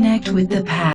Connect with the past.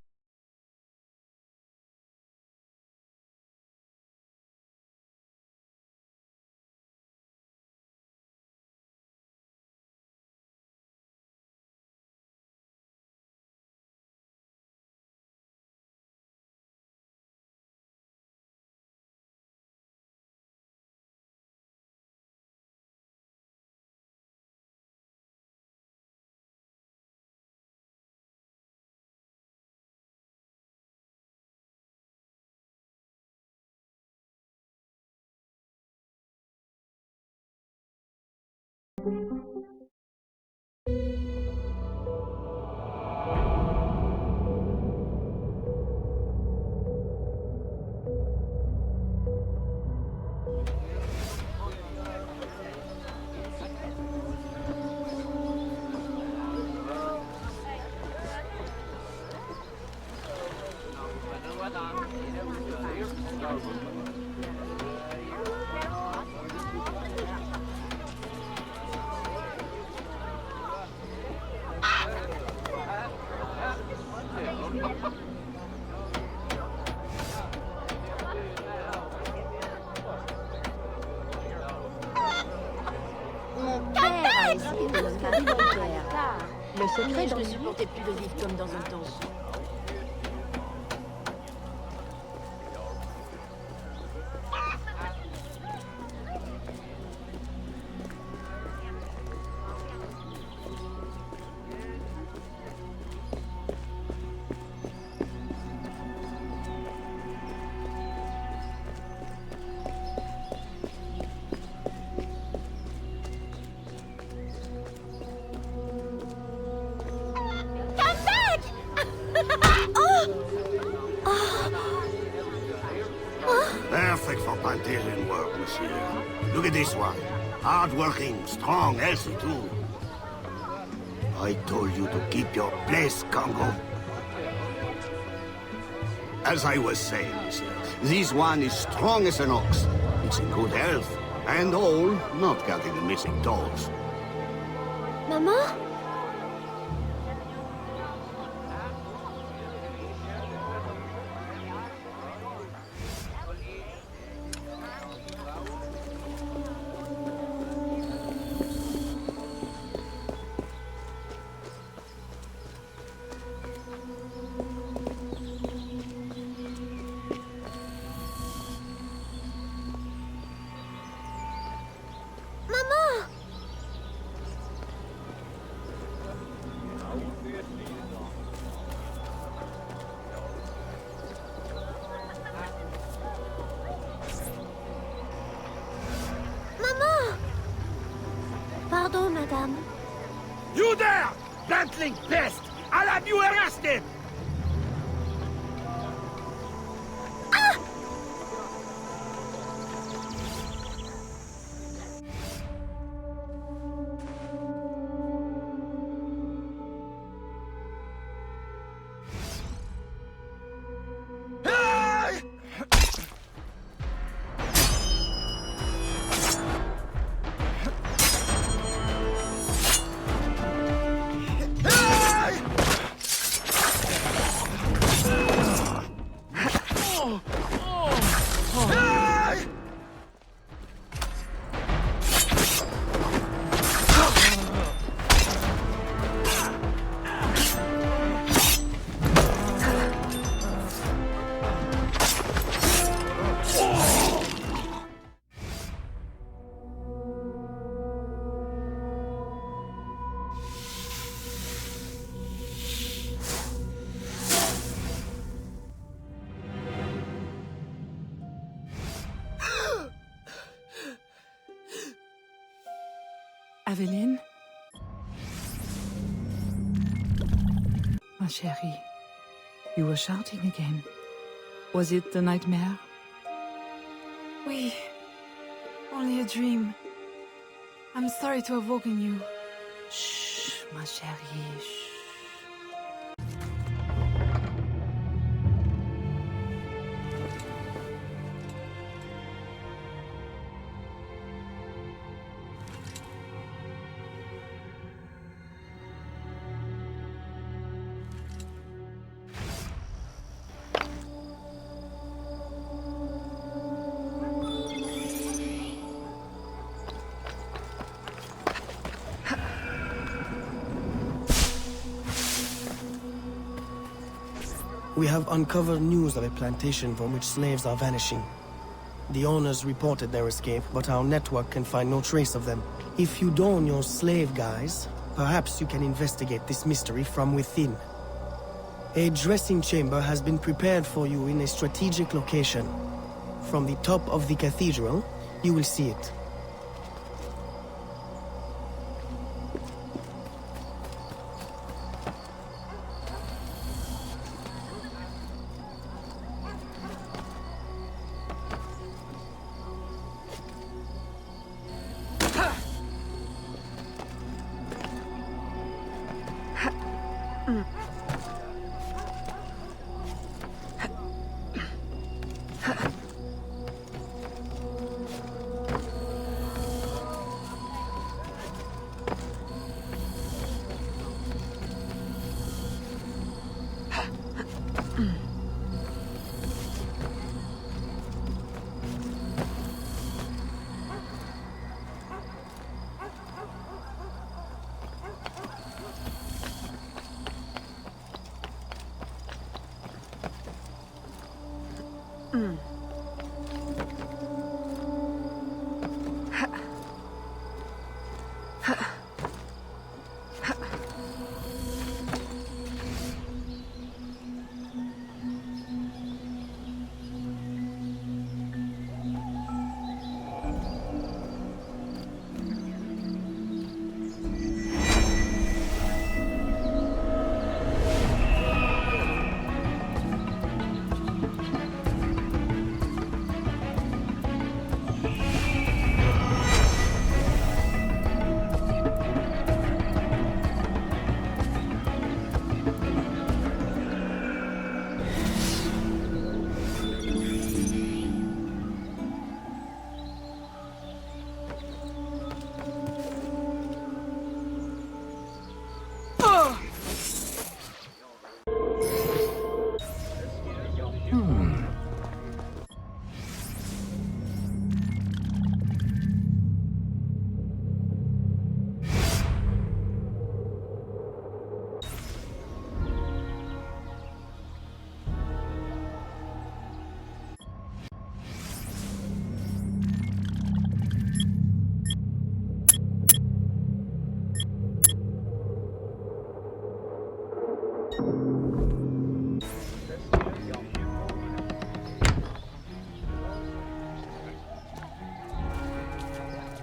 Le secret, je ne supportais plus de vivre comme dans un temps. Perfect for plantation work, monsieur. Look at this one. Hard-working, strong, healthy too. I told you to keep your place, Congo. As I was saying, monsieur, this one is strong as an ox. It's in good health, and all, not counting the missing toes. Maman? Pardon, madame. You there! Bantling pest! I'll have you arrested! Aveline? Ma chérie, you were shouting again. Was it the nightmare? Oui. Only a dream. I'm sorry to have woken you. Shh, ma chérie, shh. We have uncovered news of a plantation from which slaves are vanishing. The owners reported their escape, but our network can find no trace of them. If you don your slave guise, perhaps you can investigate this mystery from within. A dressing chamber has been prepared for you in a strategic location. From the top of the cathedral, you will see it.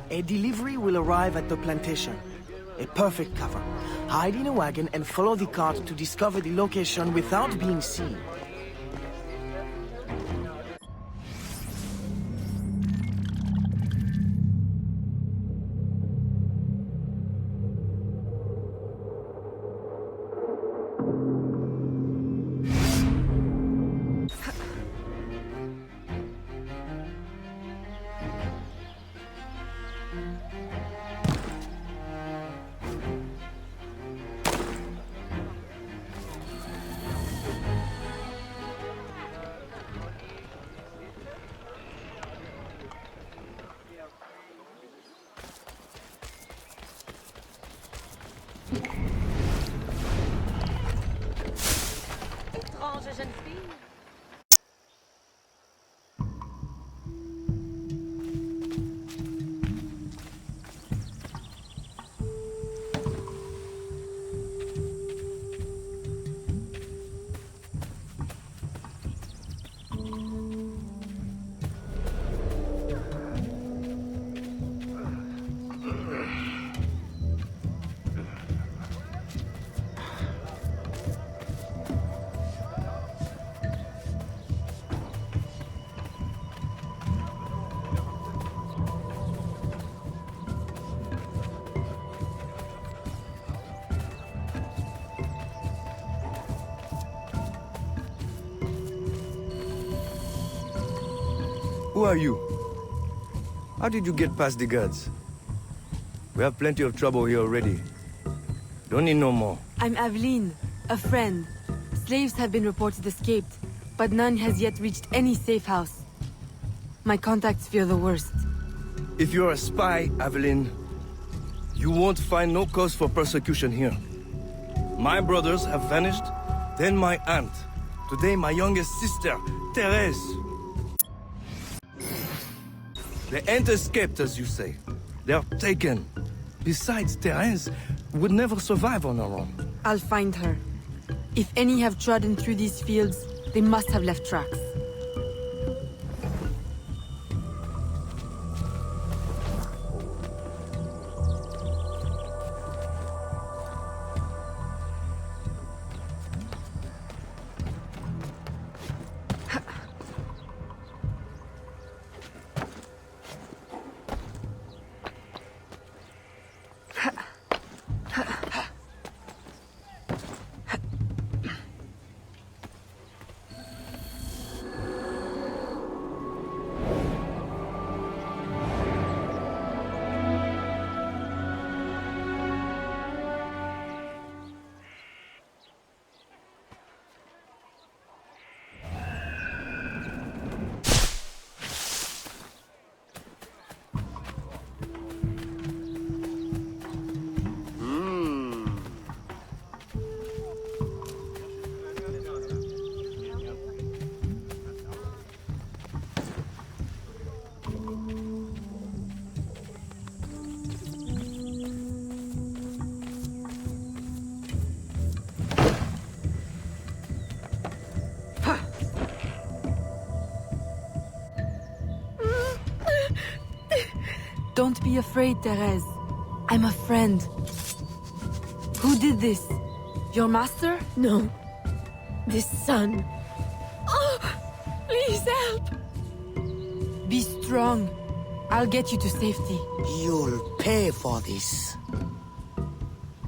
A delivery will arrive at the plantation. A perfect cover. Hide in a wagon and follow the cart to discover the location without being seen. Who are you? How did you get past the guards? We have plenty of trouble here already. Don't need no more. I'm Aveline, a friend. Slaves have been reported escaped, but none has yet reached any safe house. My contacts fear the worst. If you're a spy, Aveline, you won't find no cause for persecution here. My brothers have vanished, then my aunt. Today, my youngest sister, Therese. They ain't escaped, as you say. They're taken. Besides, Therese would never survive on her own. I'll find her. If any have trodden through these fields, they must have left tracks. Don't be afraid, Therese. I'm a friend. Who did this? Your master? No. This son. Oh, please help. Be strong. I'll get you to safety. You'll pay for this.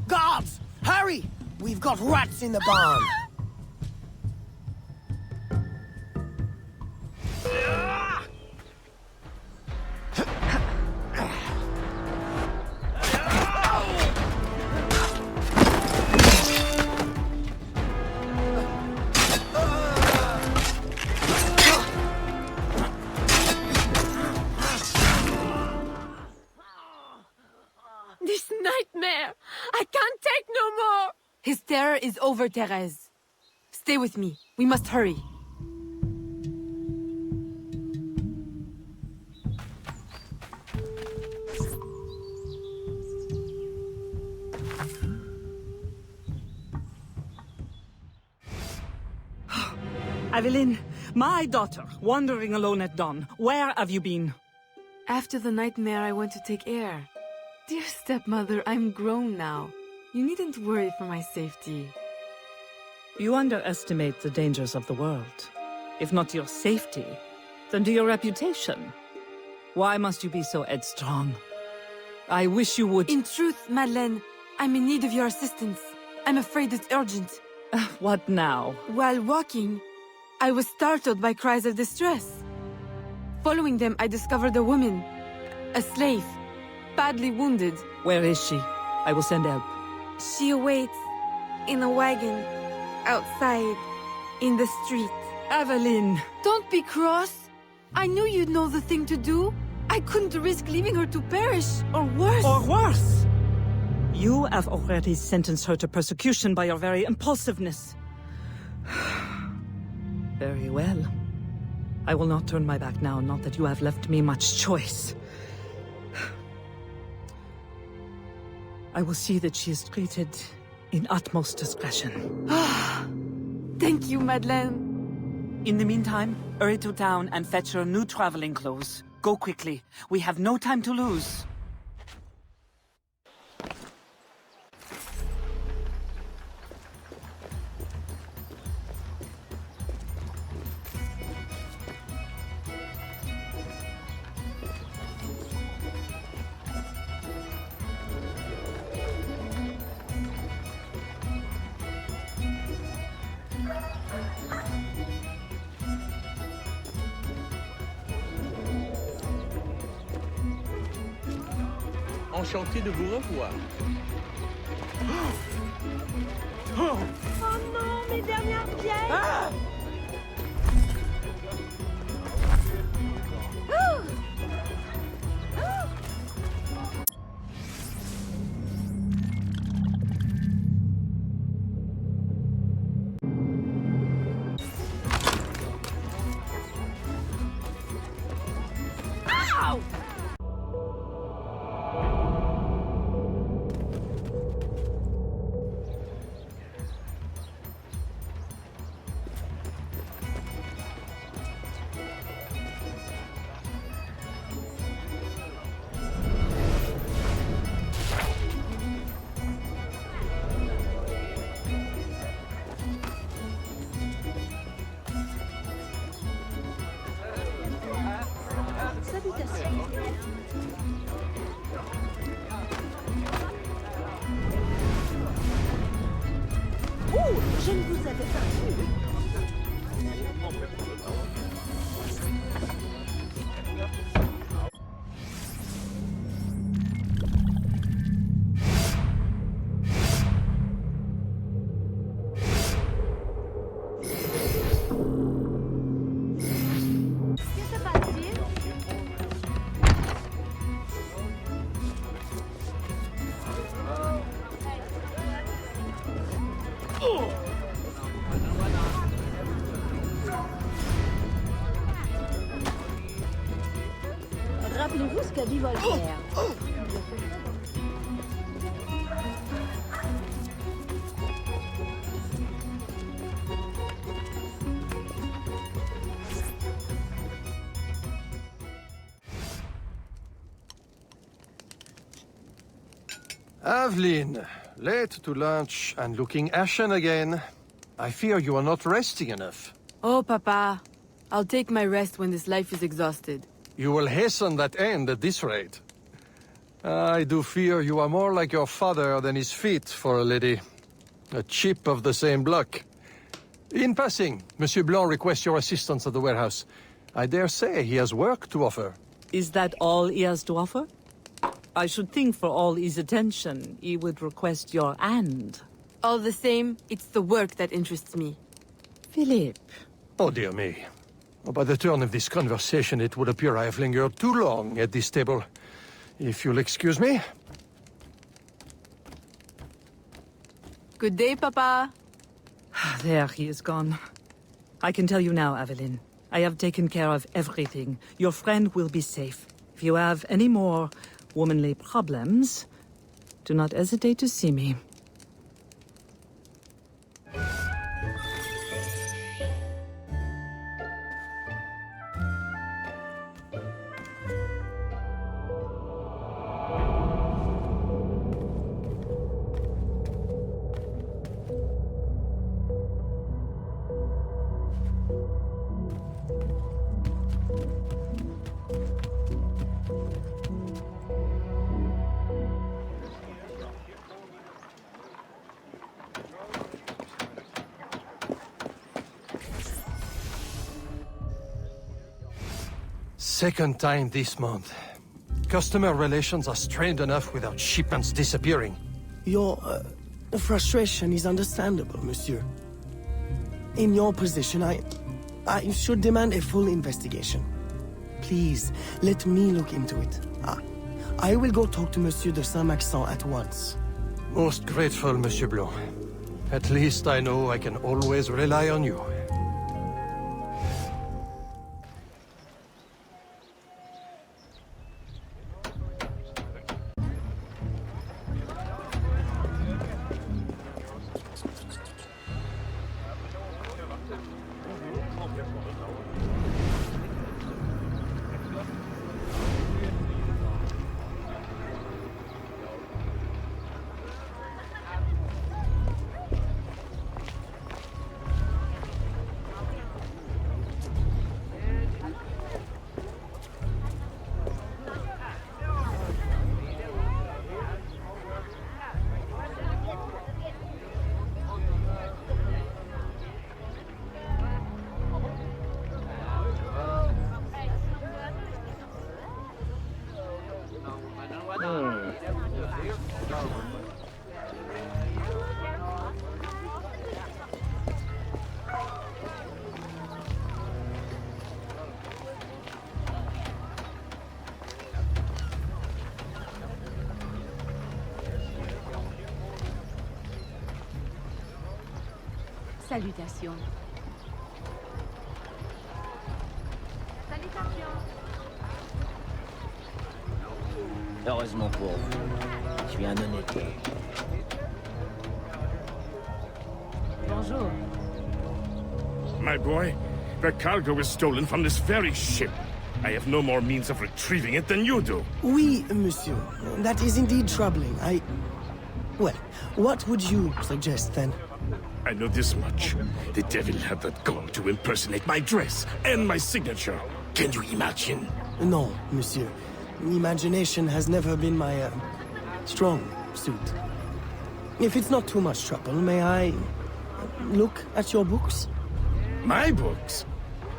Guards! Hurry! We've got rats in the barn. This nightmare! I can't take no more! His terror is over, Therese. Stay with me. We must hurry. Aveline, my daughter, wandering alone at dawn. Where have you been? After the nightmare, I went to take air. Dear stepmother, I'm grown now. You needn't worry for my safety. You underestimate the dangers of the world. If not to your safety, then to your reputation. Why must you be so headstrong? I wish you would— In truth, Madeleine, I'm in need of your assistance. I'm afraid it's urgent. What now? While walking, I was startled by cries of distress. Following them, I discovered a woman, a slave, badly wounded. Where is she? I will send help. She awaits in a wagon, outside, in the street. Aveline! Don't be cross. I knew you'd know the thing to do. I couldn't risk leaving her to perish, or worse. Or worse! You have already sentenced her to persecution by your very impulsiveness. Very well. I will not turn my back now, not that you have left me much choice. I will see that she is treated in utmost discretion. Thank you, Madeleine. In the meantime, hurry to town and fetch her new traveling clothes. Go quickly. We have no time to lose. Enchanté de vous revoir. Oh non, mes dernières pièces! Ah! Je ne vous avais pas vu. Rappelez-vous ce qu'a dit Voltaire. Aveline, late to lunch and looking ashen again. I fear you are not resting enough. Oh, Papa. I'll take my rest when this life is exhausted. You will hasten that end at this rate. I do fear you are more like your father than is fit for a lady. A chip of the same block. In passing, Monsieur Blanc requests your assistance at the warehouse. I dare say he has work to offer. Is that all he has to offer? I should think for all his attention, he would request your hand. All the same, it's the work that interests me. Philippe. Oh, dear me. By the turn of this conversation, it would appear I have lingered too long at this table. If you'll excuse me. Good day, Papa. There, he is gone. I can tell you now, Aveline. I have taken care of everything. Your friend will be safe. If you have any more womanly problems, do not hesitate to see me. Second time this month. Customer relations are strained enough without shipments disappearing. Your frustration is understandable, monsieur. In your position, I should demand a full investigation. Please, let me look into it. I will go talk to Monsieur de Saint-Maxent at once. Most grateful, Monsieur Blanc. At least I know I can always rely on you. Salutations. Salutations. Heureusement pour vous, je suis un honnête homme. Bonjour. My boy, the cargo was stolen from this very ship. I have no more means of retrieving it than you do. Oui, monsieur. That is indeed troubling. Well, what would you suggest, then? I know this much. The devil had the gall to impersonate my dress and my signature. Can you imagine? No, monsieur. Imagination has never been my, strong suit. If it's not too much trouble, may I look at your books? My books?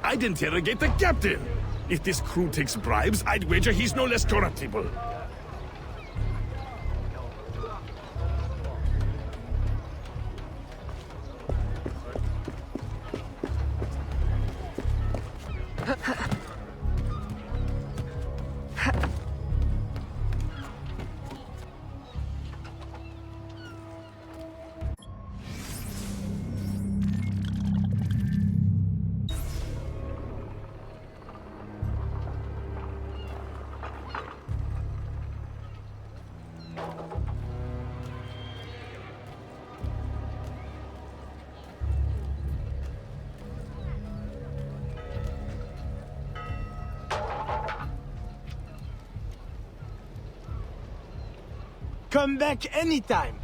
I'd interrogate the captain. If this crew takes bribes, I'd wager he's no less corruptible. Come back anytime.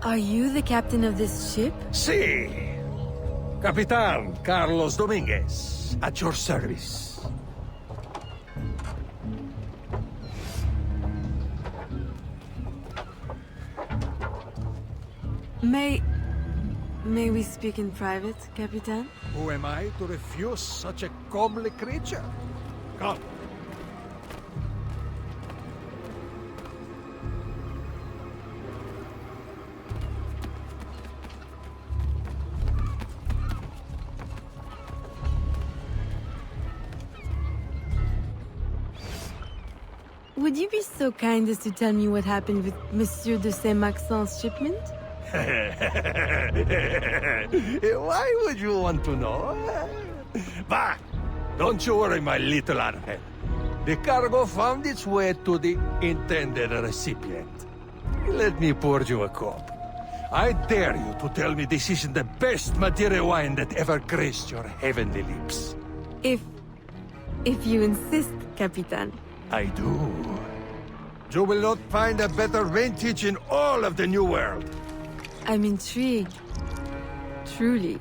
Are you the captain of this ship? Si. Capitan Carlos Dominguez, at your service. May we speak in private, Capitan? Who am I to refuse such a comely creature? Come. Would you be so kind as to tell me what happened with Monsieur de Saint-Maxent's shipment? Why would you want to know? Bah! Don't you worry, my little Angel. The cargo found its way to the intended recipient. Let me pour you a cup. I dare you to tell me this isn't the best Madeira wine that ever graced your heavenly lips. If you insist, Capitan. I do. You will not find a better vintage in all of the New World. I'm intrigued. Truly.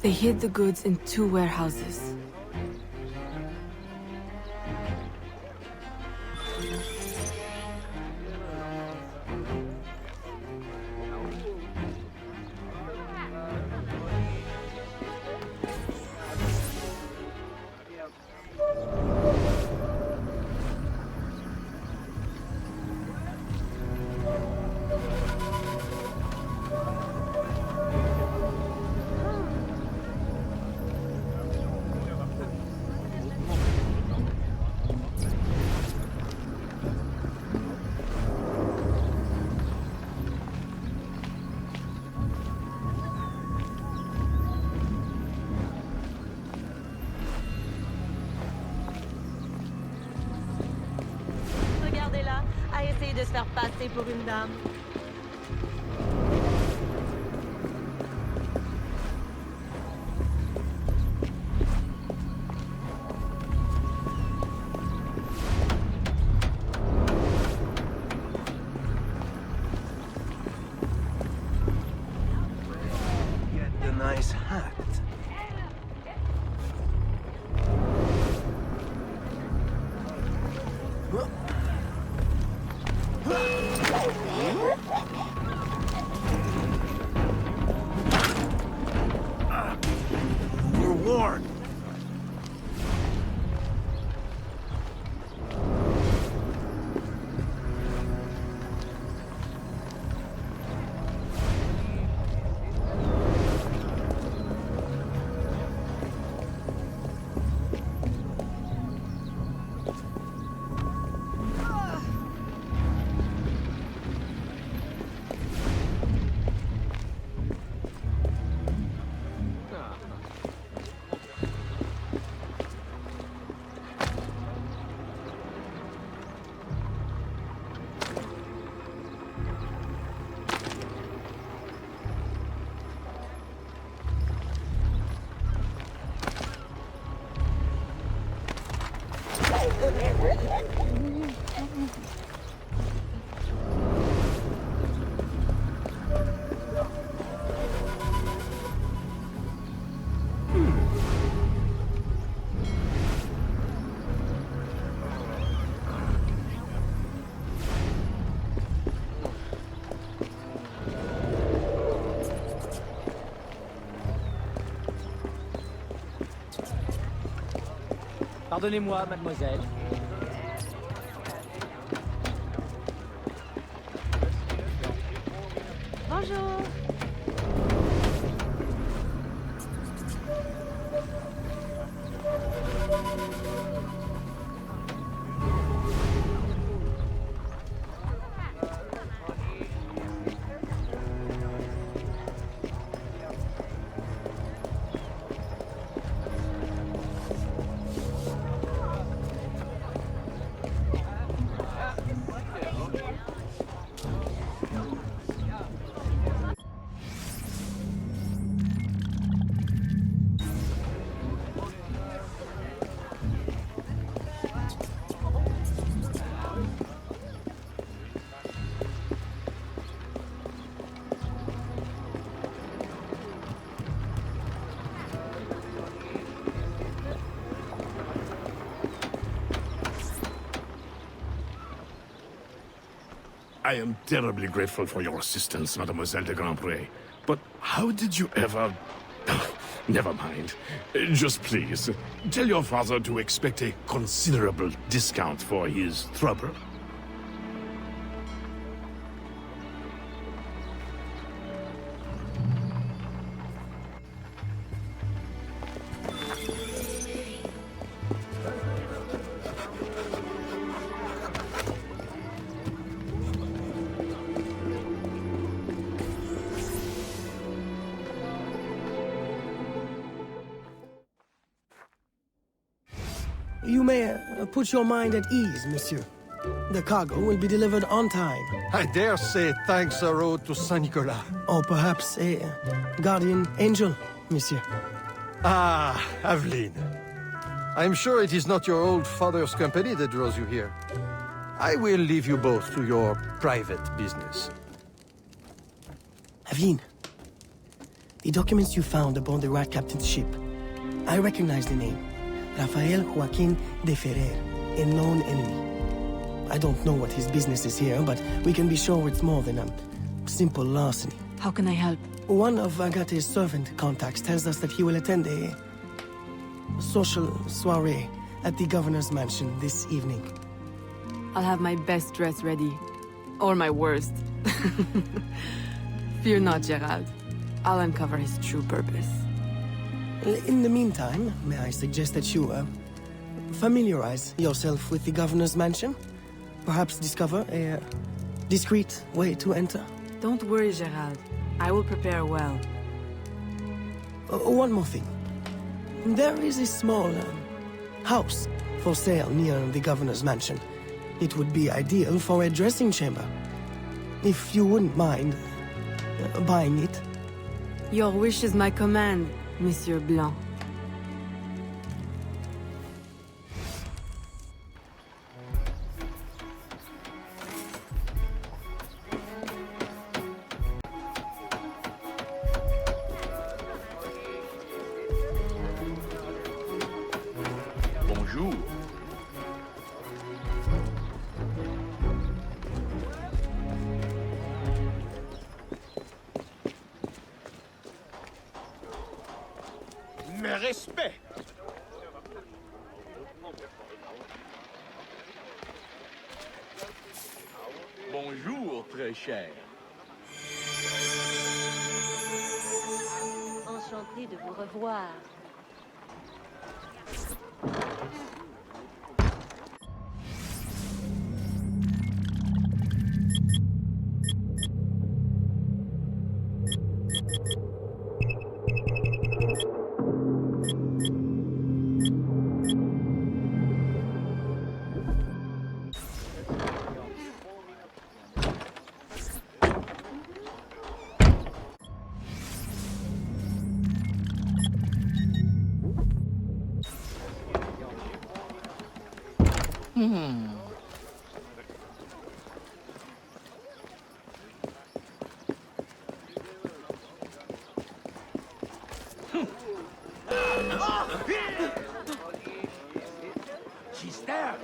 They hid the goods in 2 warehouses. Regardez-la, a essayé de se faire passer pour une dame. Get the nice hat. We're warned. Pardonnez-moi, mademoiselle. Bonjour. I am terribly grateful for your assistance, Mademoiselle de Grandpré. But how did you ever... Never mind. Just please, tell your father to expect a considerable discount for his trouble. You may put your mind at ease, monsieur. The cargo will be delivered on time. I dare say thanks are owed to Saint Nicolas. Or perhaps a guardian angel, monsieur. Ah, Aveline. I'm sure it is not your old father's company that draws you here. I will leave you both to your private business. Aveline, the documents you found aboard the Rat Captain's ship. I recognize the name. Rafael Joaquín de Ferrer, a known enemy. I don't know what his business is here, but we can be sure it's more than a simple larceny. How can I help? One of Agate's servant contacts tells us that he will attend a social soiree at the governor's mansion this evening. I'll have my best dress ready. Or my worst. Fear not, Gerald. I'll uncover his true purpose. In the meantime, may I suggest that you, familiarize yourself with the governor's mansion? Perhaps discover a discreet way to enter? Don't worry, Gerald. I will prepare well. One more thing. There is a small house for sale near the governor's mansion. It would be ideal for a dressing chamber. If you wouldn't mind buying it. Your wish is my command, Monsieur Blanc. Bonjour. Mes respects. Bonjour, très cher. Enchantée de vous revoir. She's there.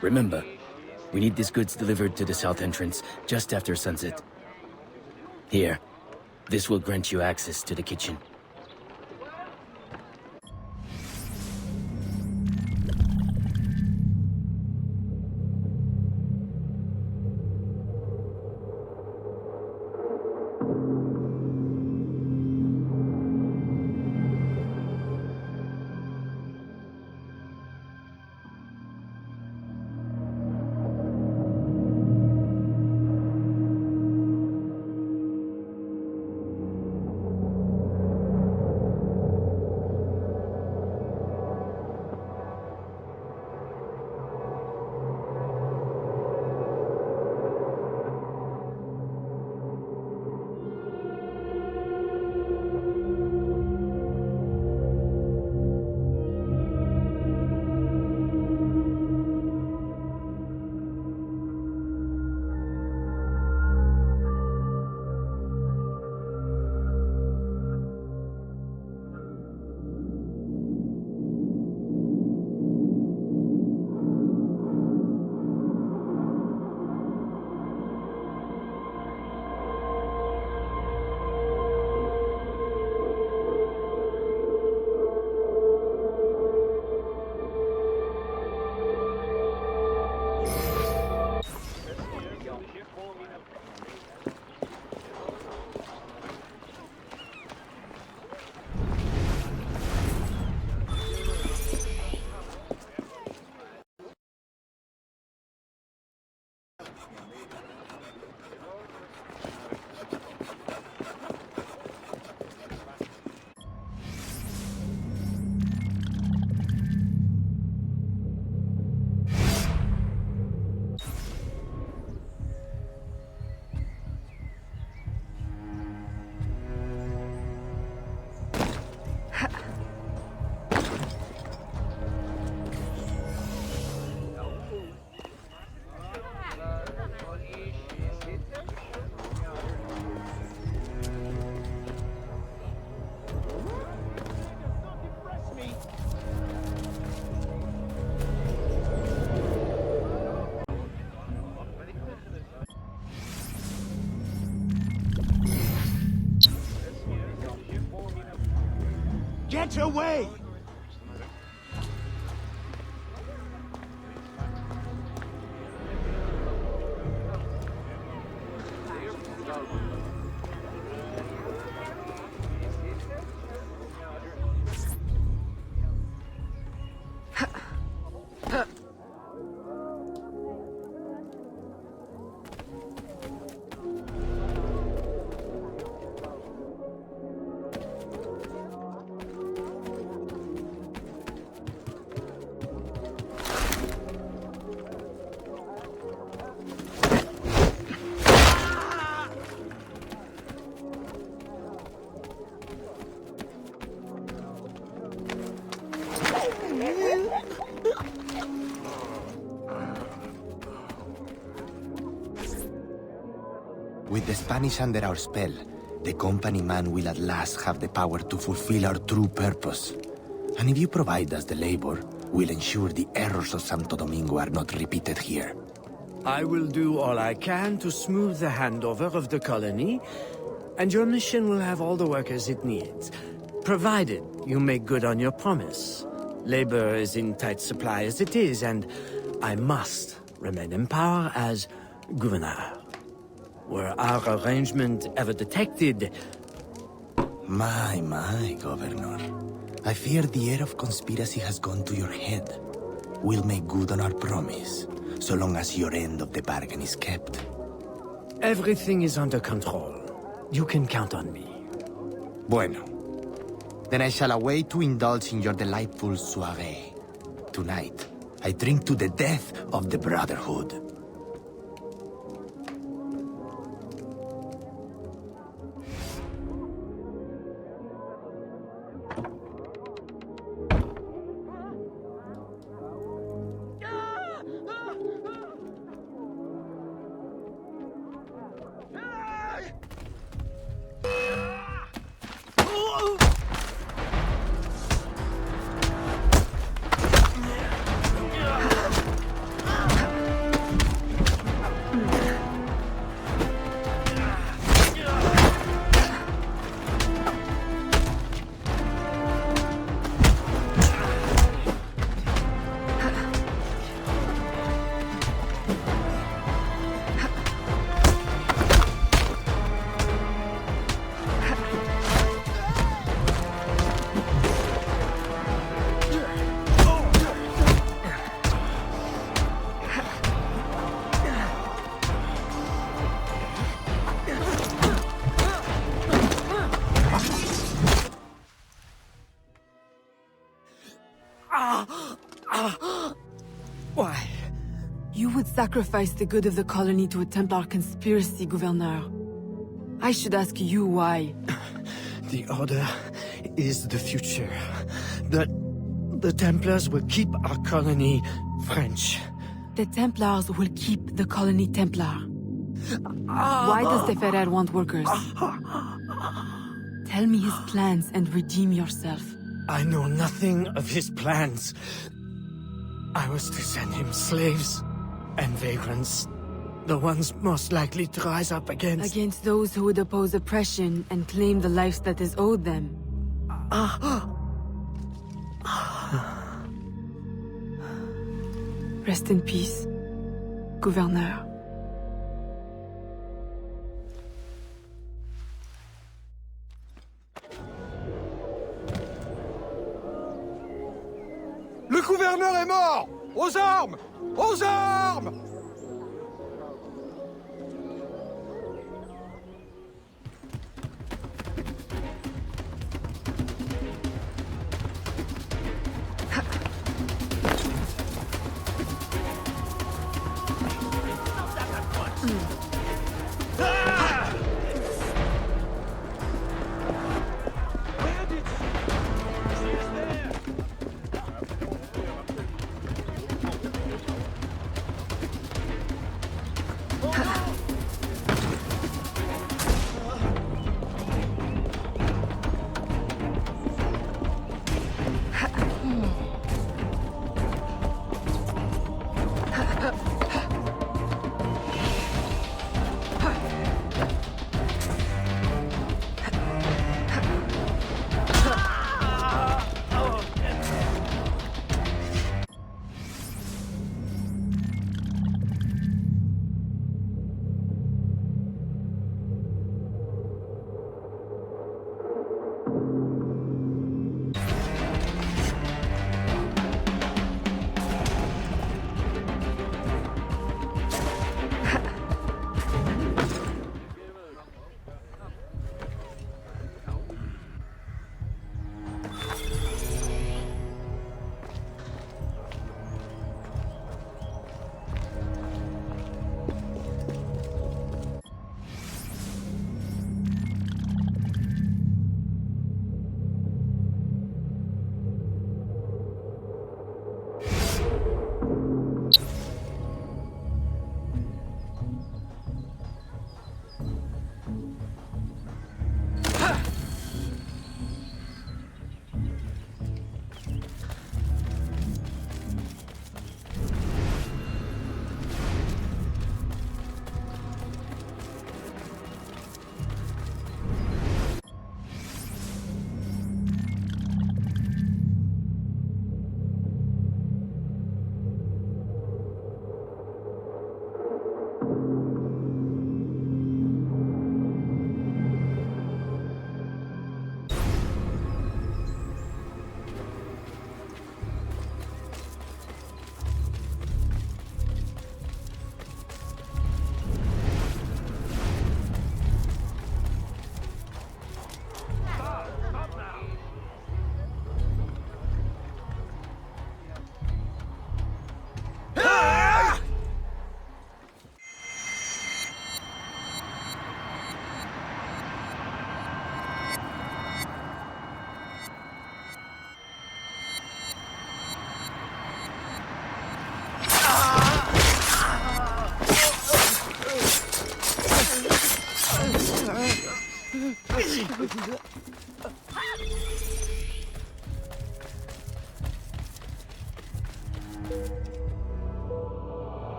Remember, we need these goods delivered to the south entrance just after sunset. Here, this will grant you access to the kitchen. Get away! With the Spanish under our spell, the company man will at last have the power to fulfill our true purpose. And if you provide us the labor, we'll ensure the errors of Santo Domingo are not repeated here. I will do all I can to smooth the handover of the colony, and your mission will have all the workers it needs, provided you make good on your promise. Labor is in tight supply as it is, and I must remain in power as governor. Were our arrangement ever detected... My, Governor. I fear the air of conspiracy has gone to your head. We'll make good on our promise, so long as your end of the bargain is kept. Everything is under control. You can count on me. Bueno. Then I shall await to indulge in your delightful soirée. Tonight, I drink to the death of the Brotherhood. sacrifice the good of the colony to a Templar conspiracy, Gouverneur. I should ask you why. The Order is the future. The Templars will keep our colony French. The Templars will keep the colony Templar. Why does the Ferrer want workers? Tell me his plans and redeem yourself. I know nothing of his plans. I was to send him slaves and vagrants. The ones most likely to rise up against... Against those who would oppose oppression and claim the lives that is owed them. Rest in peace, Gouverneur. Le gouverneur est mort! Aux armes! Aux armes!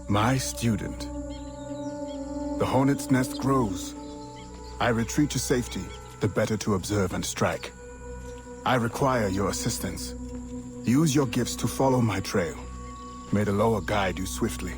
My student. The hornet's nest grows. I retreat to safety, the better to observe and strike. I require your assistance. Use your gifts to follow my trail. May the lower guide you swiftly.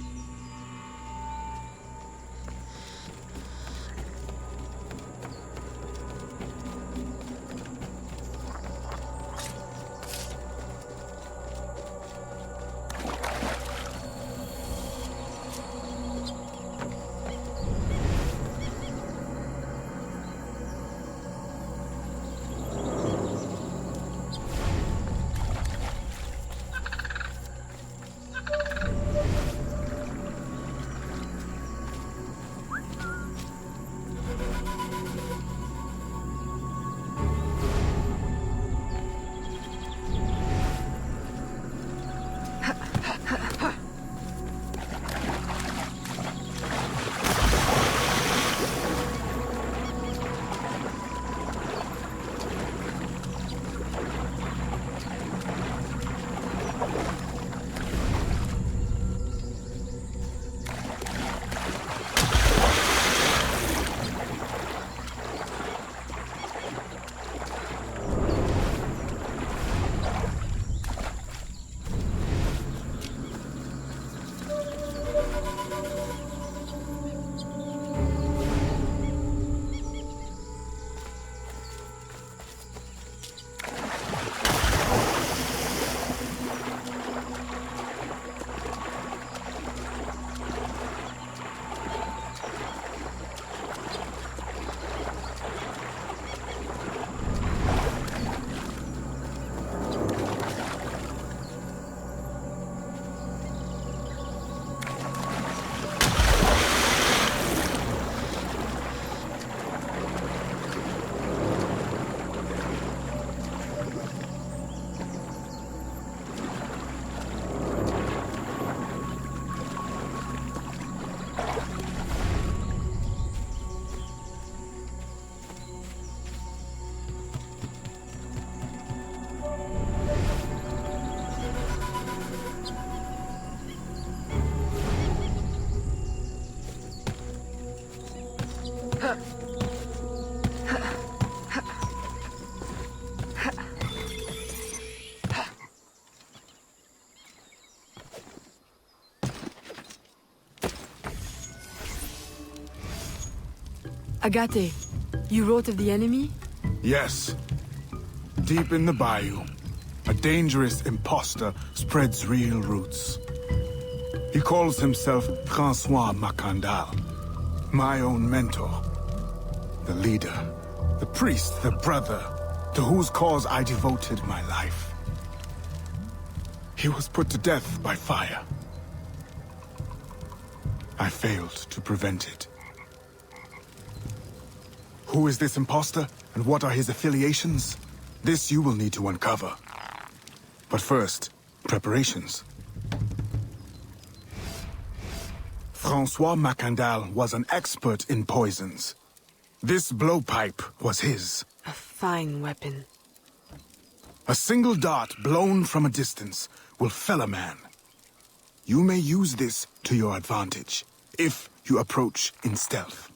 Agate, you wrote of the enemy? Yes. Deep in the bayou, a dangerous imposter spreads real roots. He calls himself François Mackandal, my own mentor. The leader, the priest, the brother, to whose cause I devoted my life. He was put to death by fire. I failed to prevent it. Who is this imposter, and what are his affiliations? This you will need to uncover. But first, preparations. François Mackandal was an expert in poisons. This blowpipe was his. A fine weapon. A single dart blown from a distance will fell a man. You may use this to your advantage, if you approach in stealth.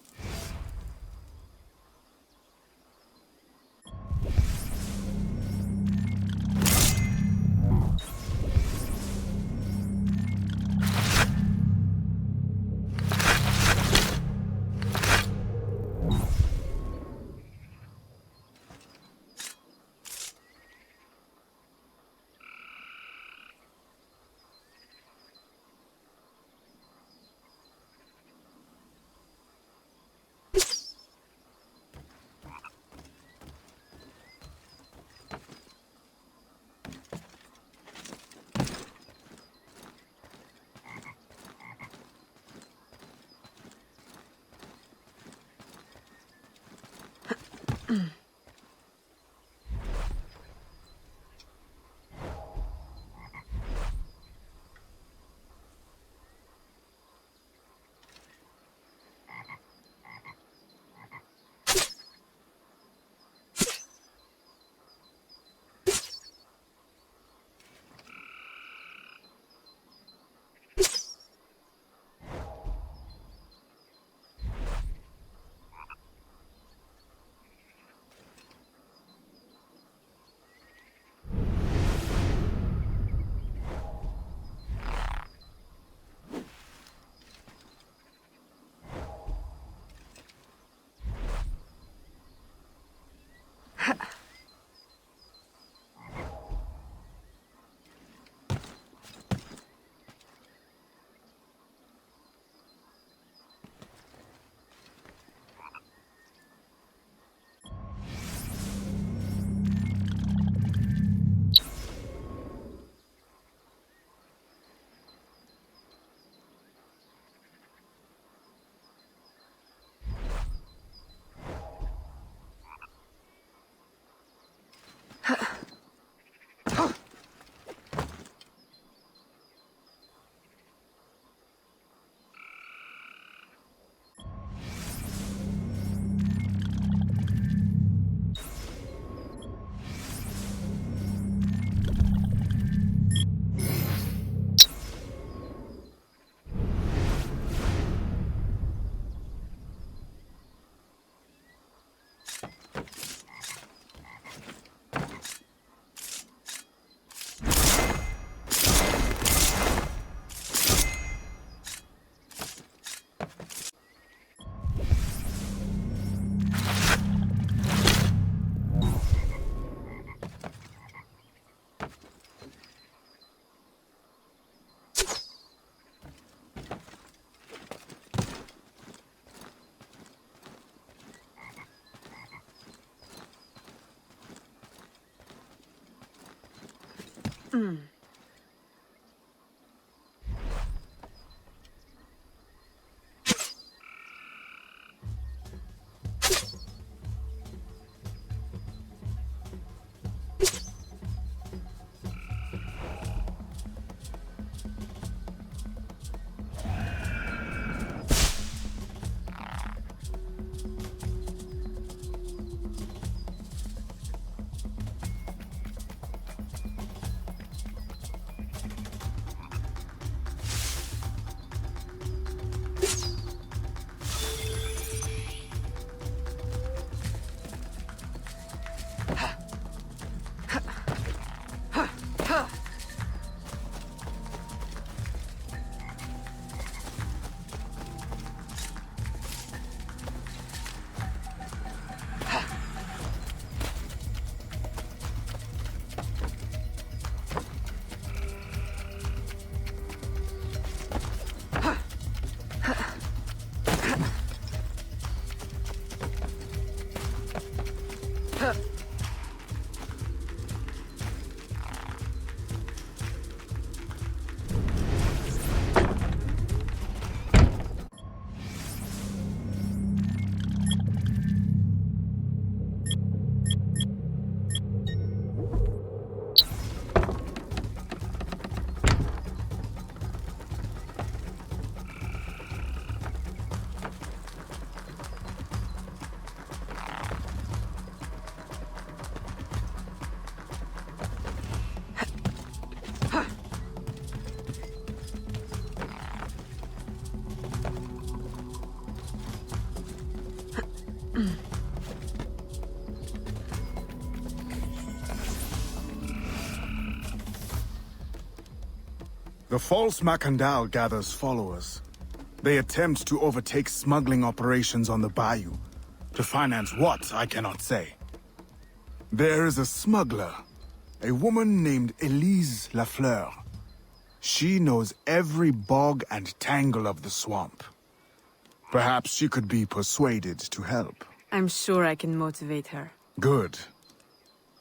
The false Mackandal gathers followers. They attempt to overtake smuggling operations on the bayou. To finance what, I cannot say. There is a smuggler, a woman named Elise Lafleur. She knows every bog and tangle of the swamp. Perhaps she could be persuaded to help. I'm sure I can motivate her. Good.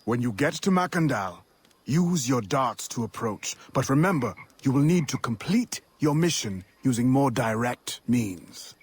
When you get to Mackandal, use your darts to approach, but remember, you will need to complete your mission using more direct means.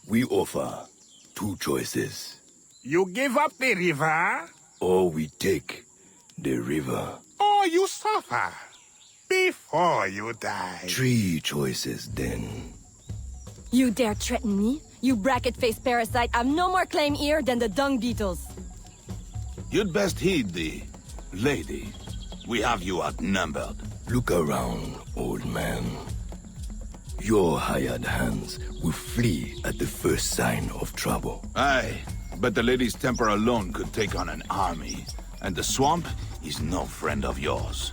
We offer 2 choices. You give up the river? Or we take the river. Or you suffer before you die. 3 choices, then. You dare threaten me? You bracket-faced parasite, I've no more claim here than the dung beetles. You'd best heed the lady. We have you outnumbered. Look around, old man. Your hired hands will flee at the first sign of trouble. Aye, but the lady's temper alone could take on an army. And the swamp is no friend of yours.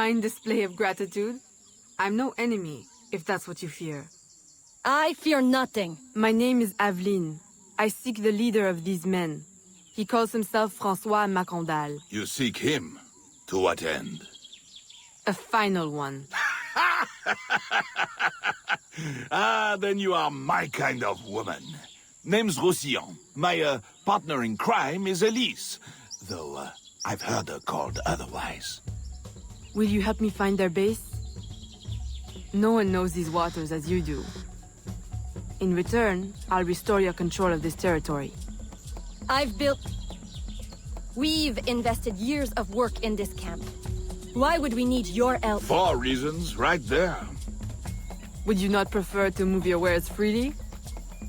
fine display of gratitude. I'm no enemy, if that's what you fear. I fear nothing. My name is Aveline. I seek the leader of these men. He calls himself François Mackandal. You seek him? To what end? A final one. Ah, then you are my kind of woman. Name's Roussillon. My partner in crime is Elise, though I've heard her called otherwise. Will you help me find their base? No one knows these waters as you do. In return, I'll restore your control of this territory. We've invested years of work in this camp. Why would we need your help? 4 reasons, right there. Would you not prefer to move your wares freely?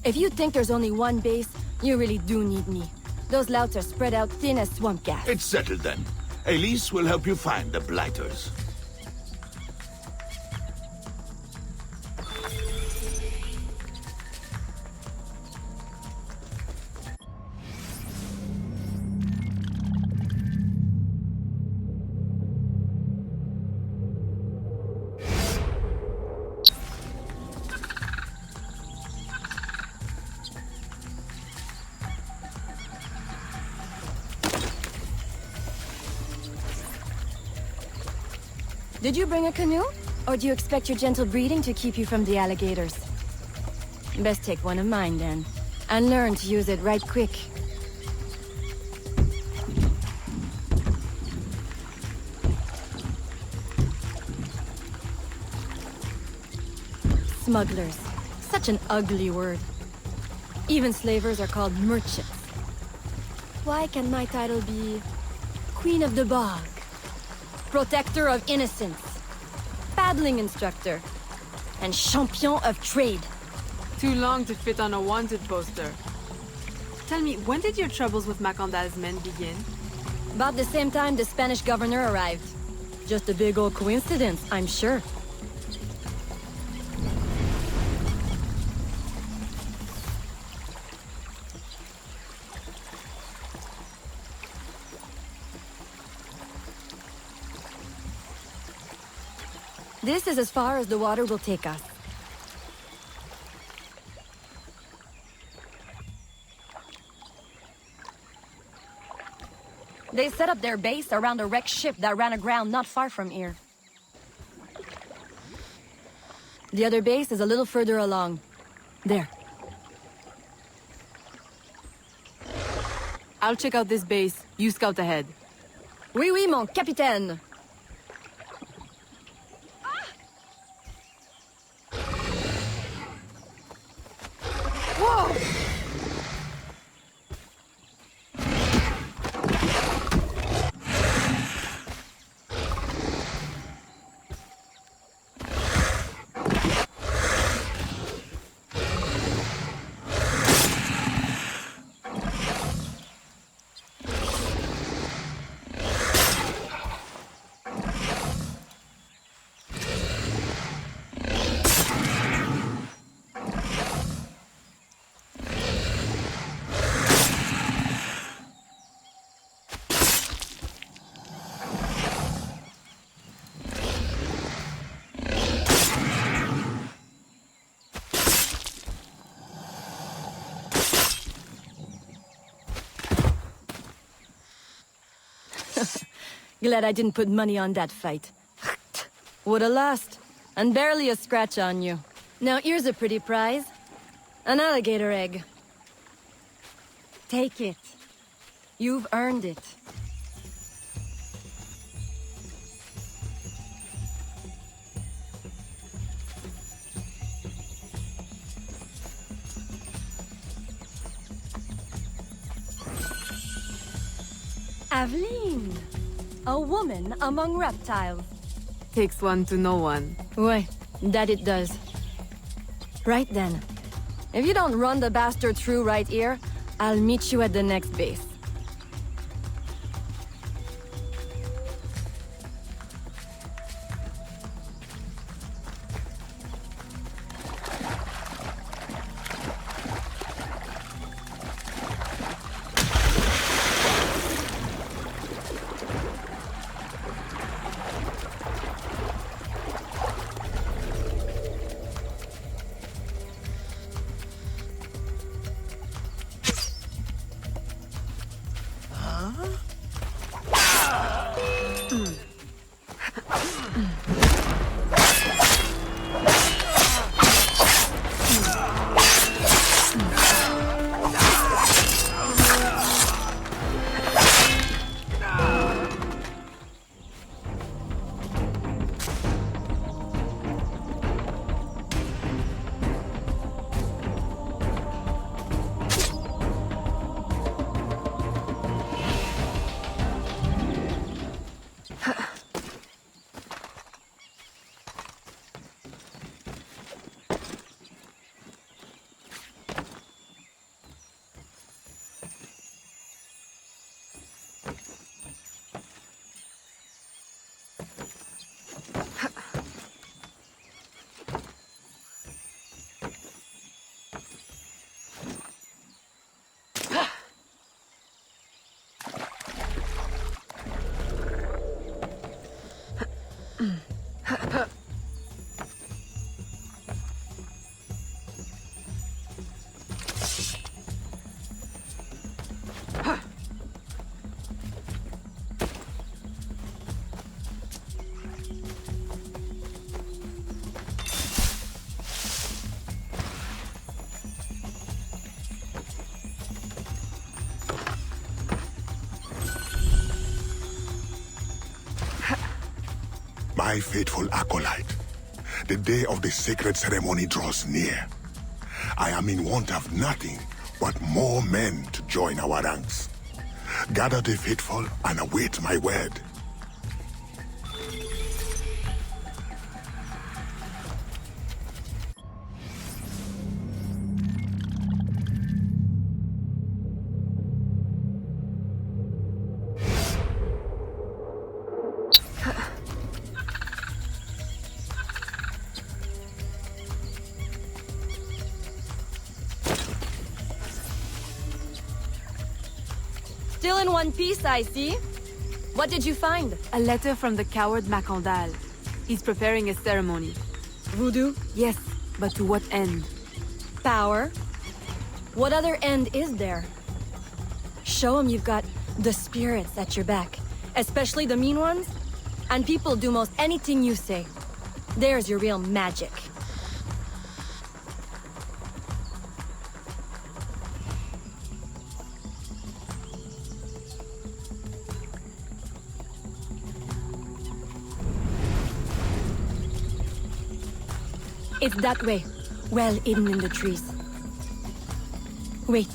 If you think there's only one base, you really do need me. Those louts are spread out thin as swamp gas. It's settled then. Elise will help you find the blighters. Did you bring a canoe? Or do you expect your gentle breeding to keep you from the alligators? Best take one of mine then. And learn to use it right quick. Smugglers. Such an ugly word. Even slavers are called merchants. Why can my title be Queen of the Bog? Protector of innocence, paddling instructor, and champion of trade. Too long to fit on a wanted poster. Tell me, when did your troubles with Mackandal's men begin? About the same time the Spanish governor arrived. Just a big old coincidence, I'm sure. This is as far as the water will take us. They set up their base around a wrecked ship that ran aground not far from here. The other base is a little further along. There. I'll check out this base. You scout ahead. Oui, oui, mon capitaine. Glad I didn't put money on that fight. Would've lost. And barely a scratch on you. Now here's a pretty prize. An alligator egg. Take it. You've earned it. Aveline. A woman among reptiles. Takes one to know one. Ouais, that it does. Right then. If you don't run the bastard through right here, I'll meet you at the next base. my faithful acolyte. The day of the sacred ceremony draws near. I am in want of nothing but more men to join our ranks. Gather the faithful and await my word. Still in one piece, I see. What did you find? A letter from the coward Mackandal. He's preparing a ceremony. Voodoo? Yes, but to what end? Power? What other end is there? Show him you've got the spirits at your back, especially the mean ones, and people do most anything you say. There's your real magic. It's that way, well hidden in the trees. Wait,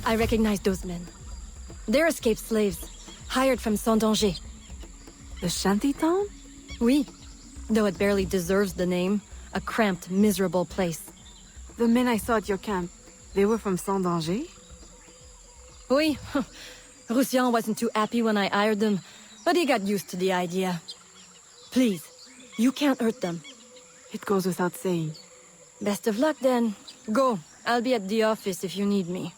I recognize those men. They're escaped slaves, hired from Saint-Danger. The shanty town? Oui, though it barely deserves the name. A cramped, miserable place. The men I saw at your camp, they were from Saint-Danger? Oui, Roussillon wasn't too happy when I hired them, but he got used to the idea. Please, you can't hurt them. It goes without saying. Best of luck then. Go. I'll be at the office if you need me.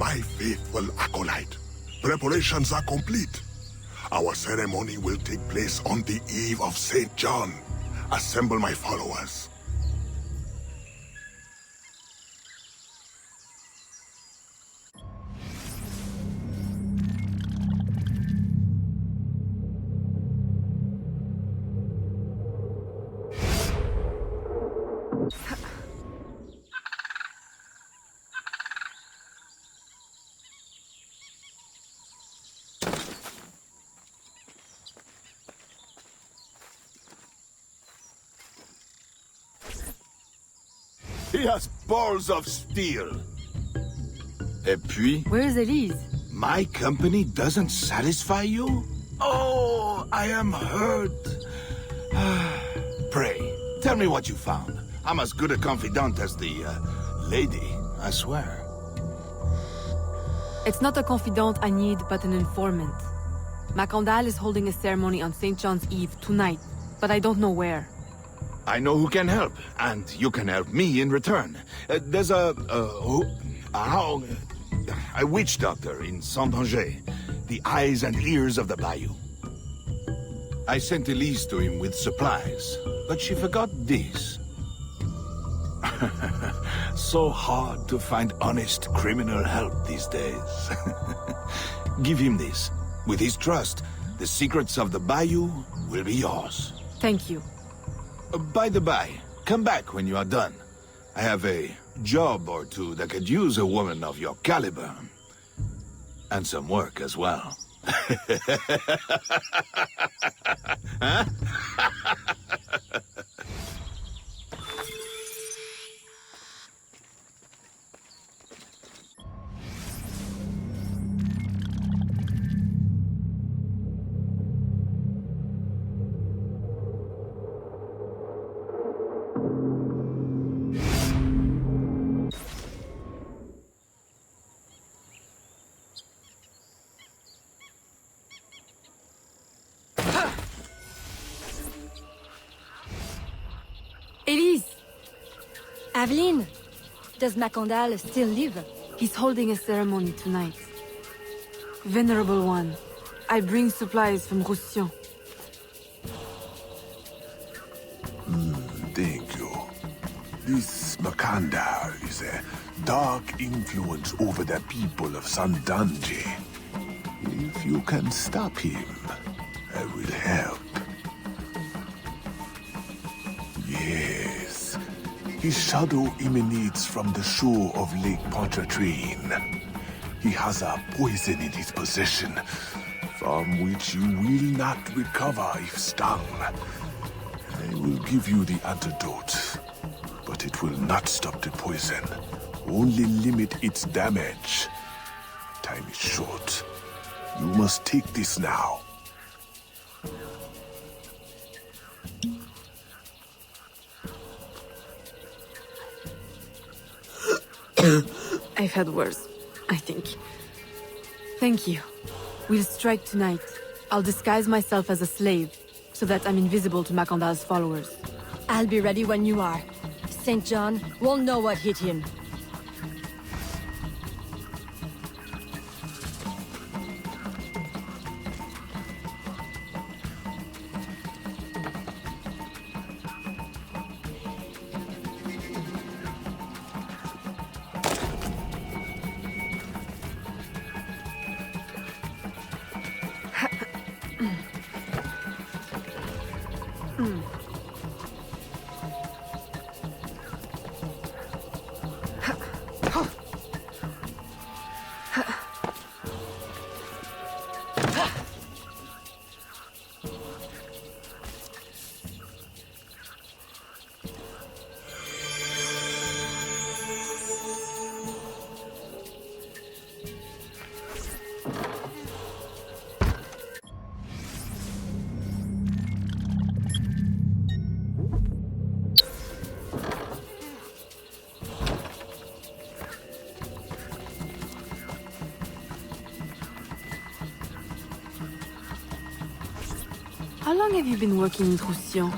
my faithful acolyte. Preparations are complete. Our ceremony will take place on the eve of St. John. Assemble my followers. He has balls of steel. Et puis? Where's Elise? My company doesn't satisfy you? Oh, I am hurt. Pray, tell me what you found. I'm as good a confidant as the, lady, I swear. It's not a confidant I need, but an informant. Mackandal is holding a ceremony on St. John's Eve tonight, but I don't know where. I know who can help, and you can help me in return. There's a witch doctor in Saint-Danger, the eyes and ears of the bayou. I sent Elise to him with supplies, but she forgot this. So hard to find honest criminal help these days. Give him this. With his trust, the secrets of the bayou will be yours. Thank you. By the by, come back when you are done. I have a job or two that could use a woman of your caliber. And some work as well. Huh? Elise! Aveline! Does Mackandal still live? He's holding a ceremony tonight. Venerable One, I bring supplies from Roussillon. Thank you. This Mackandal is a dark influence over the people of Saint-Danger. If you can stop him, I will help. Yes. His shadow emanates from the shore of Lake Pontchartrain. He has a poison in his possession, from which you will not recover if stung. I will give you the antidote, but it will not stop the poison, only limit its damage. Time is short. You must take this now. I've had worse, I think. Thank you. We'll strike tonight. I'll disguise myself as a slave, so that I'm invisible to Mackandal's followers. I'll be ready when you are. St. John won't know what hit him. How long have you been working with Roussillon?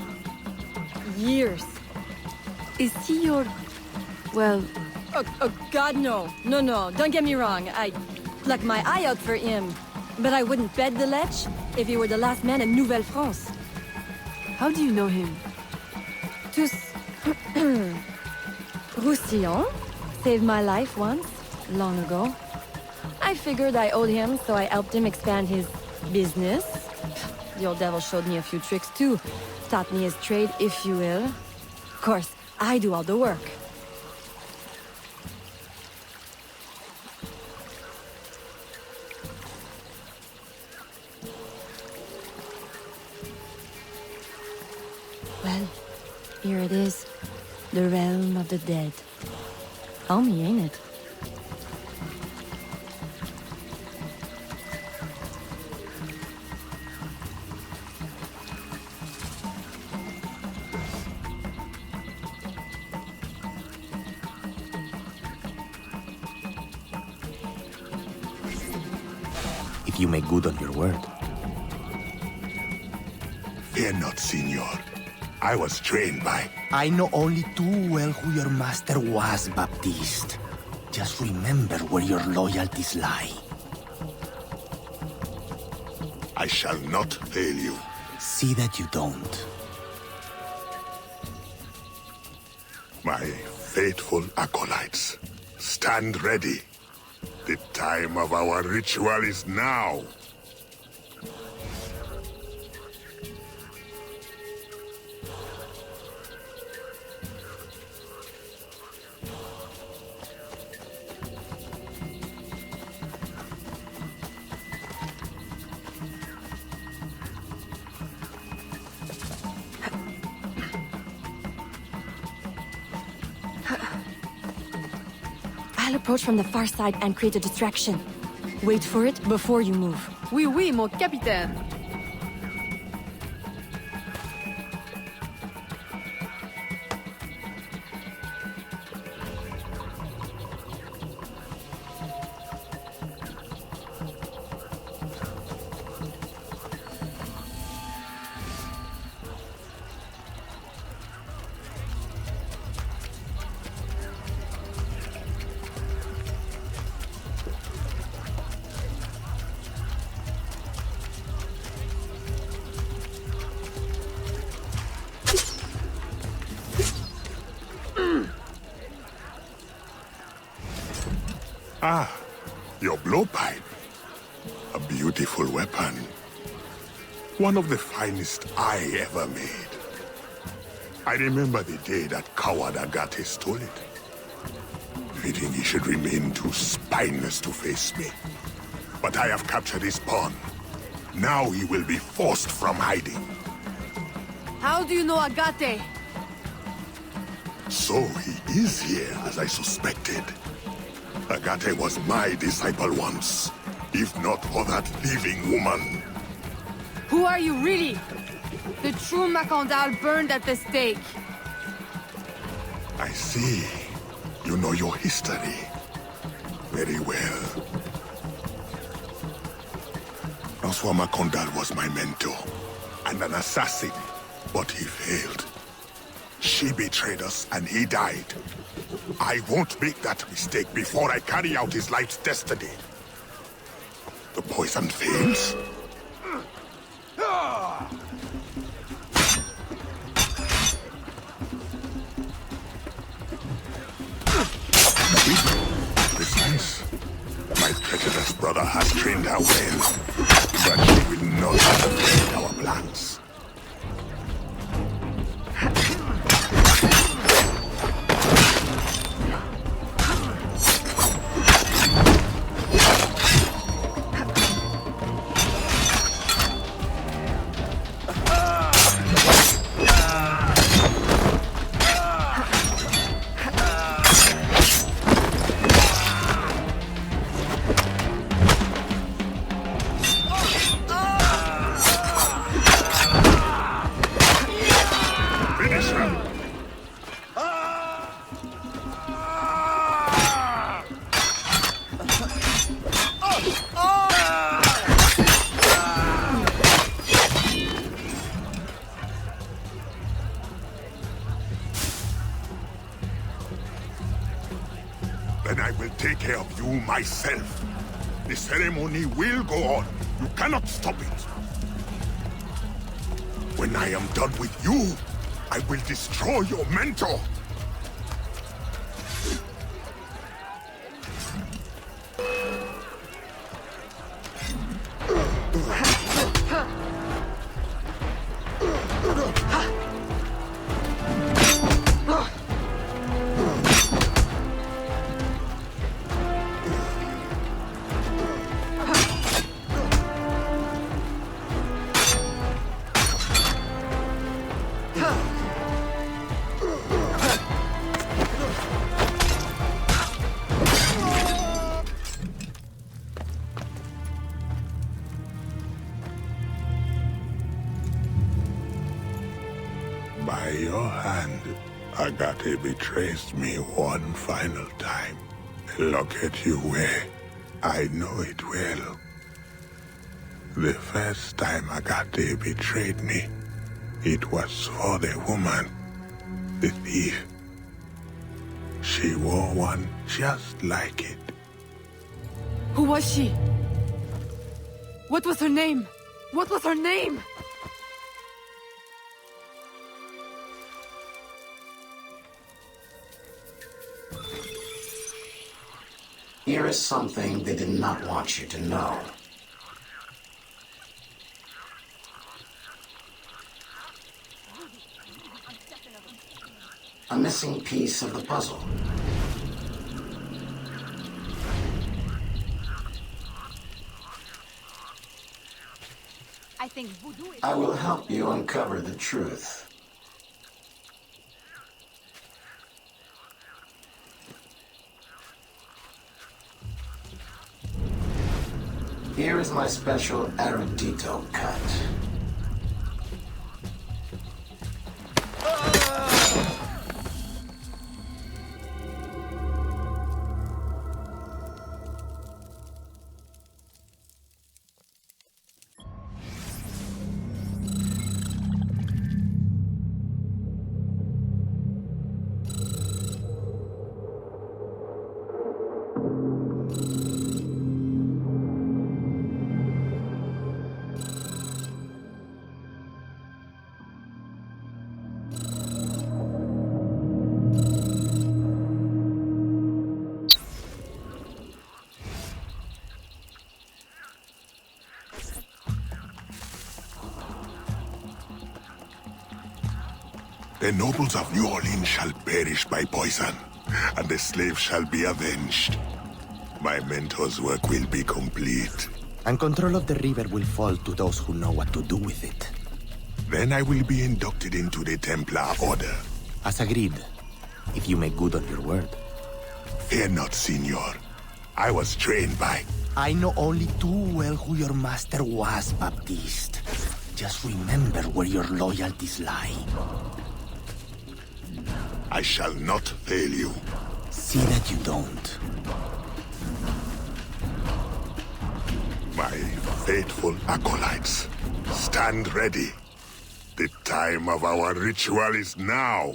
Years. Is he your... well, Oh, God, no. No, don't get me wrong. I pluck my eye out for him. But I wouldn't bet the lech if he were the last man in Nouvelle-France. How do you know him? Tous... Roussillon saved my life once, long ago. I figured I owed him, so I helped him expand his business. The old devil showed me a few tricks too. Taught me his trade, if you will. Of course, I do all the work. Well, here it is. The realm of the dead. Homey, ain't it? If you make good on your word. Fear not, Signor. I was trained by... I know only too well who your master was, Baptiste. Just remember where your loyalties lie. I shall not fail you. See that you don't. My faithful acolytes, stand ready. The time of our ritual is now. I'll approach from the far side and create a distraction. Wait for it before you move. Oui, mon capitaine. Ah, your blowpipe. A beautiful weapon. One of the finest I ever made. I remember the day that coward Agate stole it. Fitting he should remain too spineless to face me. But I have captured his pawn. Now he will be forced from hiding. How do you know Agate? So he is here, as I suspected. Agate was my disciple once, if not for that thieving woman. Who are you really? The true Mackandal burned at the stake. I see. You know your history. Very well. François Mackandal was my mentor, and an assassin, but he failed. She betrayed us, and he died. I won't make that mistake before I carry out his life's destiny. The poison fails? Precise. My treacherous brother has trained her well, but she will not affect our plans. Then I will take care of you myself. The ceremony will go on. You cannot stop it. When I am done with you, I will destroy your mentor. By your hand, Agate betrays me one final time. Look at you way. I know it well. The first time Agate betrayed me, it was for the woman, the thief. She wore one just like it. Who was she? What was her name? What was her name? Here is something they did not want you to know. A missing piece of the puzzle. I will help you uncover the truth. Here is my special erudito cut. The nobles of New Orleans shall perish by poison, and the slaves shall be avenged. My mentor's work will be complete. And control of the river will fall to those who know what to do with it. Then I will be inducted into the Templar Order. As agreed, if you make good on your word. Fear not, Signor. I was trained by... I know only too well who your master was, Baptiste. Just remember where your loyalties lie. I shall not fail you. See that you don't. My faithful acolytes, stand ready. The time of our ritual is now.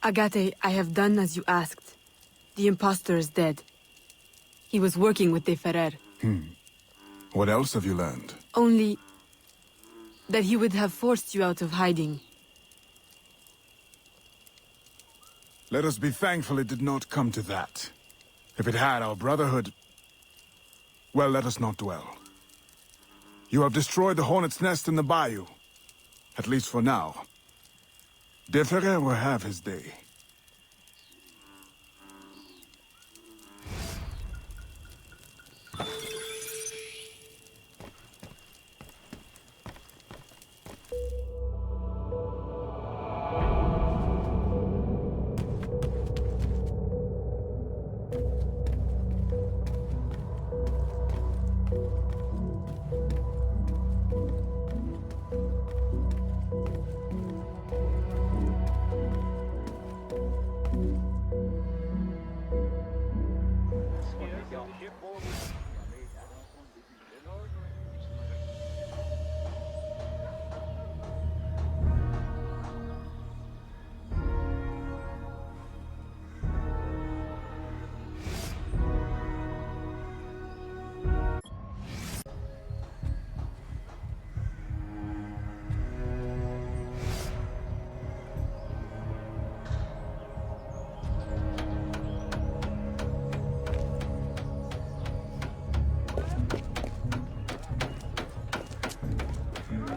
Agate, I have done as you asked. The impostor is dead. He was working with de Ferrer. What else have you learned? Only that he would have forced you out of hiding. Let us be thankful it did not come to that. If it had, our brotherhood... Well, let us not dwell. You have destroyed the hornet's nest in the bayou. At least for now. De Ferrer will have his day.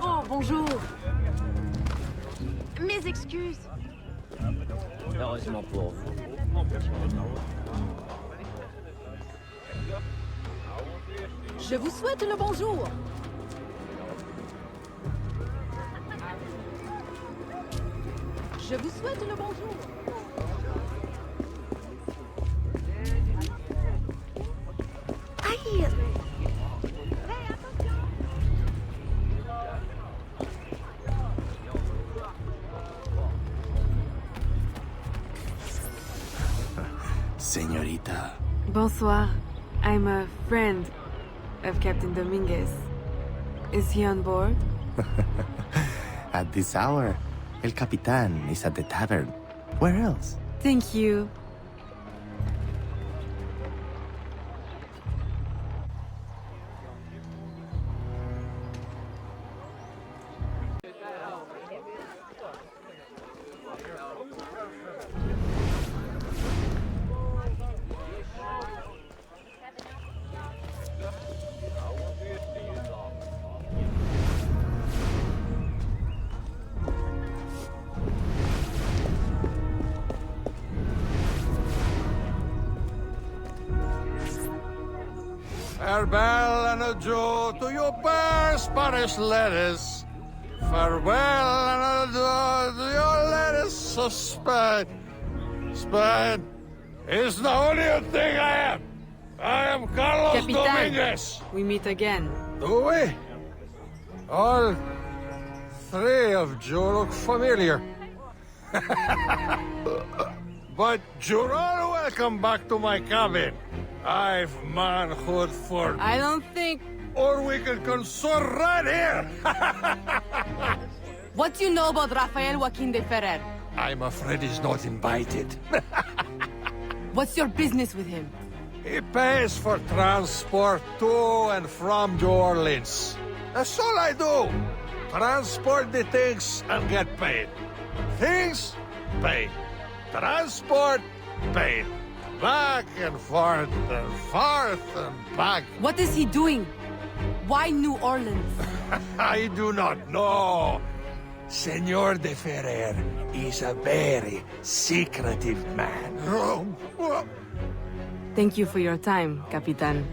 Oh, bonjour. Mes excuses. Heureusement pour vous. Je vous souhaite le bonjour. Je vous souhaite le bonjour. Aïe! Señorita. Bonsoir. I'm a friend of Captain Dominguez. Is he on board? At this hour, El Capitan is at the tavern. Where else? Thank you. Farewell and adieu to your bare Spanish letters. Farewell and adieu to your letters of Spain. Spain is the only thing I am. I am Carlos Capitan, Dominguez. we meet again. Do we? All three of you look familiar. But you're all welcome back to my cabin. I've manhood for... I don't think... Or we can consort right here! What do you know about Rafael Joaquín de Ferrer? I'm afraid he's not invited. What's your business with him? He pays for transport to and from New Orleans. That's all I do. Transport the things and get paid. Things, paid. Transport, paid. Back and forth and back. What is he doing? Why New Orleans? I do not know. Senor de Ferrer is a very secretive man. Thank you for your time, Capitan.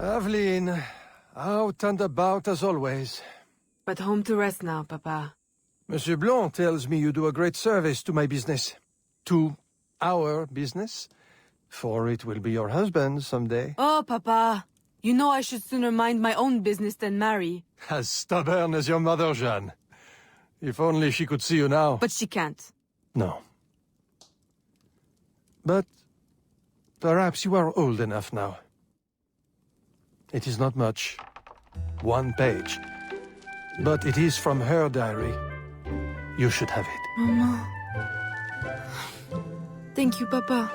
Aveline, out and about as always. But home to rest now, Papa. Monsieur Blanc tells me you do a great service to my business. To our business. For it will be your husband someday. Oh, Papa. You know I should sooner mind my own business than marry. As stubborn as your mother, Jeanne. If only she could see you now. But she can't. No. But perhaps you are old enough now. It is not much. 1 page. But it is from her diary. You should have it. Mama. Thank you, Papa.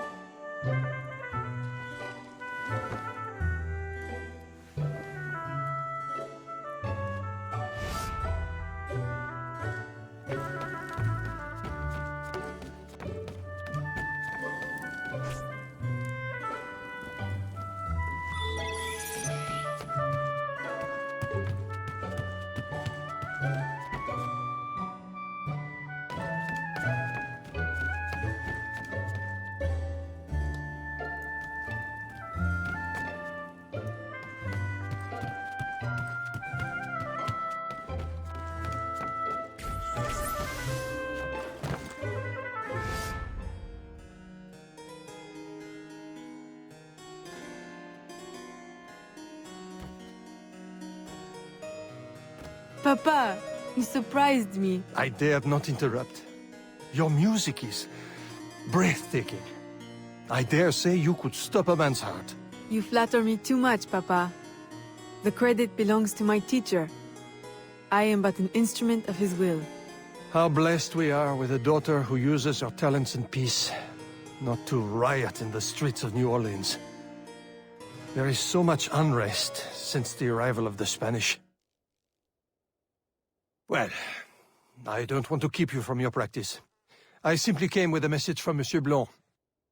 Papa, you surprised me. I dared not interrupt. Your music is breathtaking. I dare say you could stop a man's heart. You flatter me too much, Papa. The credit belongs to my teacher. I am but an instrument of his will. How blessed we are with a daughter who uses her talents in peace, not to riot in the streets of New Orleans. There is so much unrest since the arrival of the Spanish. Well, I don't want to keep you from your practice. I simply came with a message from Monsieur Blanc.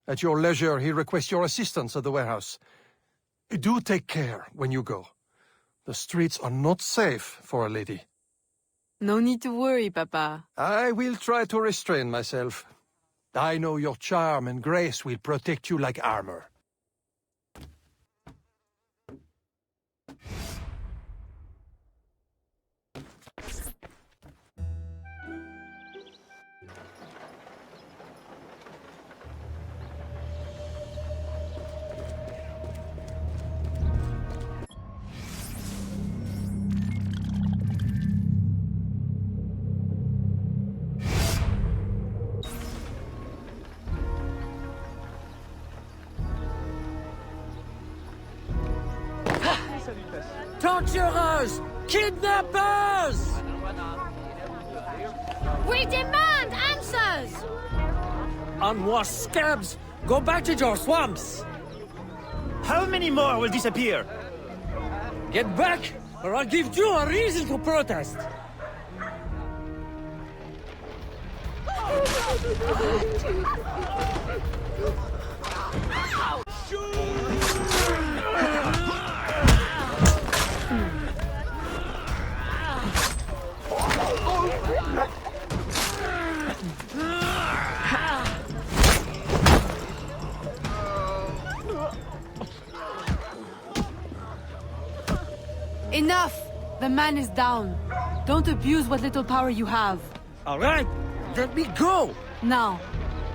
At your leisure, he requests your assistance at the warehouse. Do take care when you go. The streets are not safe for a lady. No need to worry, Papa. I will try to restrain myself. I know your charm and grace will protect you like armor. Torturers! Kidnappers! We demand answers! Unwashed scabs! Go back to your swamps! How many more will disappear? Get back, or I'll give you a reason to protest! Enough! The man is down. Don't abuse what little power you have. All right, let me go! Now,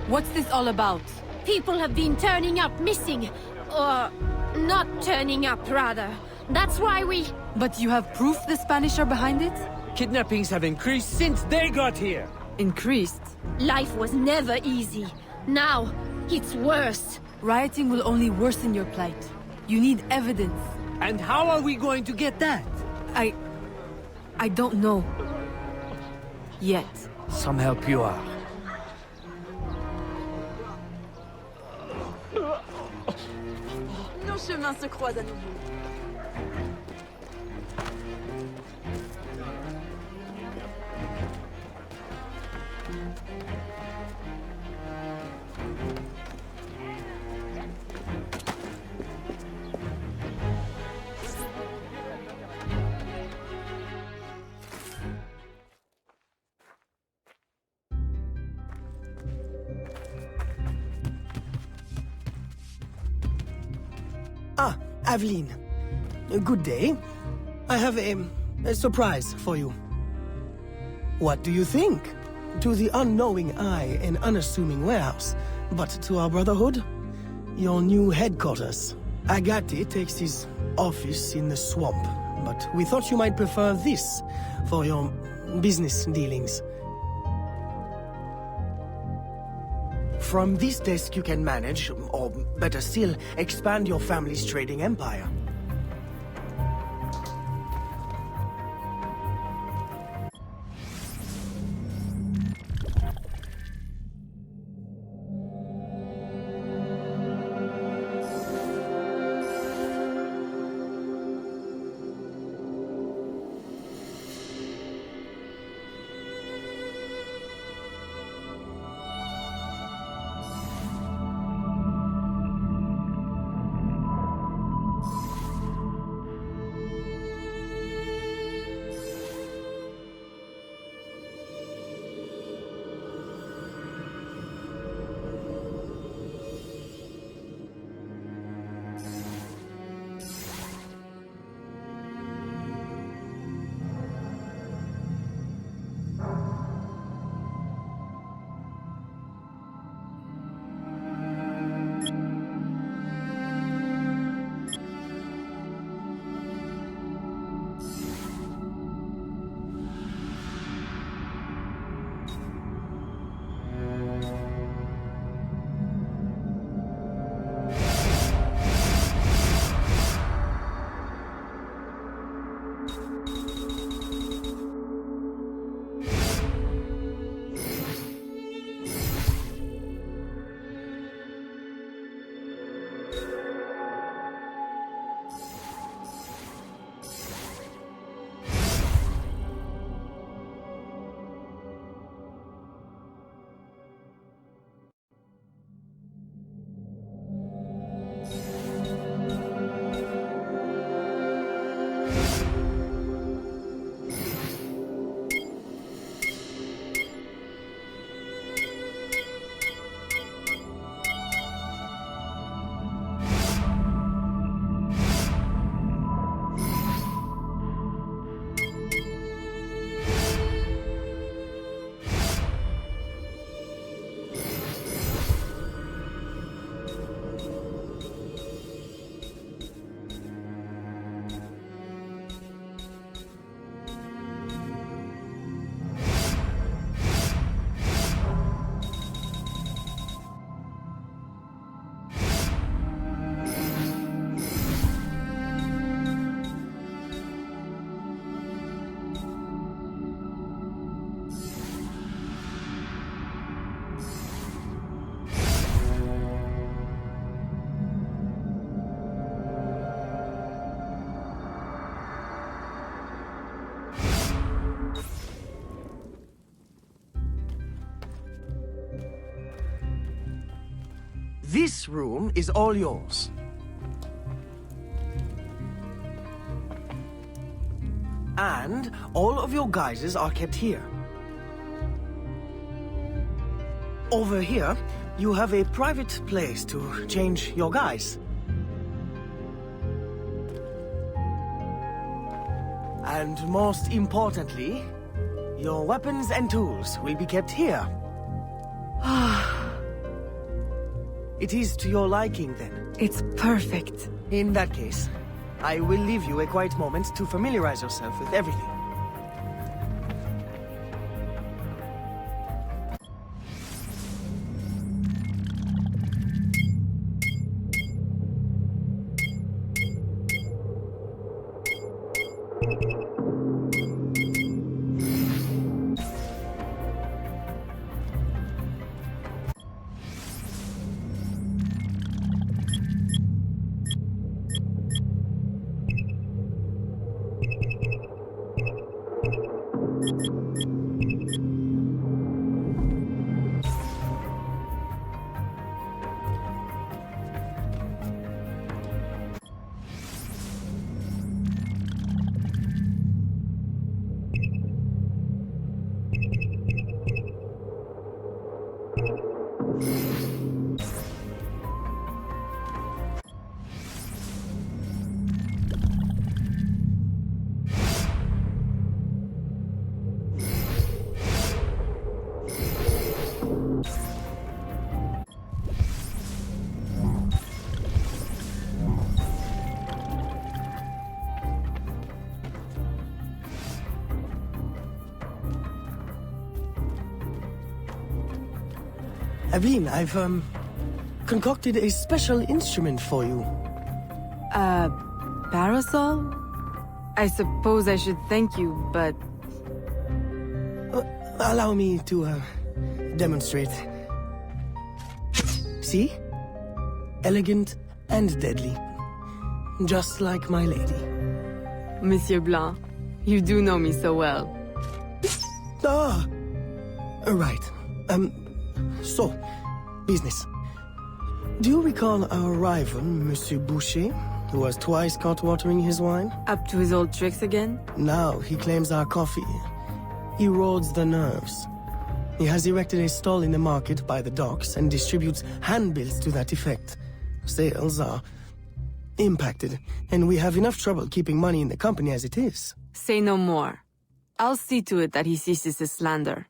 what's this all about? People have been turning up missing. Or not turning up, rather. That's why we... But you have proof the Spanish are behind it? Kidnappings have increased since they got here. Increased? Life was never easy. Now, it's worse. Rioting will only worsen your plight. You need evidence. And how are we going to get that? I don't know. Yet. Some help you are. Nos chemins se croisent à nouveau. Ah, Aveline. Good day. I have a surprise for you. What do you think? To the unknowing eye, an unassuming warehouse. But to our brotherhood, your new headquarters. Agate takes his office in the swamp, but we thought you might prefer this for your business dealings. From this desk you can manage, or better still, expand your family's trading empire. This room is all yours. And all of your guises are kept here. Over here, you have a private place to change your guise. And most importantly, your weapons and tools will be kept here. It is to your liking, then? It's perfect. In that case, I will leave you a quiet moment to familiarize yourself with everything. Aveline, I've, concocted a special instrument for you. Parasol? I suppose I should thank you, but... Allow me to, demonstrate. See? Elegant and deadly. Just like my lady. Monsieur Blanc, you do know me so well. Ah! Right. So, business. Do you recall our rival, Monsieur Boucher, who was twice caught watering his wine? Up to his old tricks again? Now he claims our coffee erodes the nerves. He has erected a stall in the market by the docks and distributes handbills to that effect. Sales are impacted, and we have enough trouble keeping money in the company as it is. Say no more. I'll see to it that he ceases his slander.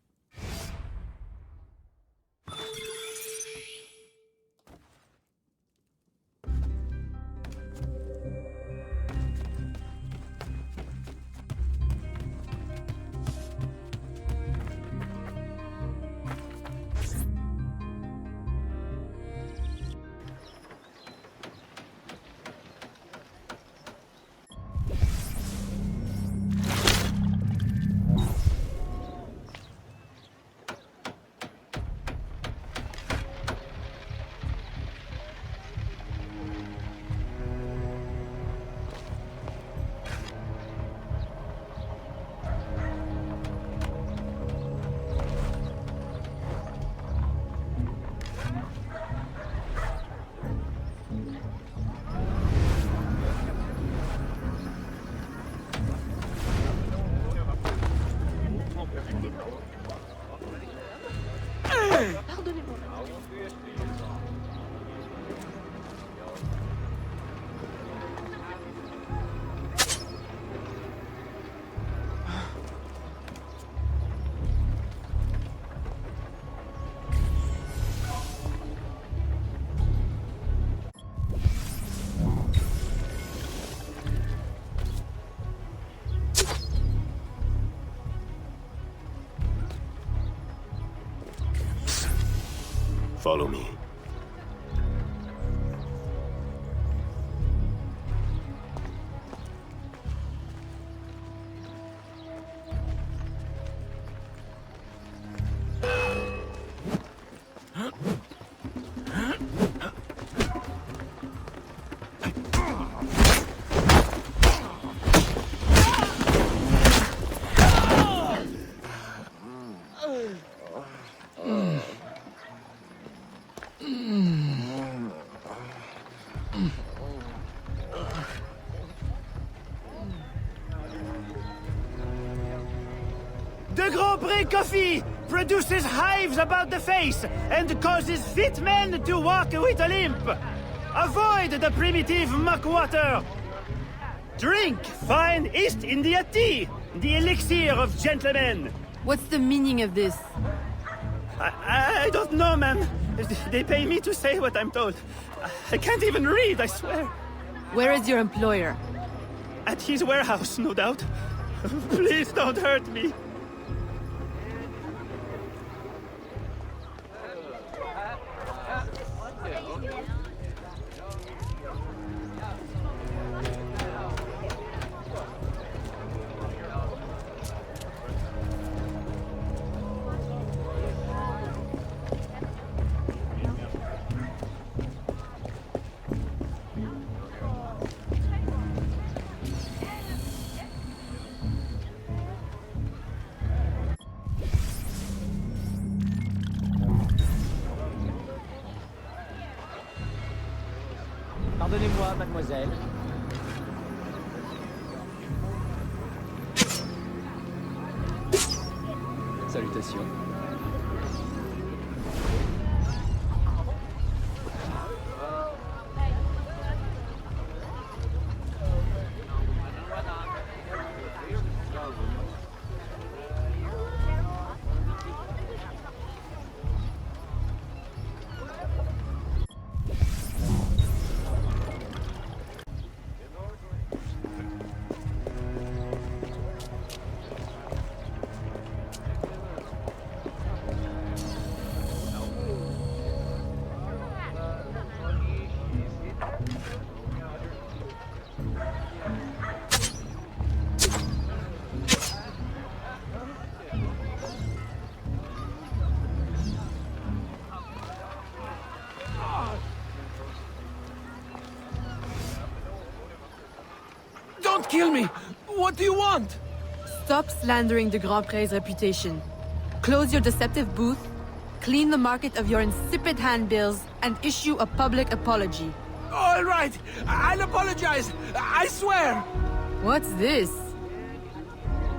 Follow me. coffee produces hives about the face and causes fit men to walk with a limp. Avoid the primitive muck water. Drink fine East India tea, the elixir of gentlemen. What's the meaning of this? I don't know, ma'am. They pay me to say what I'm told. I can't even read, I swear. Where is your employer? At his warehouse, no doubt. Please don't hurt me. Pardonnez-moi, mademoiselle. Salutations. Don't kill me! What do you want? Stop slandering de Grandpré's reputation. Close your deceptive booth, clean the market of your insipid handbills, and issue a public apology. All right, I'll apologize. I swear. What's this?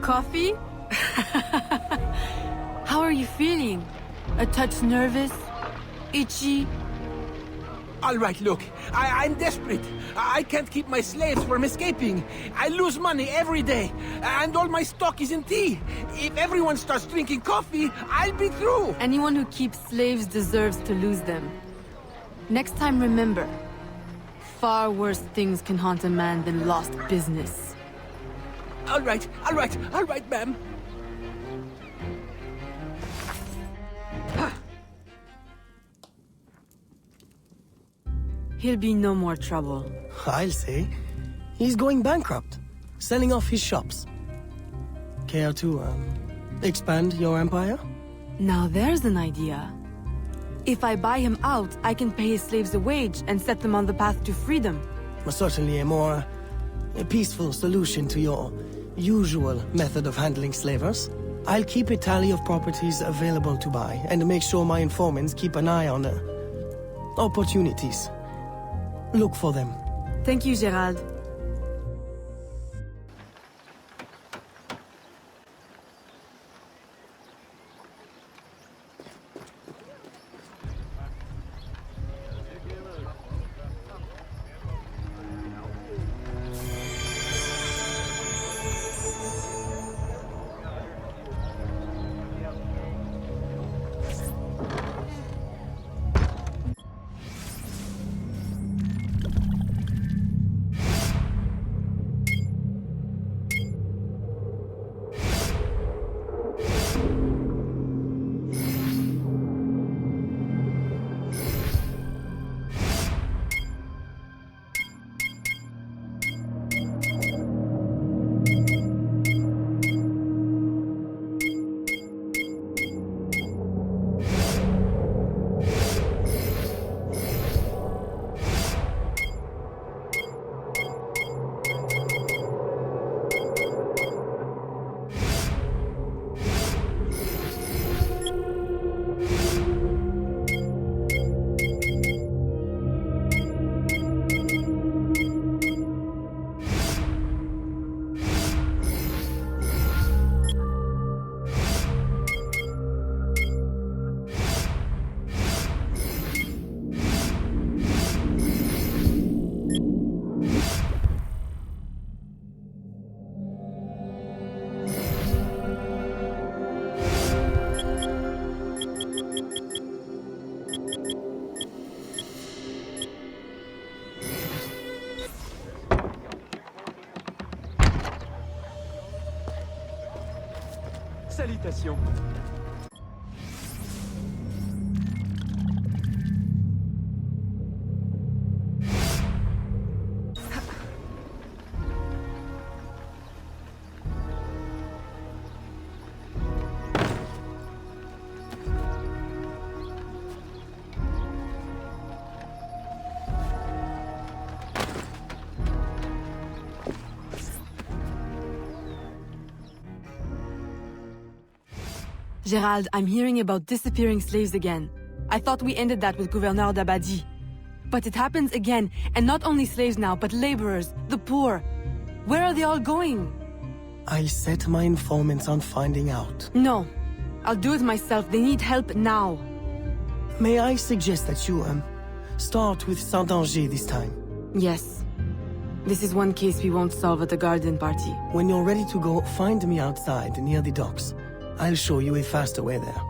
Coffee? How are you feeling? A touch nervous? Itchy? All right, look, I'm desperate. I can't keep my slaves from escaping. I lose money every day, and all my stock is in tea. If everyone starts drinking coffee, I'll be through. Anyone who keeps slaves deserves to lose them. Next time, remember, far worse things can haunt a man than lost business. All right, ma'am. He'll be no more trouble. I'll say. He's going bankrupt, selling off his shops. Care to, expand your empire? Now there's an idea. If I buy him out, I can pay his slaves a wage and set them on the path to freedom. Certainly a more peaceful solution to your usual method of handling slavers. I'll keep a tally of properties available to buy, and make sure my informants keep an eye on opportunities. Look for them. Thank you, Gerald. Salutations. Gerald, I'm hearing about disappearing slaves again. I thought we ended that with Gouverneur d'Abadie. But it happens again, and not only slaves now, but laborers, the poor. Where are they all going? I'll set my informants on finding out. No. I'll do it myself. They need help now. May I suggest that you, start with Saint-Danger this time? Yes. This is one case we won't solve at the garden party. When you're ready to go, find me outside, near the docks. I'll show you a faster way there.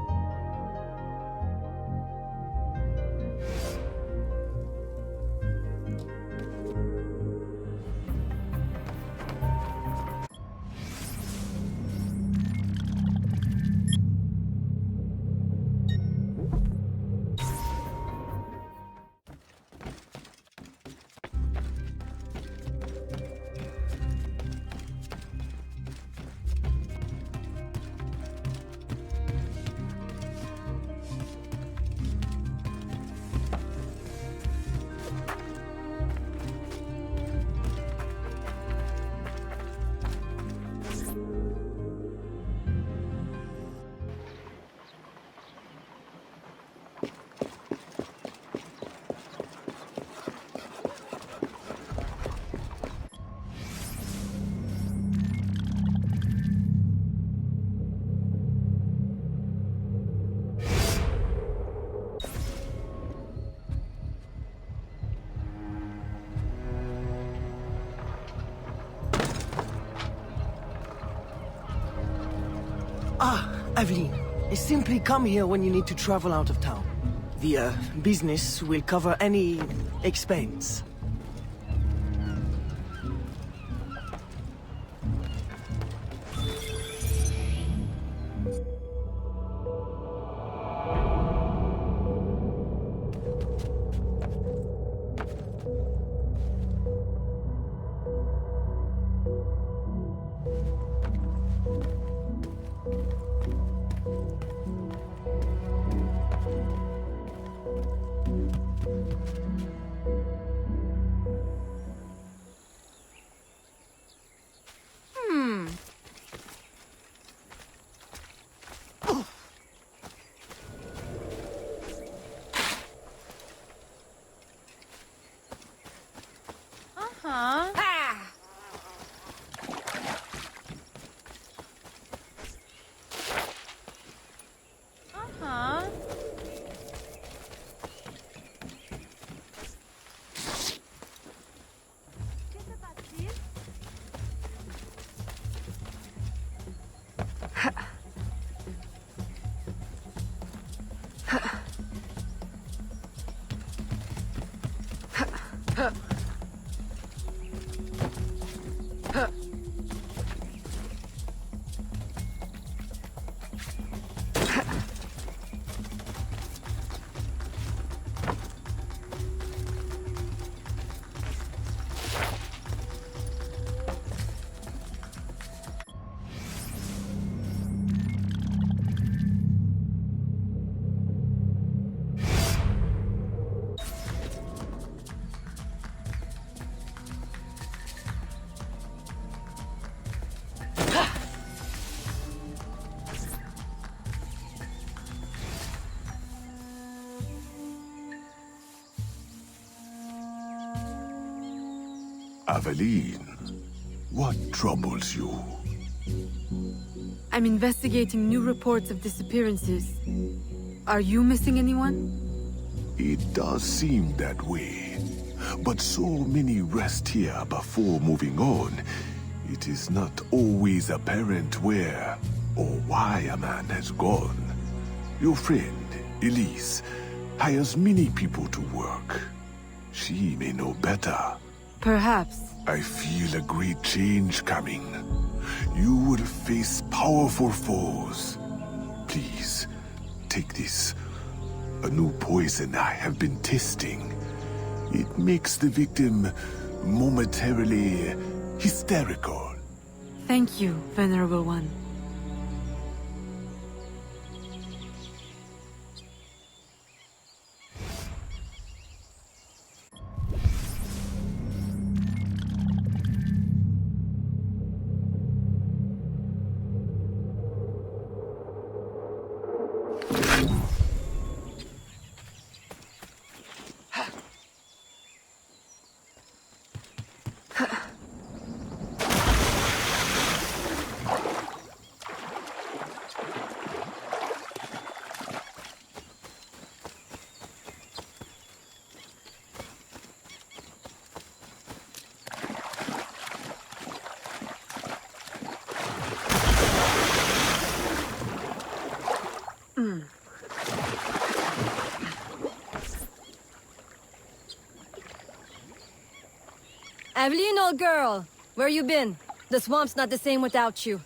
Aveline, simply come here when you need to travel out of town. The, business will cover any expense. Aveline, what troubles you? I'm investigating new reports of disappearances. Are you missing anyone? It does seem that way. But so many rest here before moving on. It is not always apparent where or why a man has gone. Your friend, Elise, hires many people to work. She may know better. Perhaps. I feel a great change coming. You will face powerful foes. Please, take this. A new poison I have been testing. It makes the victim momentarily hysterical. Thank you, Venerable One. Aveline, old girl! Where you been? The swamp's not the same without you.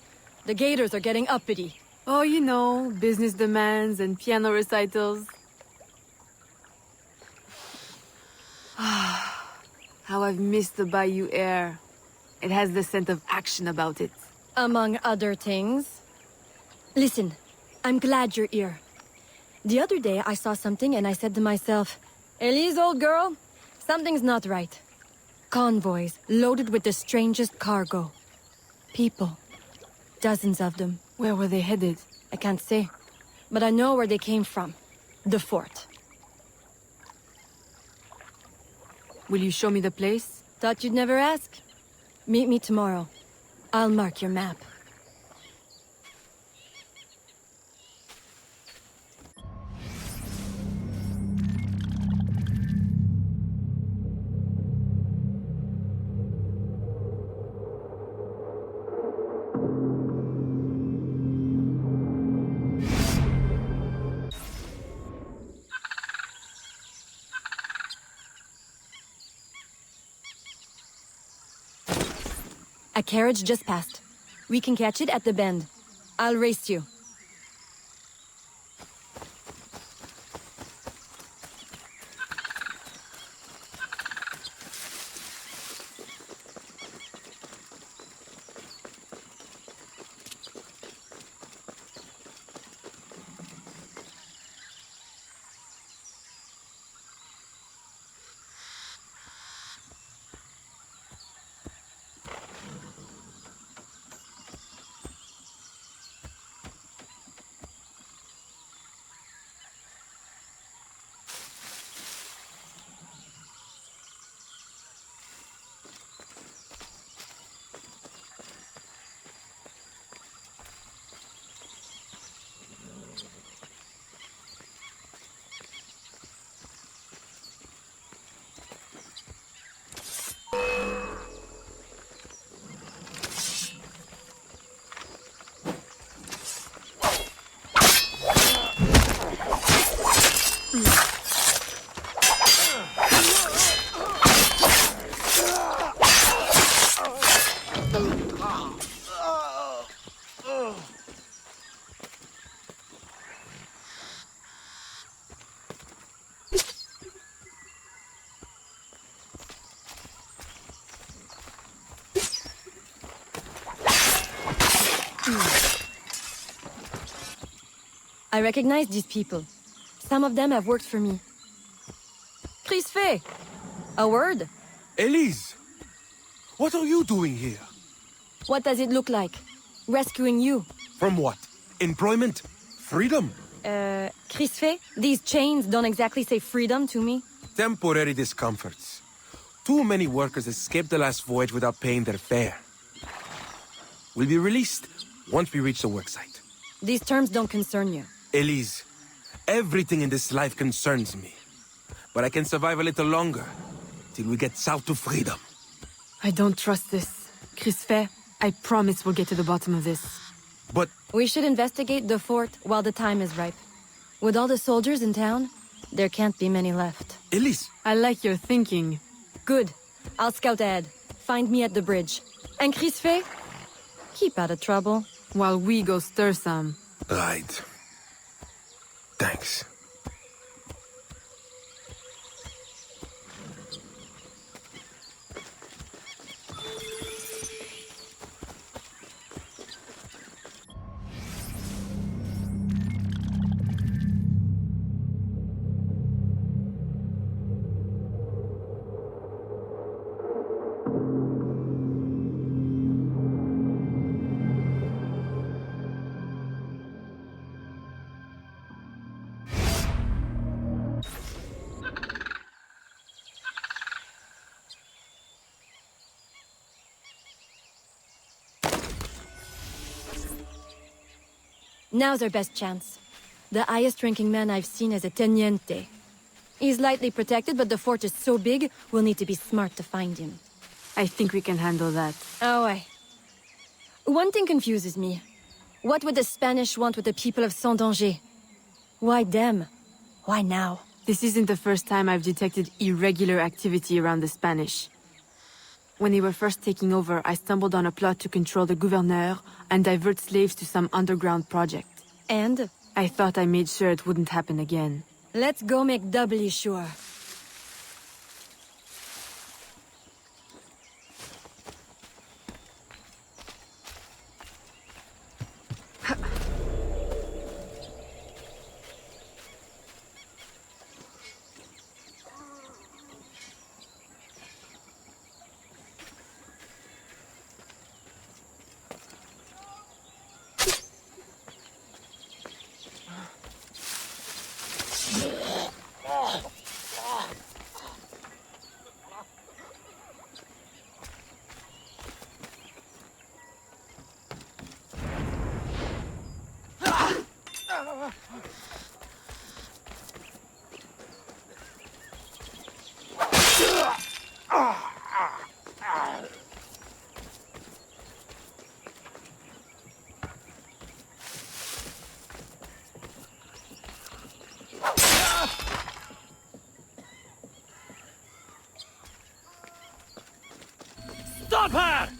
The gators are getting uppity. Oh, you know, business demands and piano recitals. How I've missed the bayou air. It has the scent of action about it. Among other things. Listen, I'm glad you're here. The other day I saw something and I said to myself, Elise, old girl, something's not right. Convoys loaded with the strangest cargo. People. Dozens of them. Where were they headed? I can't say. But I know where they came from. The fort. Will you show me the place? Thought you'd never ask. Meet me tomorrow. I'll mark your map. A carriage just passed. We can catch it at the bend. I'll race you. I recognize these people. Some of them have worked for me. Crisfé! A word? Elise! What are you doing here? What does it look like? Rescuing you. From what? Employment? Freedom? Crisfé, these chains don't exactly say freedom to me. Temporary discomforts. Too many workers escaped the last voyage without paying their fare. We'll be released once we reach the worksite. These terms don't concern you. Elise, everything in this life concerns me. But I can survive a little longer, till we get south to freedom. I don't trust this. Crisfé, I promise we'll get to the bottom of this. But... We should investigate the fort while the time is ripe. With all the soldiers in town, there can't be many left. Elise! I like your thinking. Good. I'll scout ahead. Find me at the bridge. And Crisfe? Keep out of trouble. While we go stir some. Right. Thanks. Now's our best chance. The highest-ranking man I've seen is a teniente. He's lightly protected, but the fort is so big, we'll need to be smart to find him. I think we can handle that. Oh, aye. One thing confuses me. What would the Spanish want with the people of Saint-Danger? Why them? Why now? This isn't the first time I've detected irregular activity around the Spanish. When they were first taking over, I stumbled on a plot to control the gouverneur and divert slaves to some underground project. And? I thought I made sure it wouldn't happen again. Let's go make doubly sure. Stop her!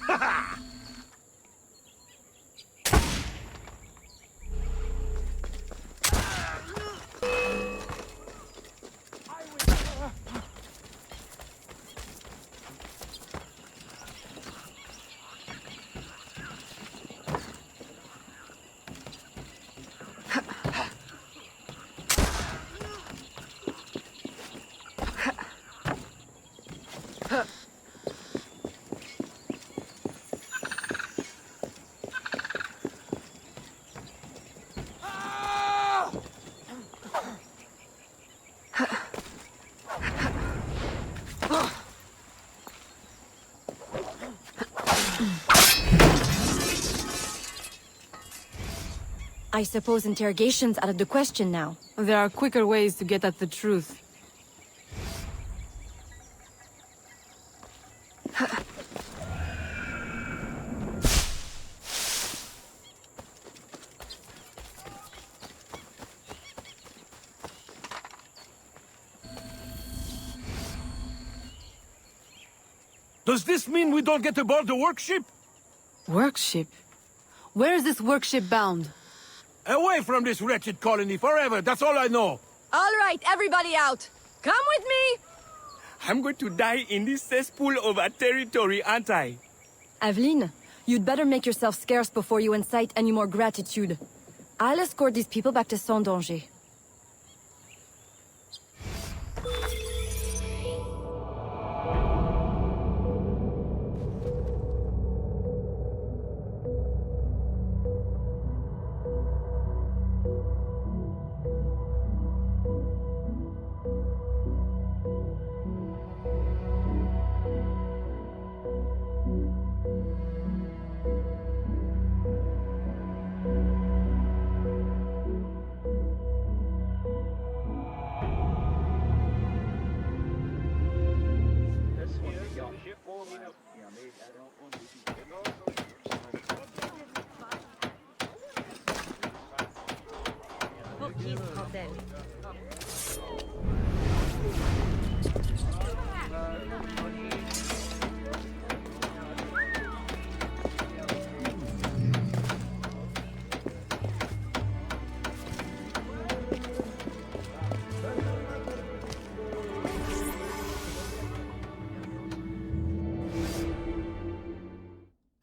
I suppose interrogation's out of the question now. There are quicker ways to get at the truth. Does this mean we don't get aboard the workship? Workship? Where is this workship bound? Away from this wretched colony forever, that's all I know. All right, everybody out! Come with me! I'm going to die in this cesspool of a territory, aren't I? Aveline, you'd better make yourself scarce before you incite any more gratitude. I'll escort these people back to Saint-Danger.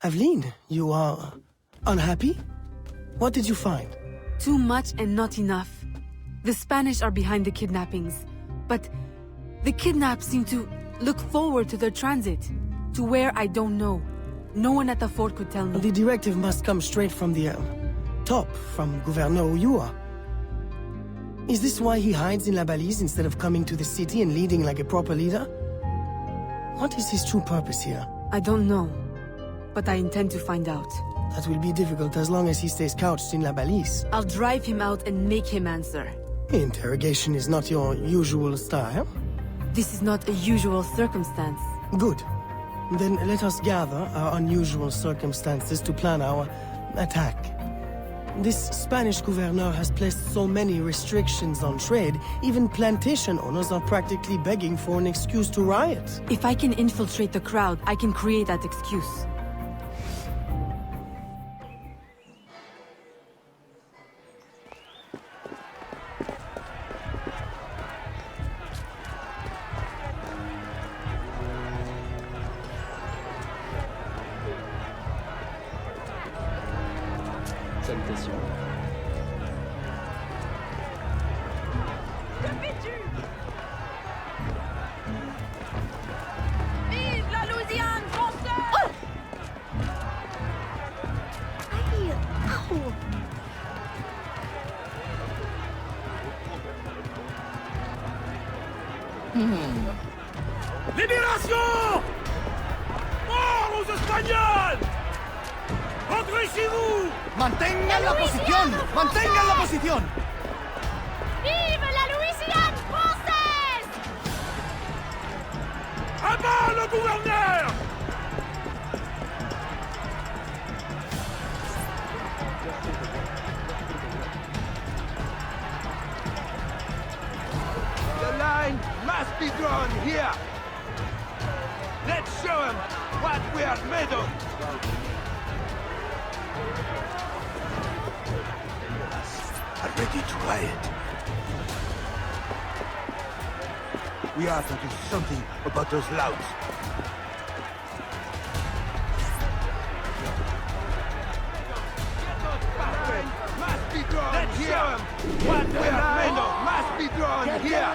Aveline, you are unhappy? What did you find? Too much and not enough. The Spanish are behind the kidnappings, but the kidnapped seem to look forward to their transit, to where I don't know. No one at the fort could tell me. The directive must come straight from the top, from Gouverneur Uyua. Is this why he hides in La Balise instead of coming to the city and leading like a proper leader? What is his true purpose here? I don't know, but I intend to find out. That will be difficult as long as he stays couched in La Balise. I'll drive him out and make him answer. Interrogation is not your usual style. This is not a usual circumstance. Good. Then let us gather our unusual circumstances to plan our attack. This Spanish gouverneur has placed so many restrictions on trade, even plantation owners are practically begging for an excuse to riot. If I can infiltrate the crowd, I can create that excuse. Salutations. Que fais-tu? Vive la Louisiane française! Oh! Aïe! Ow! Libération! Mort aux Espagnols! ¡Rentrez chez vous! ¡Mantengan la posición! ¡Mantengan la posición! Vive la Louisiane française! À bas le gouverneur! The line must be drawn here. Let's show them what we are made of. Are ready to riot. We have to do something about those louts. Must be drawn here. What we are made of must be drawn here.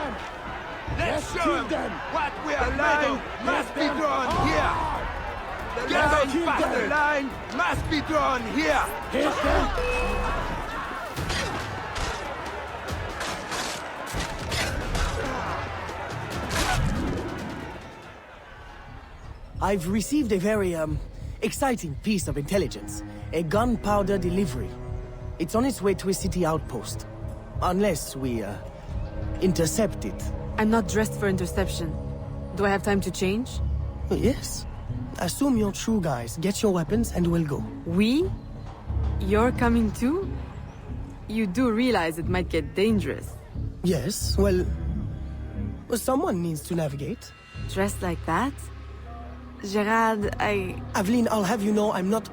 Let's show them what we are made of. Must be drawn here. The line must be drawn here. I've received a very, exciting piece of intelligence. A gunpowder delivery. It's on its way to a city outpost. Unless we, intercept it. I'm not dressed for interception. Do I have time to change? Yes. Assume you're true guys. Get your weapons and we'll go. We? You're coming too? You do realize it might get dangerous. Yes, well, someone needs to navigate. Dressed like that? Gerard, Aveline, I'll have you know I'm not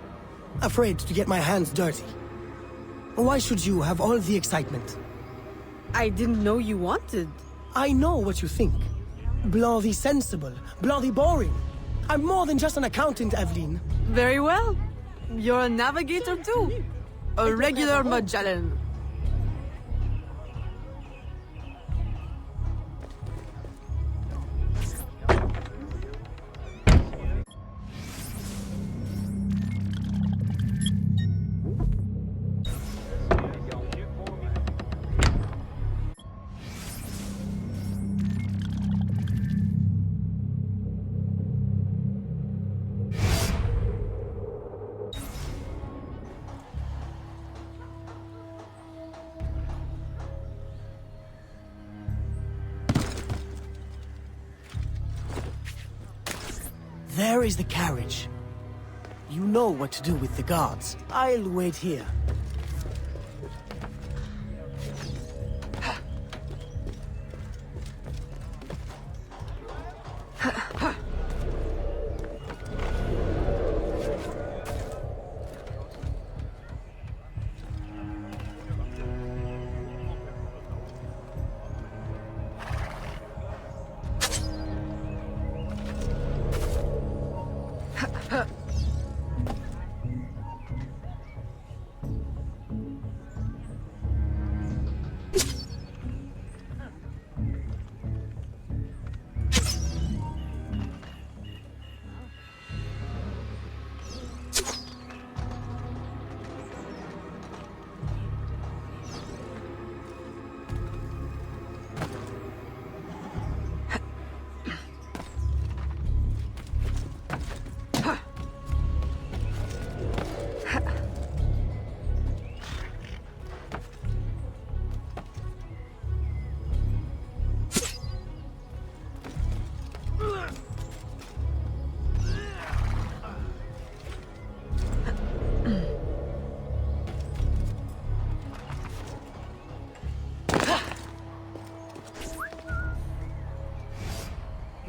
afraid to get my hands dirty. Why should you have all the excitement? I didn't know you wanted. I know what you think. Bloody sensible, bloody boring. I'm more than just an accountant, Aveline. Very well. You're a navigator too. A regular Magellan. There is the carriage. You know what to do with the guards. I'll wait here.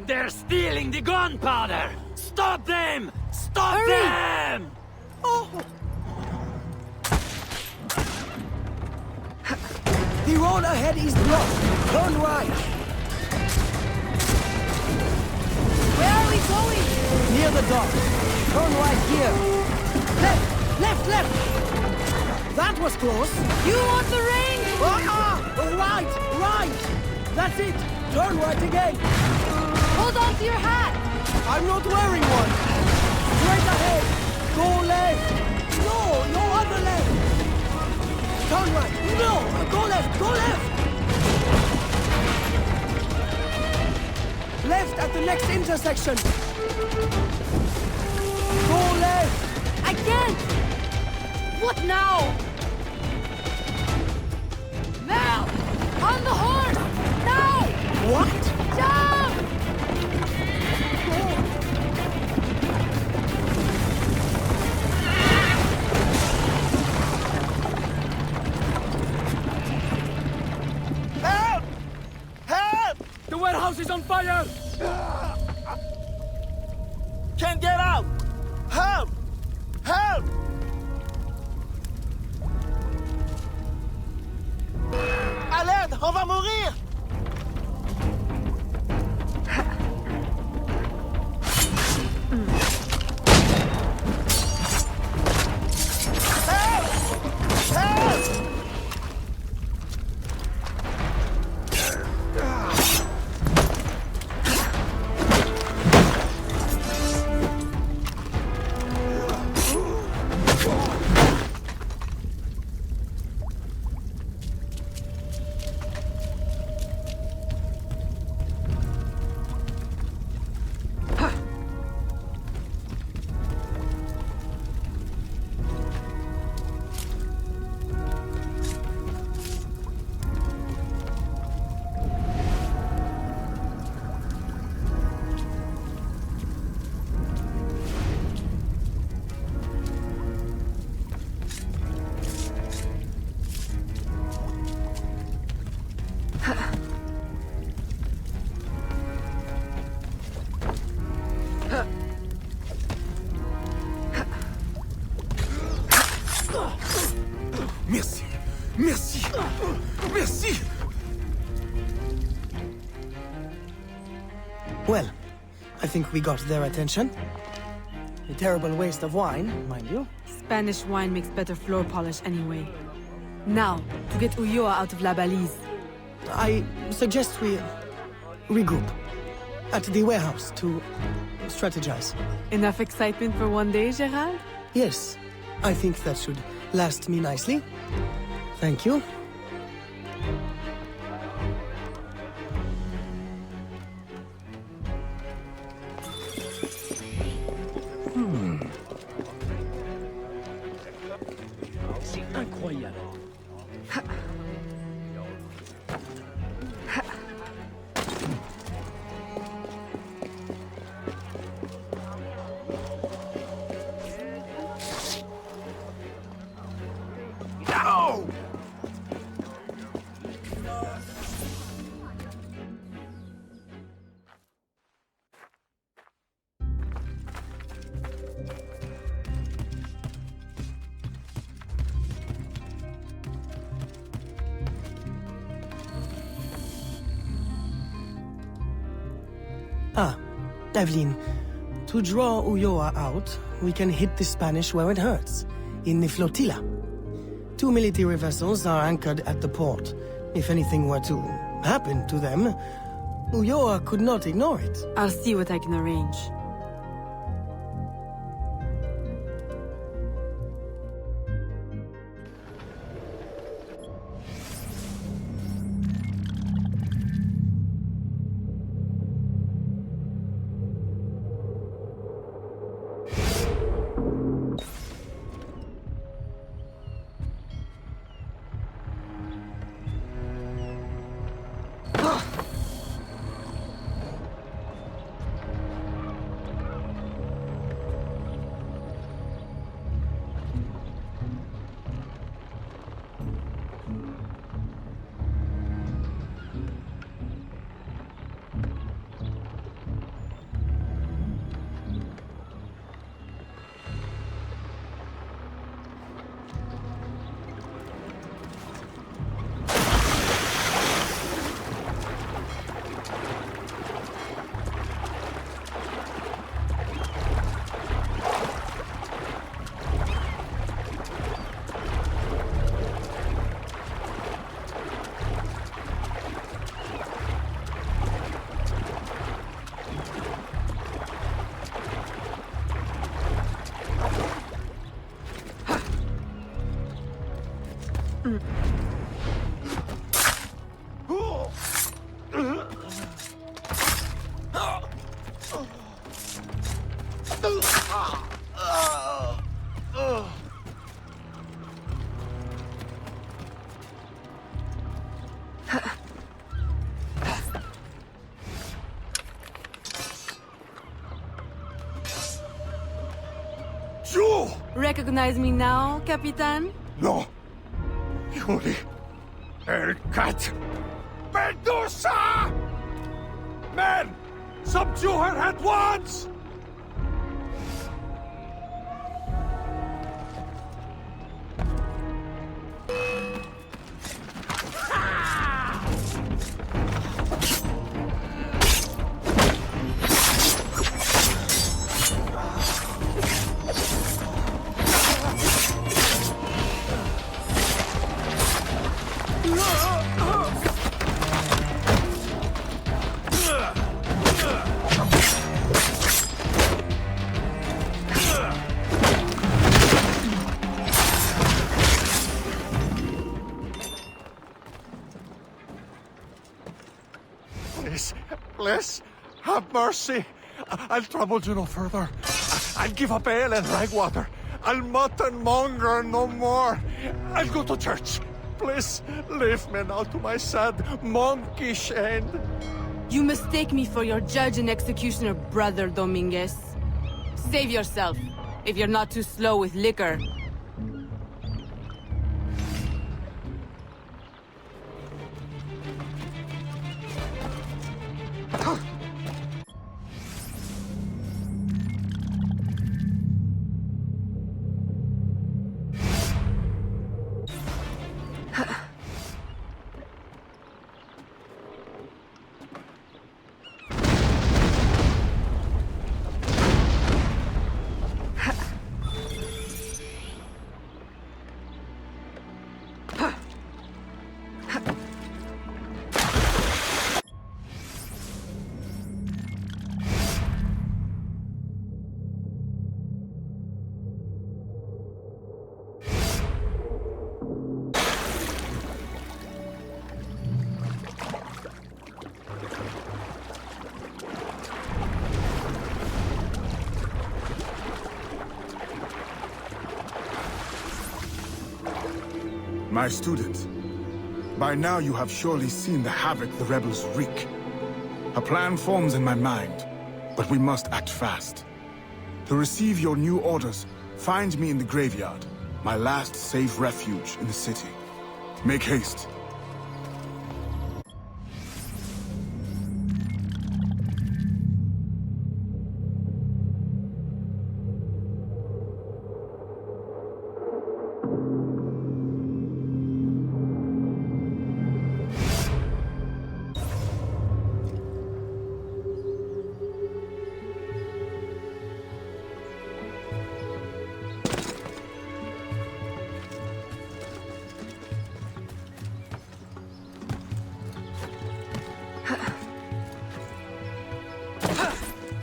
They're stealing the gunpowder! Stop them! Stop them! Oh! The road ahead is blocked. Turn right. Where are we going? Near the dock. Turn right here. Left! Left! Left! That was close. You want the ring? Right! Right! That's it! Turn right again! Hold on to your hat! I'm not wearing one! Straight ahead! Go left! No! No other left! Turn right! No! Go left! Go left! Left at the next intersection! Go left! I can't! What now? Now! On the horse! Now! What? Jump! Help! Help! The warehouse is on fire! Can't get out! Help! Help! À l'aide! On va mourir! Help! Help! Merci. Merci. Merci. Well, I think we got their attention. A terrible waste of wine, mind you. Spanish wine makes better floor polish anyway. Now, to get Ulloa out of La Balise. I suggest we regroup at the warehouse to strategize. Enough excitement for one day, Gerald? Yes, I think that should last me nicely. Thank you. C'est incroyable. Aveline, to draw Ulloa out, we can hit the Spanish where it hurts, in the flotilla. 2 military vessels are anchored at the port. If anything were to happen to them, Ulloa could not ignore it. I'll see what I can arrange. Recognize me now, Capitan? No. Yuri. El cat. Medusa! Men! Subdue her at once! Bliss, have mercy. I'll trouble you no further. I'll give up ale and ragwater. I'll mutton monger no more. I'll go to church. Bliss, leave me now to my sad, monkish end. You mistake me for your judge and executioner, Brother Dominguez. Save yourself, if you're not too slow with liquor. My student, by now you have surely seen the havoc the rebels wreak. A plan forms in my mind, but we must act fast. To receive your new orders, find me in the graveyard, my last safe refuge in the city. Make haste.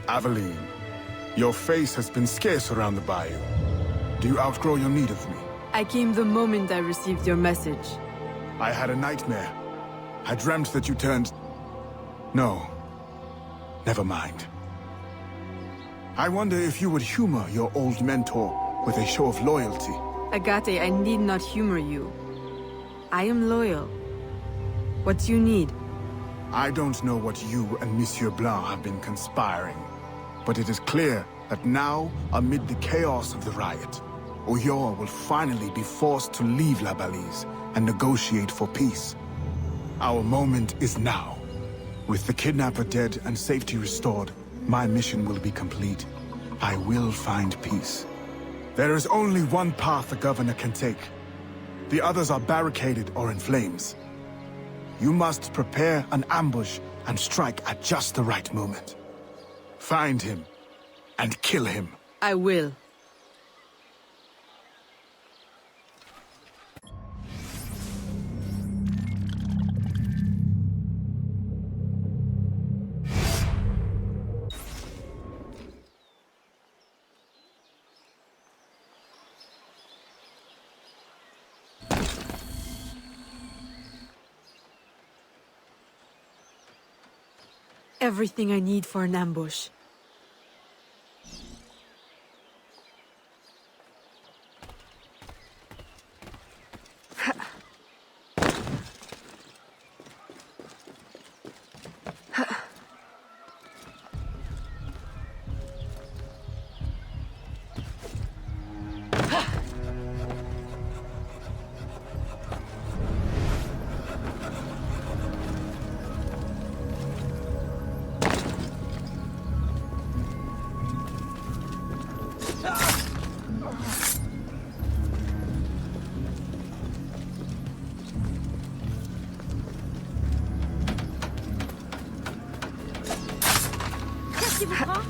Aveline, your face has been scarce around the bayou. Do you outgrow your need of me? I came the moment I received your message. I had a nightmare. I dreamt that you turned... No. Never mind. I wonder if you would humor your old mentor with a show of loyalty. Agate, I need not humor you. I am loyal. What do you need? I don't know what you and Monsieur Blanc have been conspiring, but it is clear that now, amid the chaos of the riot, Oyor will finally be forced to leave La Balise and negotiate for peace. Our moment is now. With the kidnapper dead and safety restored, my mission will be complete. I will find peace. There is only one path the governor can take. The others are barricaded or in flames. You must prepare an ambush and strike at just the right moment. Find him and kill him. I will. everything I need for an ambush. Qu'est-ce qui vous prend?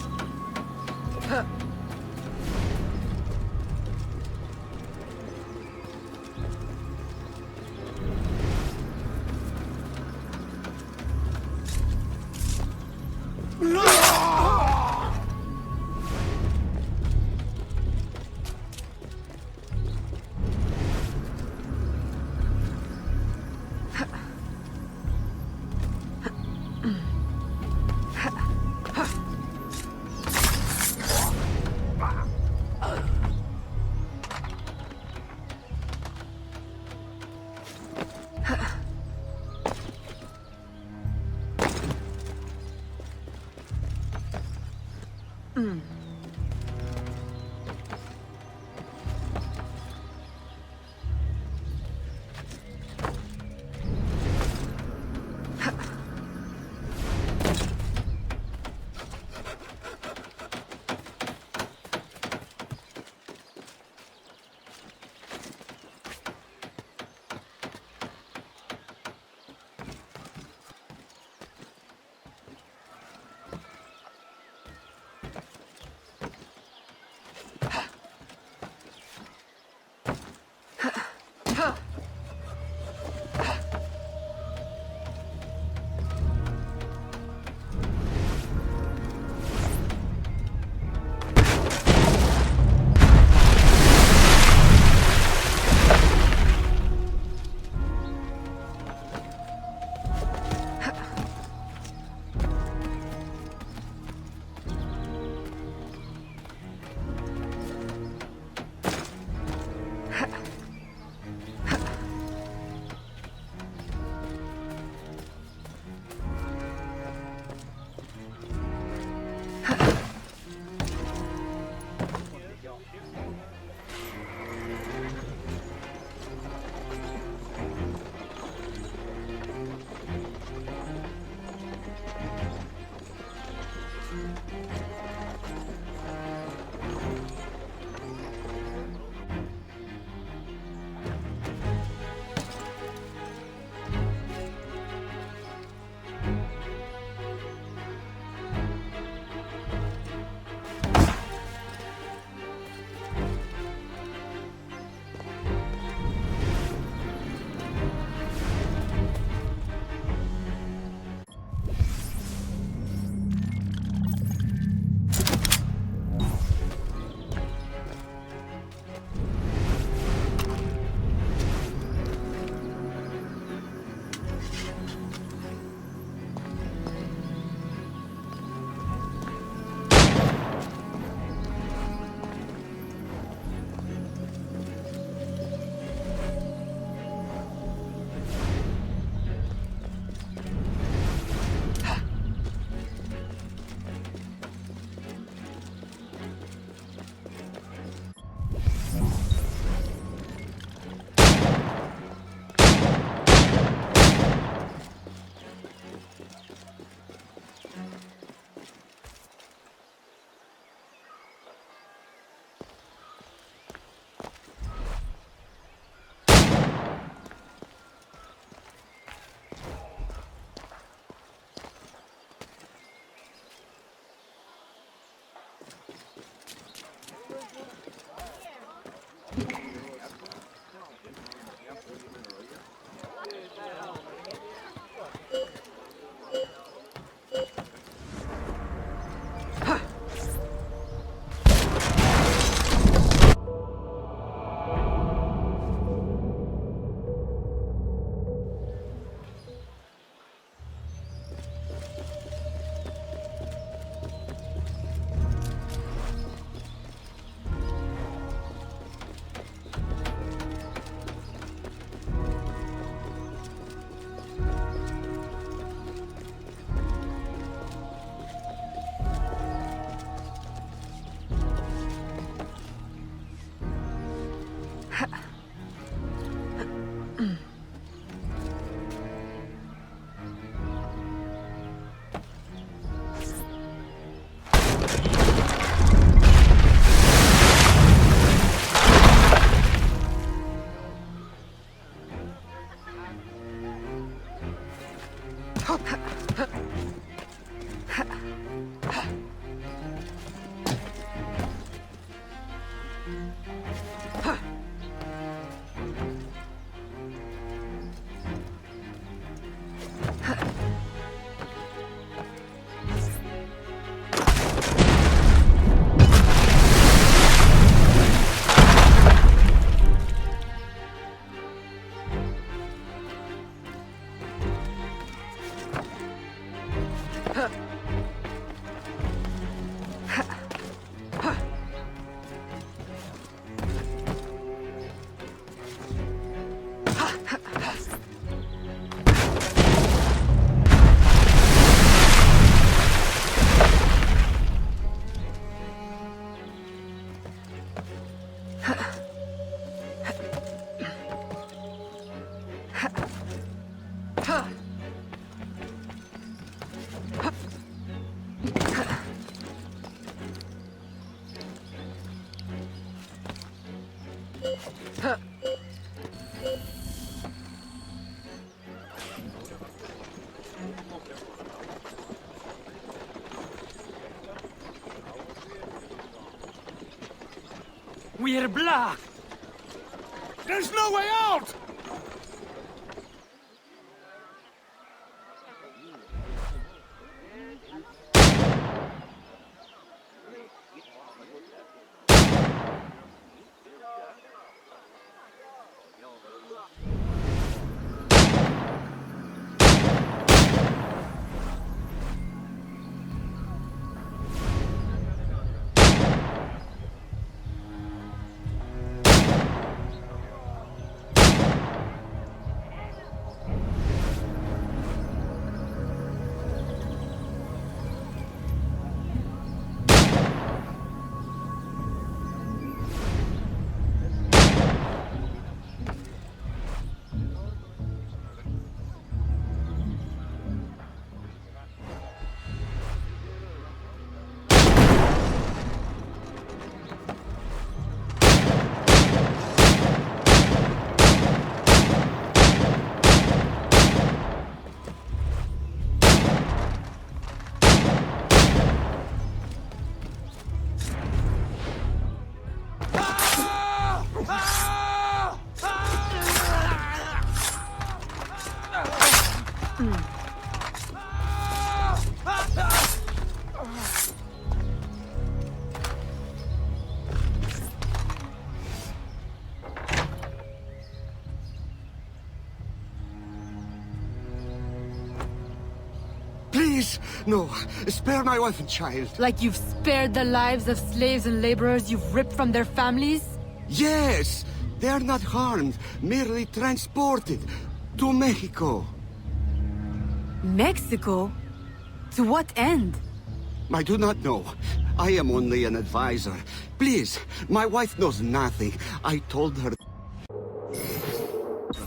We're blocked! There's no way out! Please, no. Spare my wife and child. Like you've spared the lives of slaves and laborers you've ripped from their families? Yes! They are not harmed, merely transported to Mexico. Mexico? To what end? I do not know. I am only an advisor. Please, my wife knows nothing. I told her the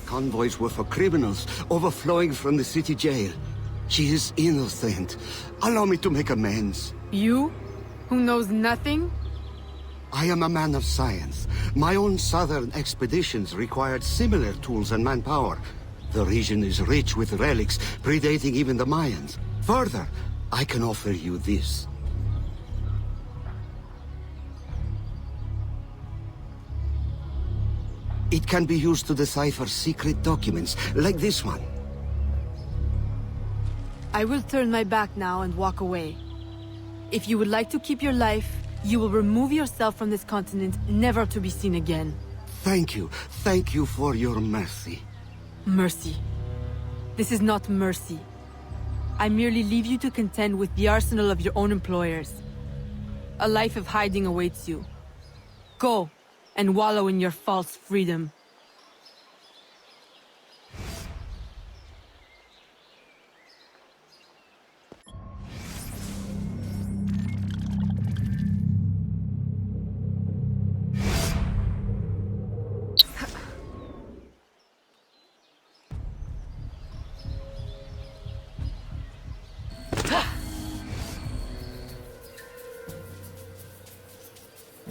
convoys were for criminals overflowing from the city jail. She is innocent. Allow me to make amends. You? Who knows nothing? I am a man of science. My own southern expeditions required similar tools and manpower. The region is rich with relics predating even the Mayans. Further, I can offer you this. It can be used to decipher secret documents, like this one. I will turn my back now and walk away. If you would like to keep your life, you will remove yourself from this continent, never to be seen again. Thank you. Thank you for your mercy. Mercy. This is not mercy. I merely leave you to contend with the arsenal of your own employers. A life of hiding awaits you. Go, and wallow in your false freedom.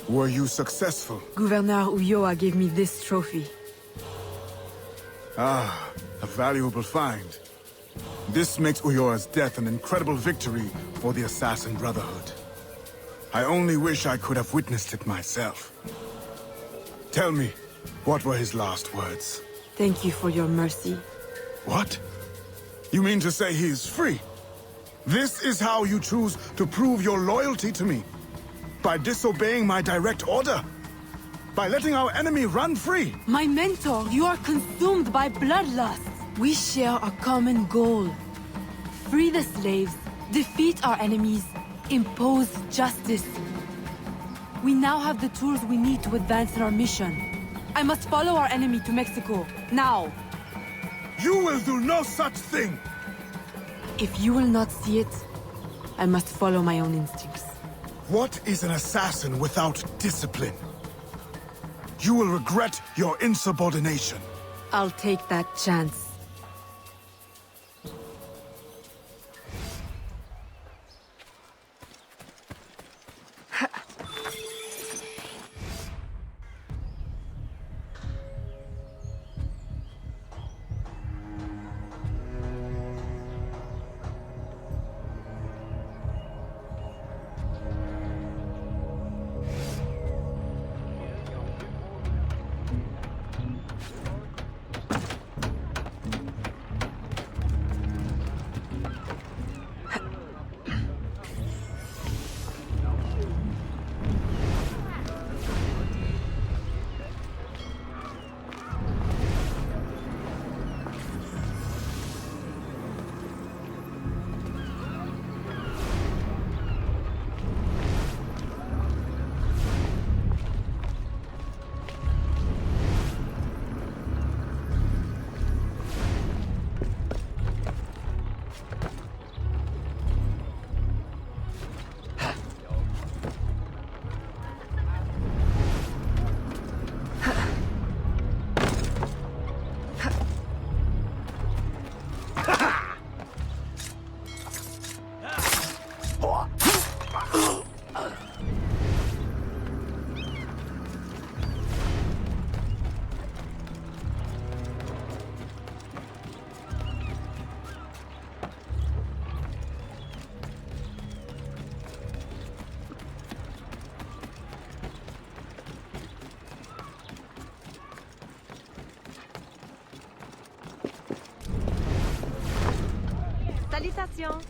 Were you successful? Gouverneur Ulloa gave me this trophy. Ah, a valuable find. This makes Uyora's death an incredible victory for the Assassin Brotherhood. I only wish I could have witnessed it myself. Tell me, what were his last words? Thank you for your mercy. What? You mean to say he is free? This is how you choose to prove your loyalty to me? By disobeying my direct order? By letting our enemy run free? My mentor, you are consumed by bloodlust. We share a common goal. Free the slaves, defeat our enemies, impose justice. We now have the tools we need to advance in our mission. I must follow our enemy to Mexico, now. You will do no such thing! If you will not see it, I must follow my own instincts. What is an assassin without discipline? You will regret your insubordination. I'll take that chance. Salutations!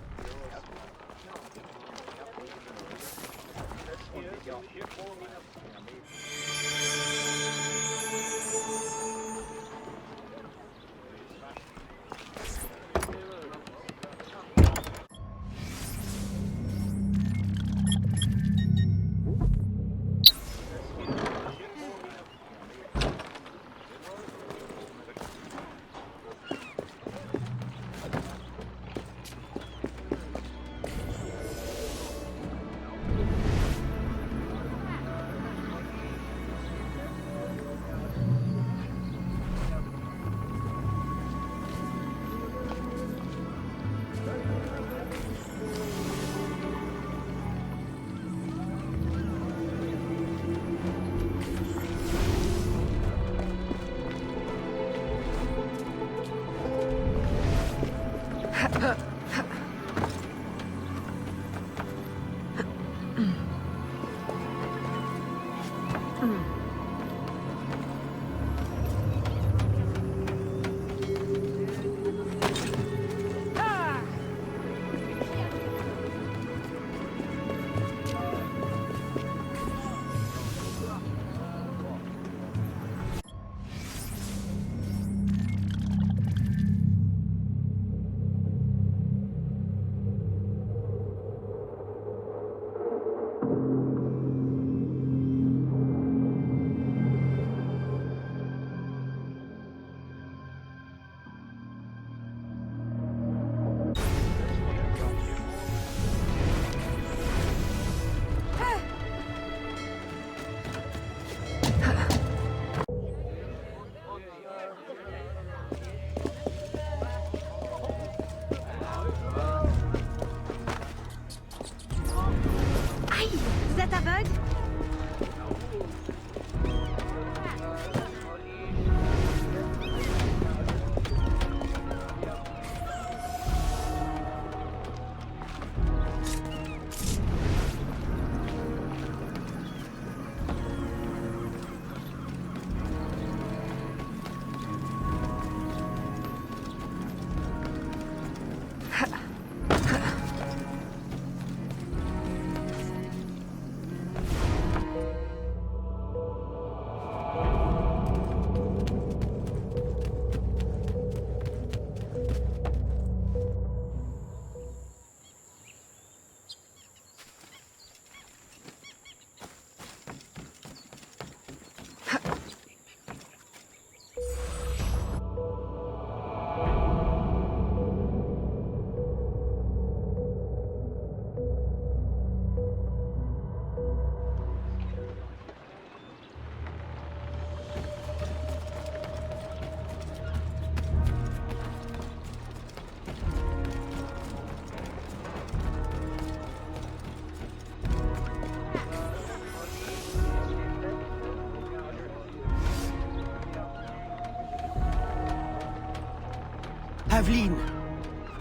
Aveline,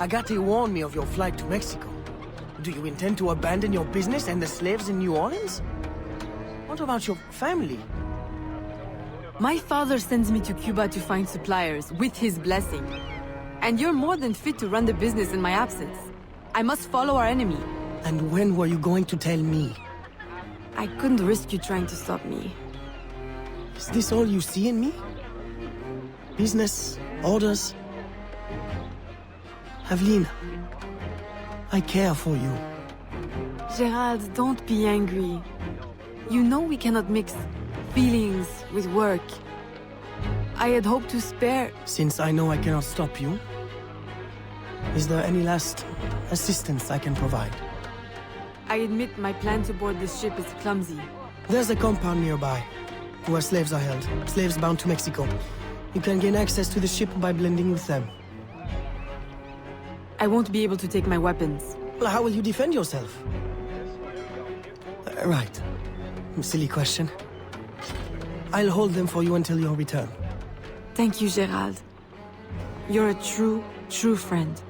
Agate warned me of your flight to Mexico. Do you intend to abandon your business and the slaves in New Orleans? What about your family? My father sends me to Cuba to find suppliers, with his blessing. And you're more than fit to run the business in my absence. I must follow our enemy. And when were you going to tell me? I couldn't risk you trying to stop me. Is this all you see in me? Business, orders? Aveline, I care for you. Gerald, don't be angry. You know we cannot mix feelings with work. I had hoped to spare... Since I know I cannot stop you, is there any last assistance I can provide? I admit my plan to board this ship is clumsy. There's a compound nearby, where slaves are held. Slaves bound to Mexico. You can gain access to the ship by blending with them. I won't be able to take my weapons. Well, how will you defend yourself? Right. Silly question. I'll hold them for you until your return. Thank you, Gerald. You're a true, true friend.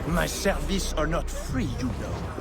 My services are not free, you know.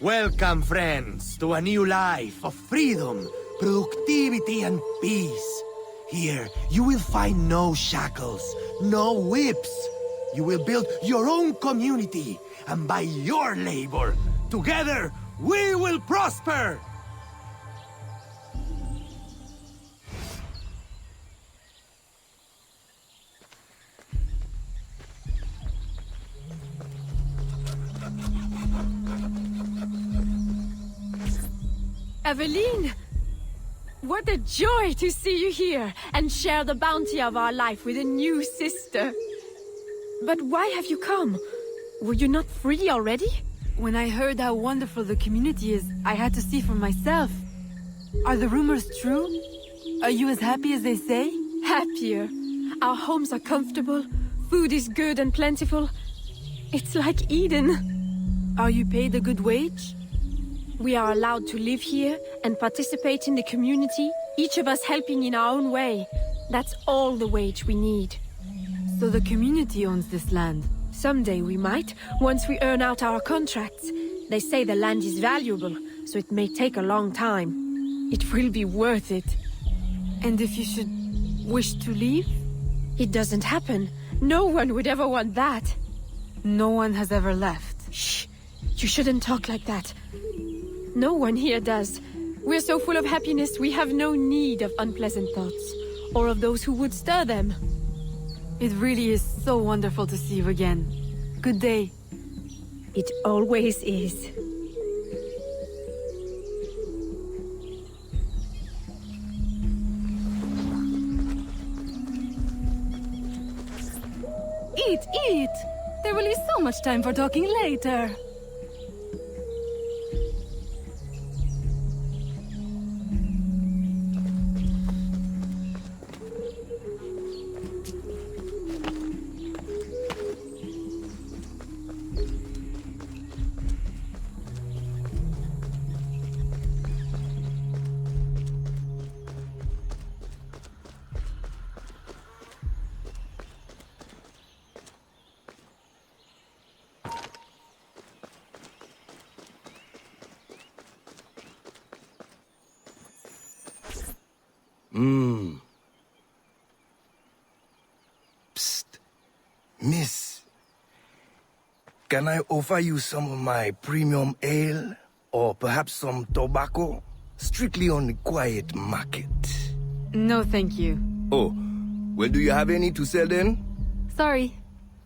Welcome, friends, to a new life of freedom, productivity, and peace. Here, you will find no shackles, no whips. You will build your own community, and by your labor, together, we will prosper! Aveline! What a joy to see you here and share the bounty of our life with a new sister. But why have you come? Were you not free already? When I heard how wonderful the community is, I had to see for myself. Are the rumors true? Are you as happy as they say? Happier. Our homes are comfortable, food is good and plentiful. It's like Eden. Are you paid a good wage? We are allowed to live here and participate in the community, each of us helping in our own way. That's all the wage we need. So the community owns this land? Someday we might, once we earn out our contracts. They say the land is valuable, so it may take a long time. It will be worth it. And if you should wish to leave? It doesn't happen. No one would ever want that. No one has ever left. Shh! You shouldn't talk like that. No one here does. We're so full of happiness, we have no need of unpleasant thoughts, or of those who would stir them. It really is so wonderful to see you again. Good day. It always is. Eat! There will be so much time for talking later. Psst. Miss, can I offer you some of my premium ale? Or perhaps some tobacco? Strictly on the quiet market. No, thank you. Oh, well, do you have any to sell then? Sorry.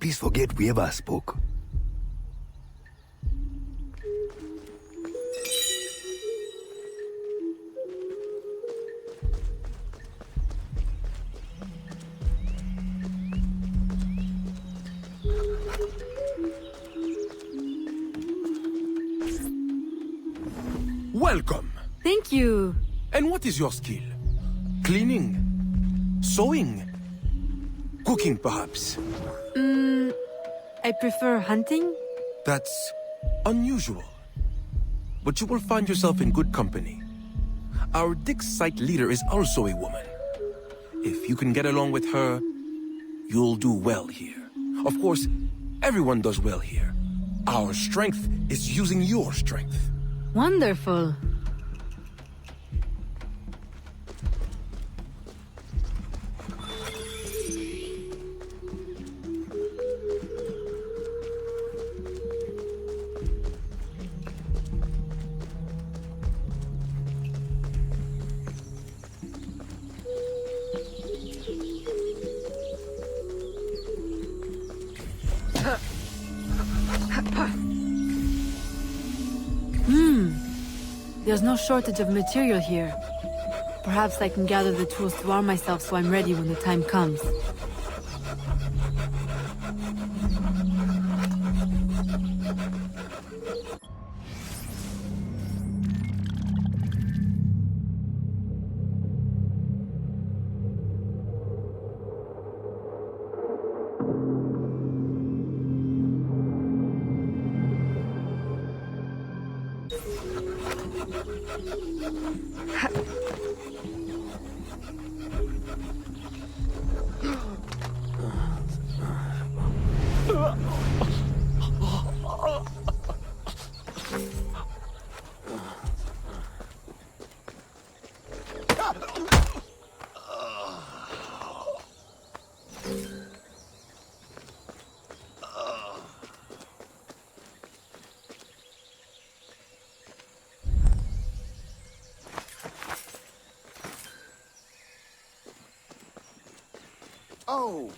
Please forget we ever spoke. Welcome. Thank you. And what is your skill? Cleaning? Sewing? Cooking, perhaps? I prefer hunting. That's unusual. But you will find yourself in good company. Our dig site leader is also a woman. If you can get along with her, you'll do well here. Of course, everyone does well here. Our strength is using your strength. Wonderful. There's no shortage of material here. Perhaps I can gather the tools to arm myself so I'm ready when the time comes. Oh!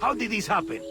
How did this happen?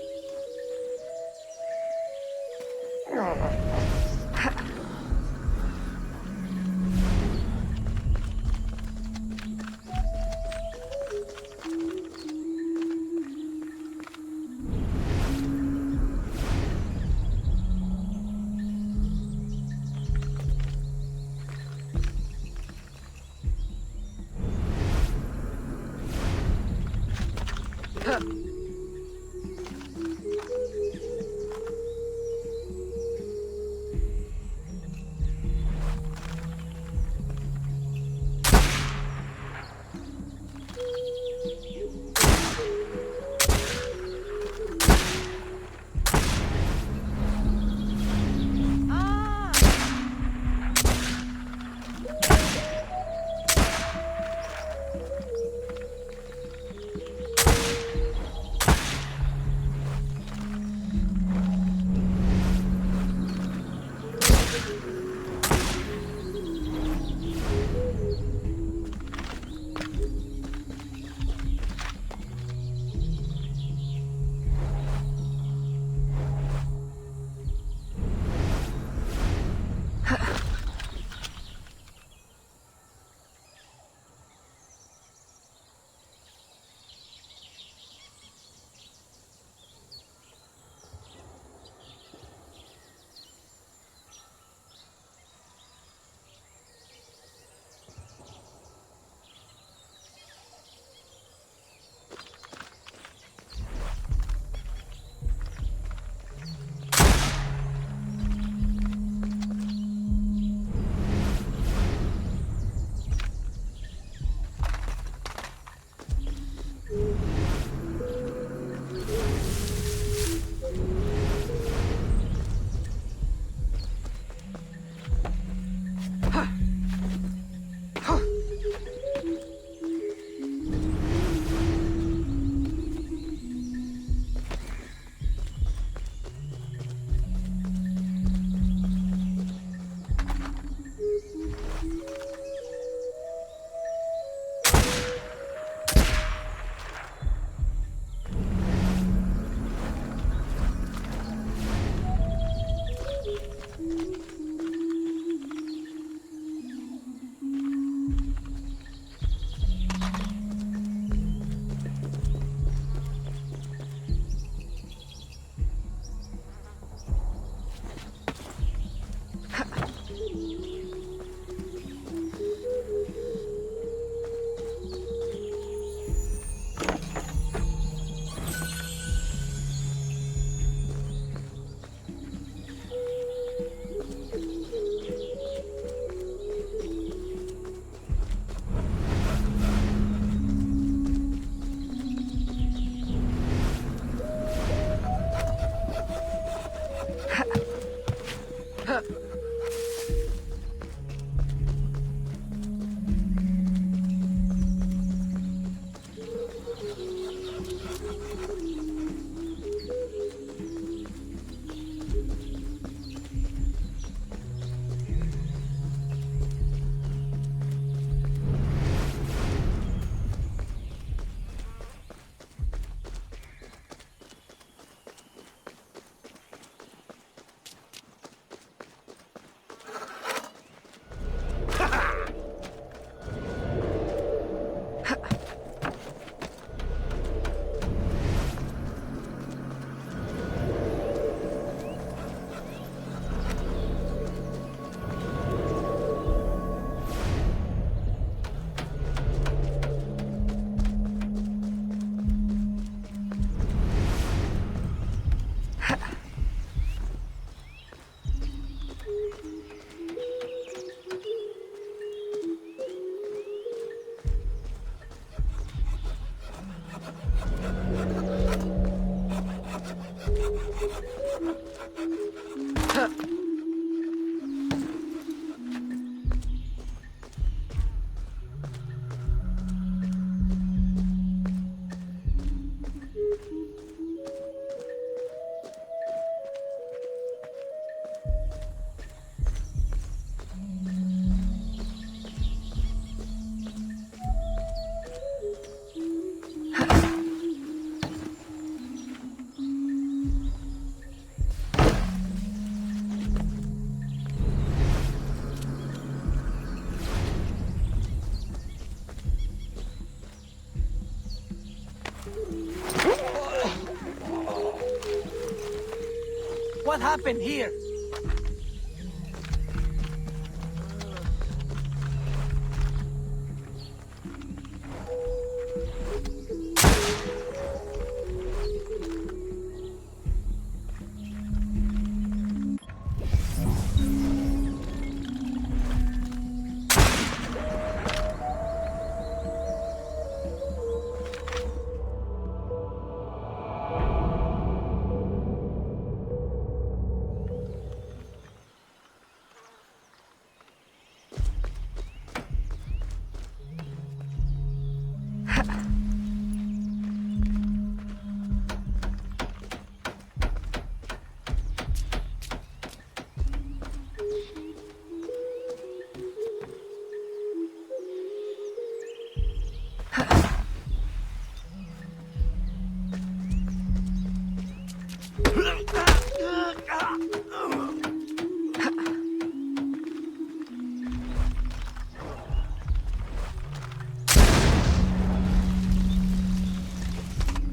what happened here.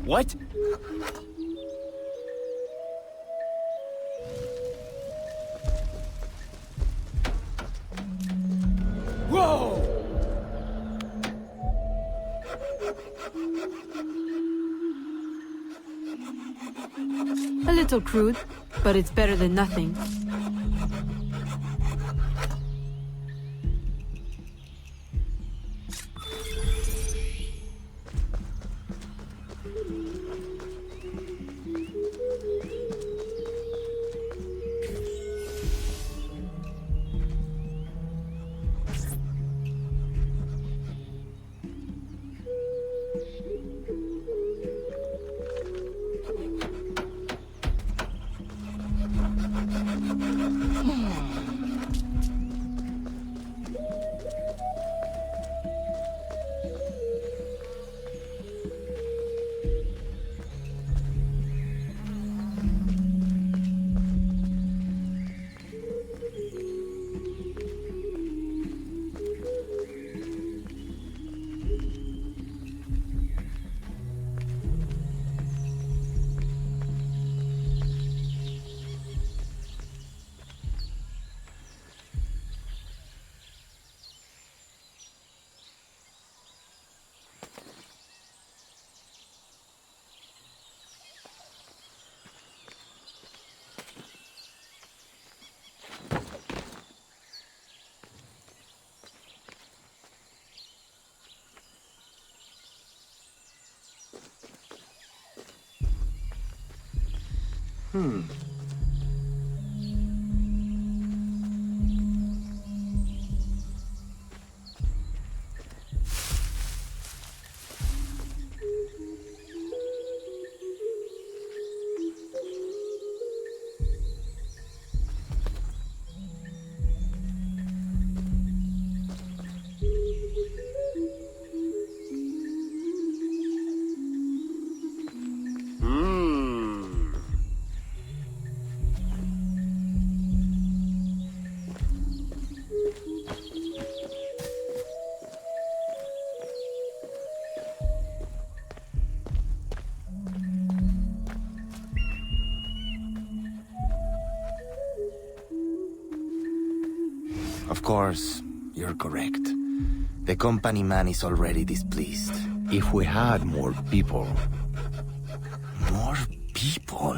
What? Whoa! A little crude, but it's better than nothing. Of course, you're correct. The company man is already displeased. If we had more people... More people?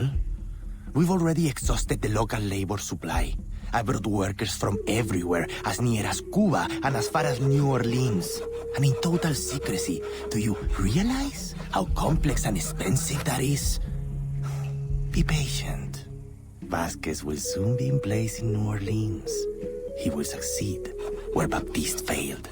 We've already exhausted the local labor supply. I brought workers from everywhere, as near as Cuba and as far as New Orleans. And in total secrecy. Do you realize how complex and expensive that is? Be patient. Vasquez will soon be in place in New Orleans. He will succeed where Baptiste failed.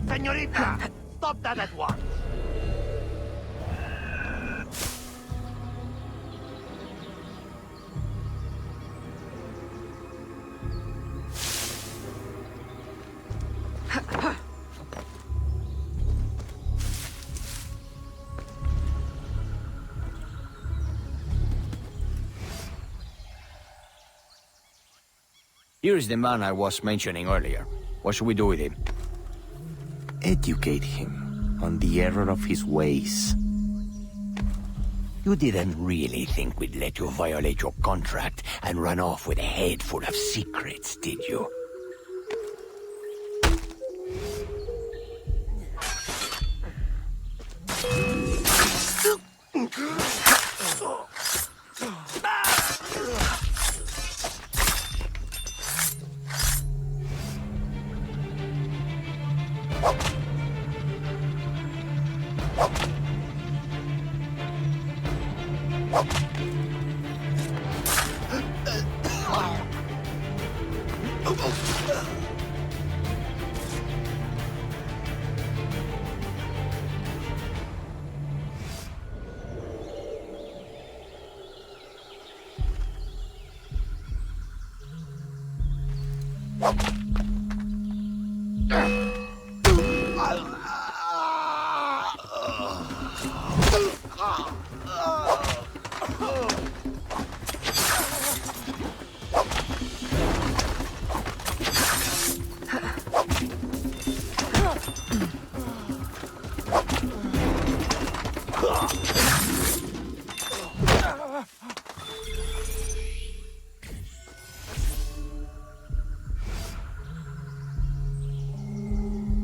Señorita, stop that at once. Here's the man I was mentioning earlier. What should we do with him? Educate him on the error of his ways. You didn't really think we'd let you violate your contract and run off with a head full of secrets, did you?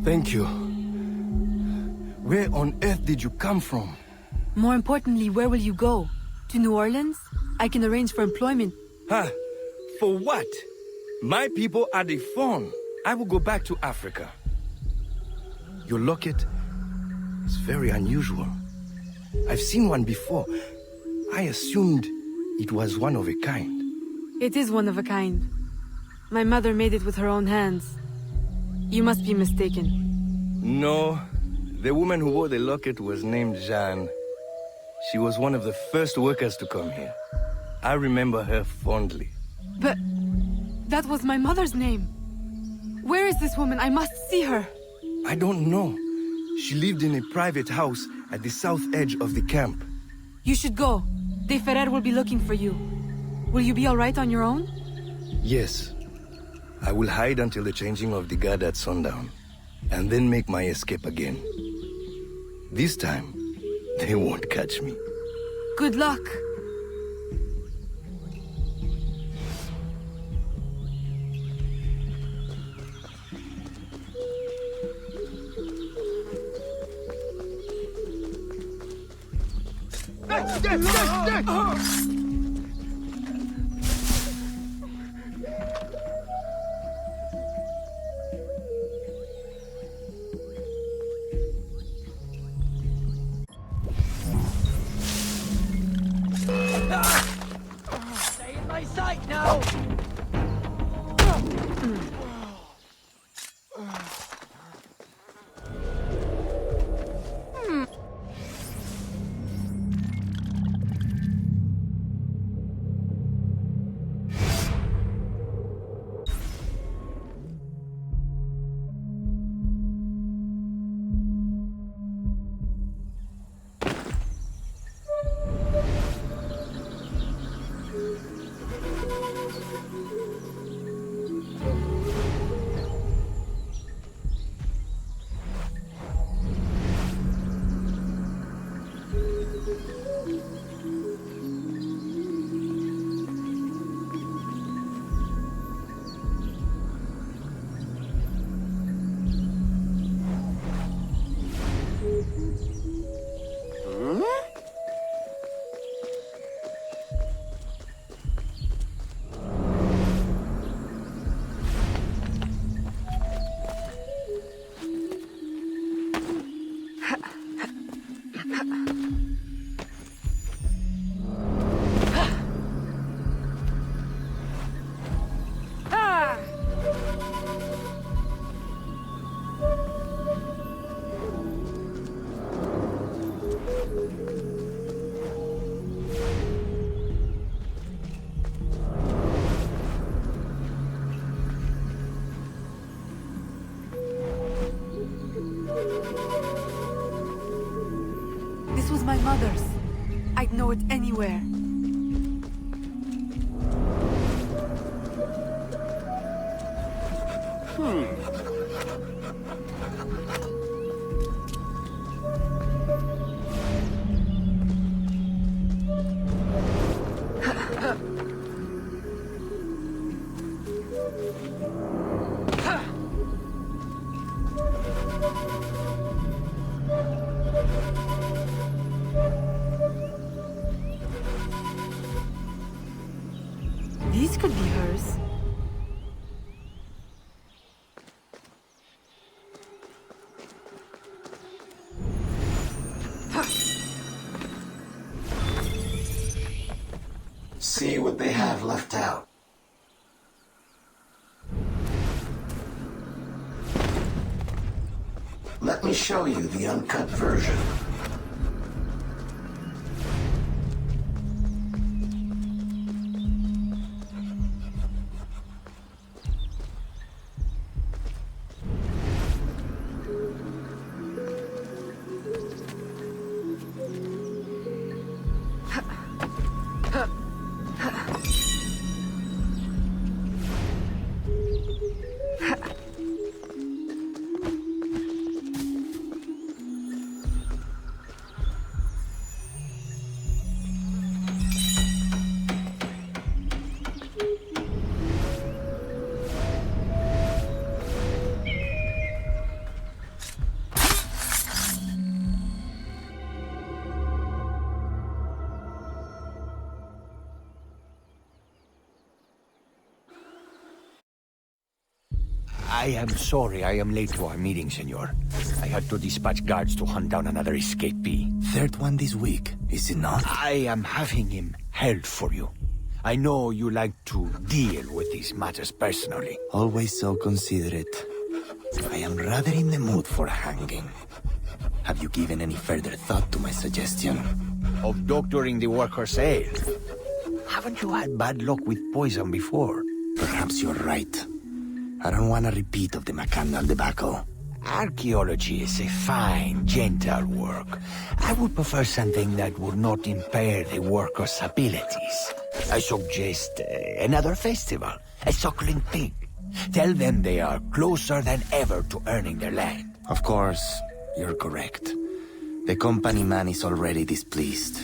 Thank you. Where on earth did you come from? More importantly, where will you go? To New Orleans? I can arrange for employment. Huh? For what? My people are deformed. I will go back to Africa. Your locket is very unusual. I've seen one before. I assumed it was one of a kind. It is one of a kind. My mother made it with her own hands. You must be mistaken. No, the woman who wore the locket was named Jeanne. She was one of the first workers to come here. I remember her fondly. But that was my mother's name. Where is this woman? I must see her. I don't know. She lived in a private house at the south edge of the camp. You should go. De Ferrer will be looking for you. Will you be all right on your own? Yes. I will hide until the changing of the guard at sundown, and then make my escape again. This time, they won't catch me. Good luck. Stay in my sight now! This was my mother's. I'd know it anywhere. These could be hers. See what they have left out. Let me show you the uncut version. I am sorry I am late to our meeting, senor. I had to dispatch guards to hunt down another escapee. Third one this week, is it not? I am having him held for you. I know you like to deal with these matters personally. Always so considerate. I am rather in the mood for hanging. Have you given any further thought to my suggestion? Of doctoring the worker's ale? Haven't you had bad luck with poison before? Perhaps you're right. I don't want a repeat of the Mackandal debacle. Archaeology is a fine, gentle work. I would prefer something that would not impair the worker's abilities. I suggest another festival, a suckling pig. Tell them they are closer than ever to earning their land. Of course, you're correct. The company man is already displeased.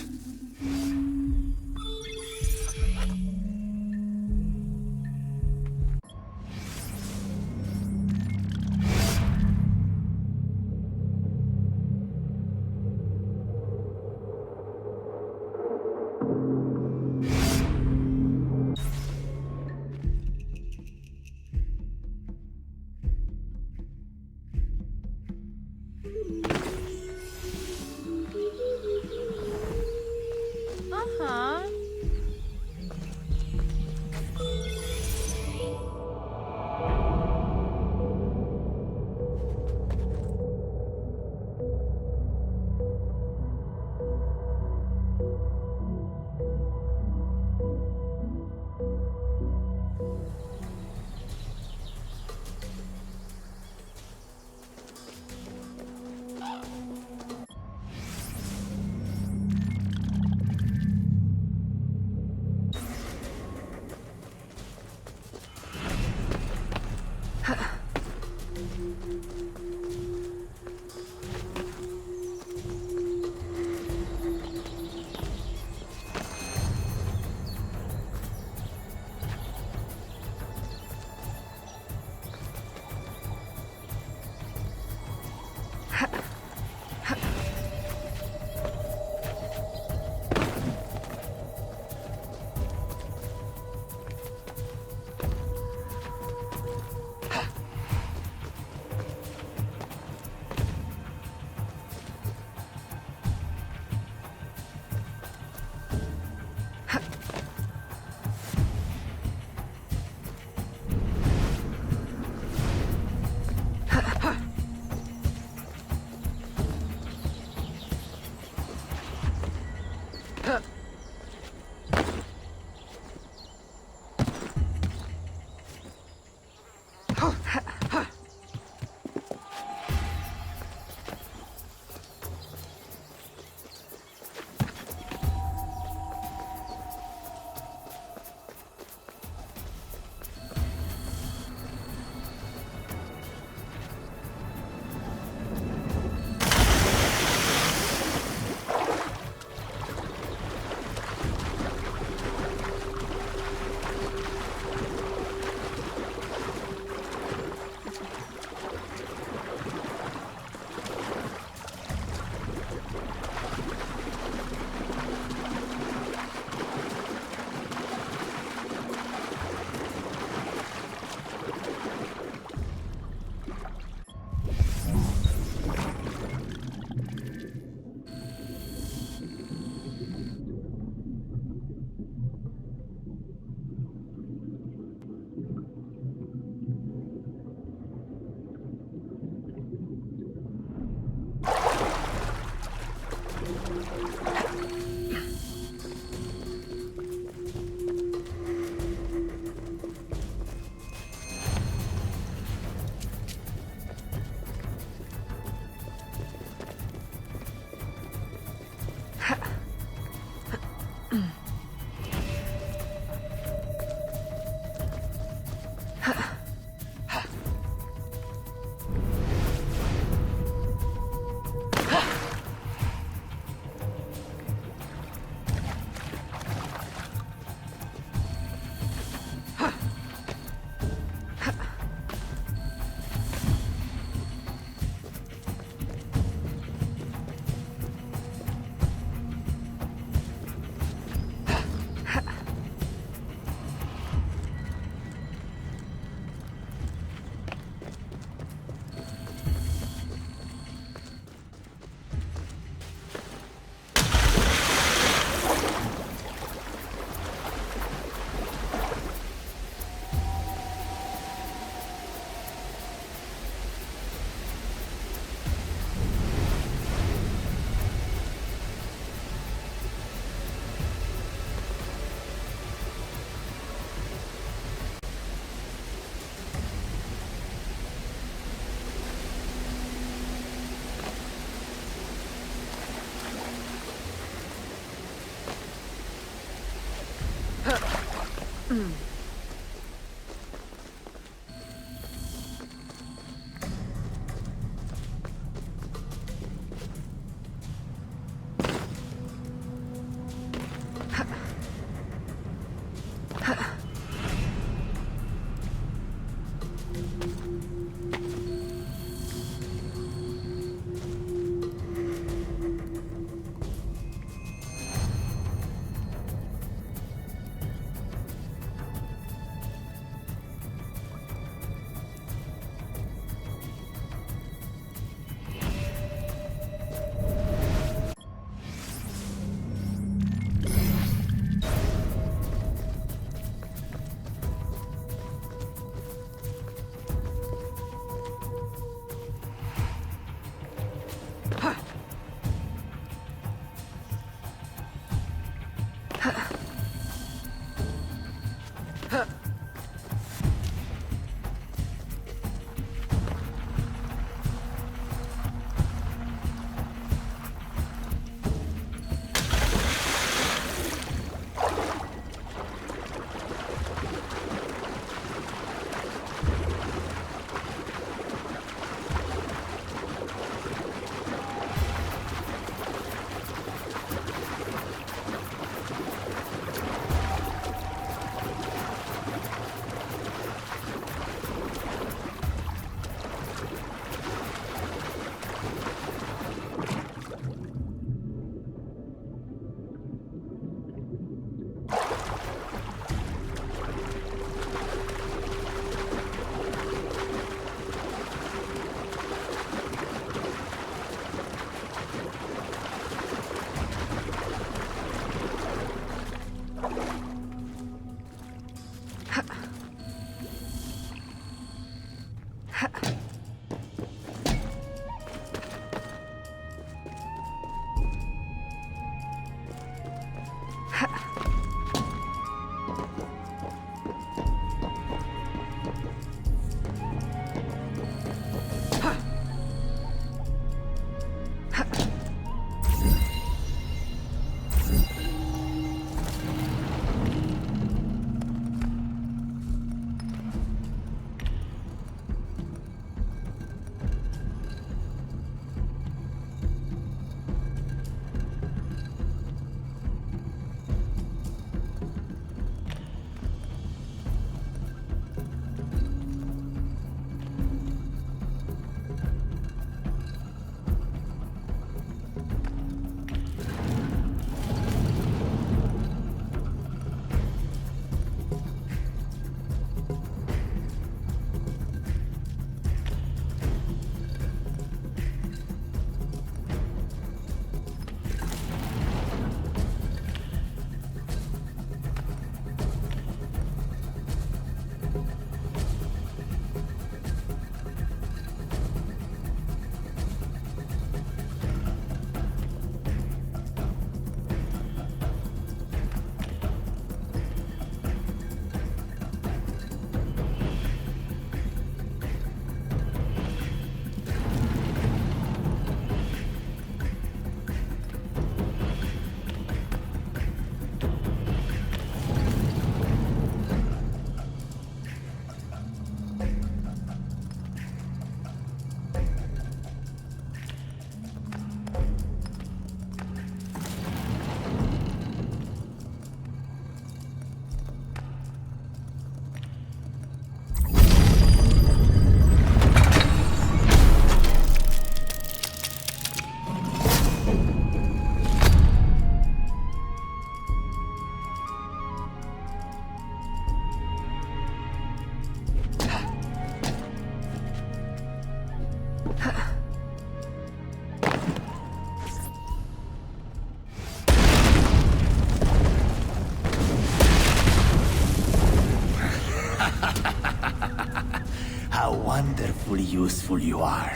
wonderfully useful you are.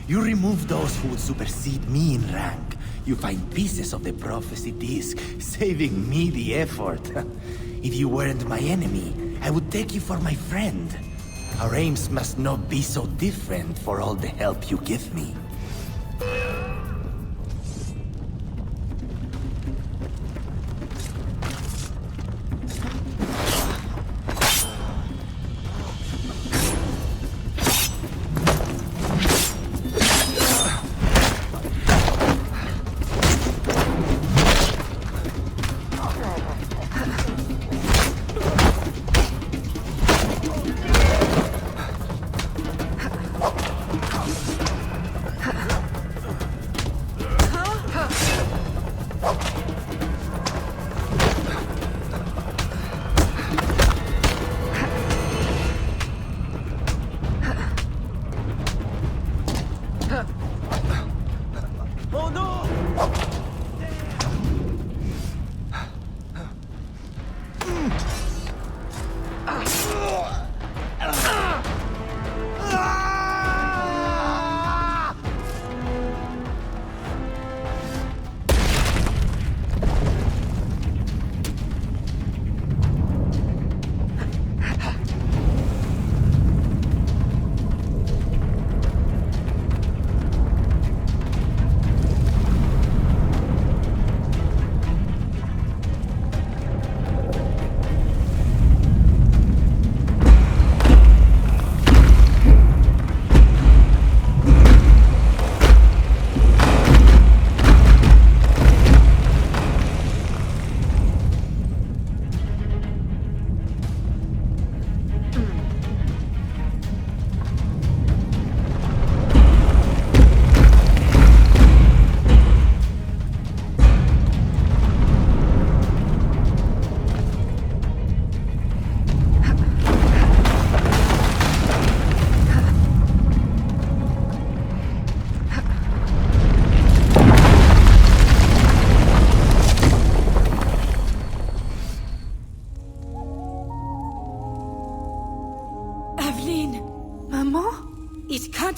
You remove those who would supersede me in rank. You find pieces of the prophecy disc, saving me the effort. If you weren't my enemy, I would take you for my friend. Our aims must not be so different for all the help you give me.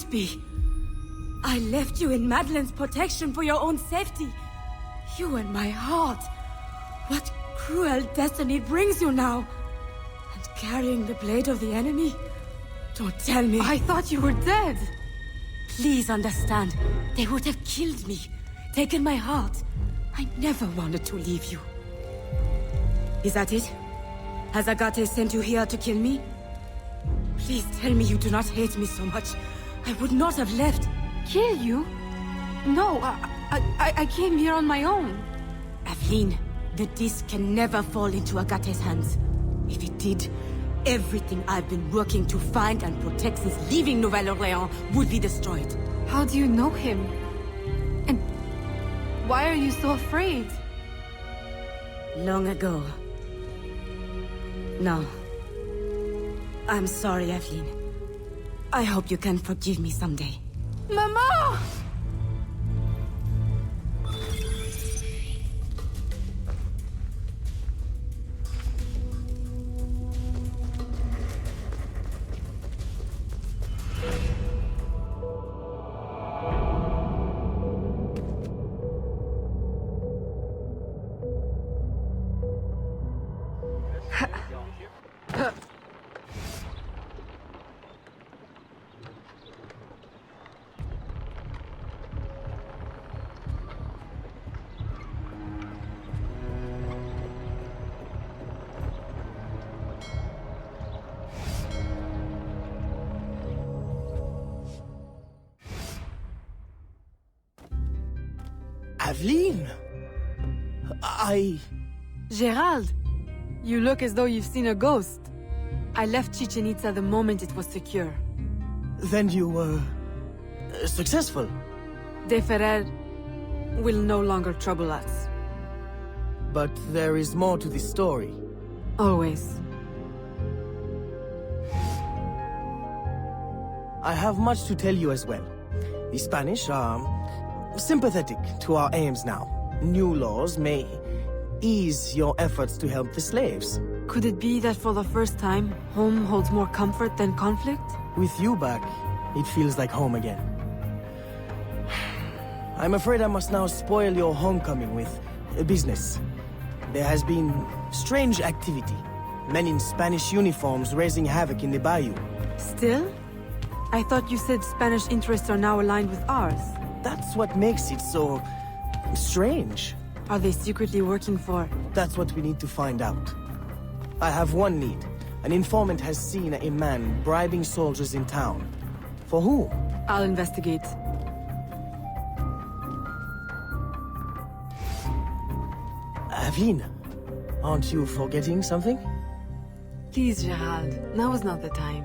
can't be. I left you in Madeleine's protection for your own safety. You and my heart. What cruel destiny brings you now? And carrying the blade of the enemy? Don't tell me. I thought you were dead. Please understand. They would have killed me. Taken my heart. I never wanted to leave you. Is that it? Has Agate sent you here to kill me? Please tell me you do not hate me so much. I would not have left. Kill you? No, I came here on my own. Aveline, the disc can never fall into Agate's hands. If it did, everything I've been working to find and protect since leaving Nouvelle-Orléans would be destroyed. How do you know him? And why are you so afraid? Long ago. No. I'm sorry, Aveline. I hope you can forgive me someday. Mama! Aveline? Gerald, you look as though you've seen a ghost. I left Chichen Itza the moment it was secure. Then you were... successful? De Ferrer will no longer trouble us. But there is more to this story. Always. I have much to tell you as well. The Spanish are sympathetic to our aims now. New laws may ease your efforts to help the slaves. Could it be that for the first time, home holds more comfort than conflict? With you back, it feels like home again. I'm afraid I must now spoil your homecoming with business. There has been strange activity. Men in Spanish uniforms raising havoc in the bayou. Still? I thought you said Spanish interests are now aligned with ours. That's what makes it so... strange. Are they secretly working for... That's what we need to find out. I have one lead. An informant has seen a man bribing soldiers in town. For whom? I'll investigate. Aveline, aren't you forgetting something? Please, Gerald. Now is not the time.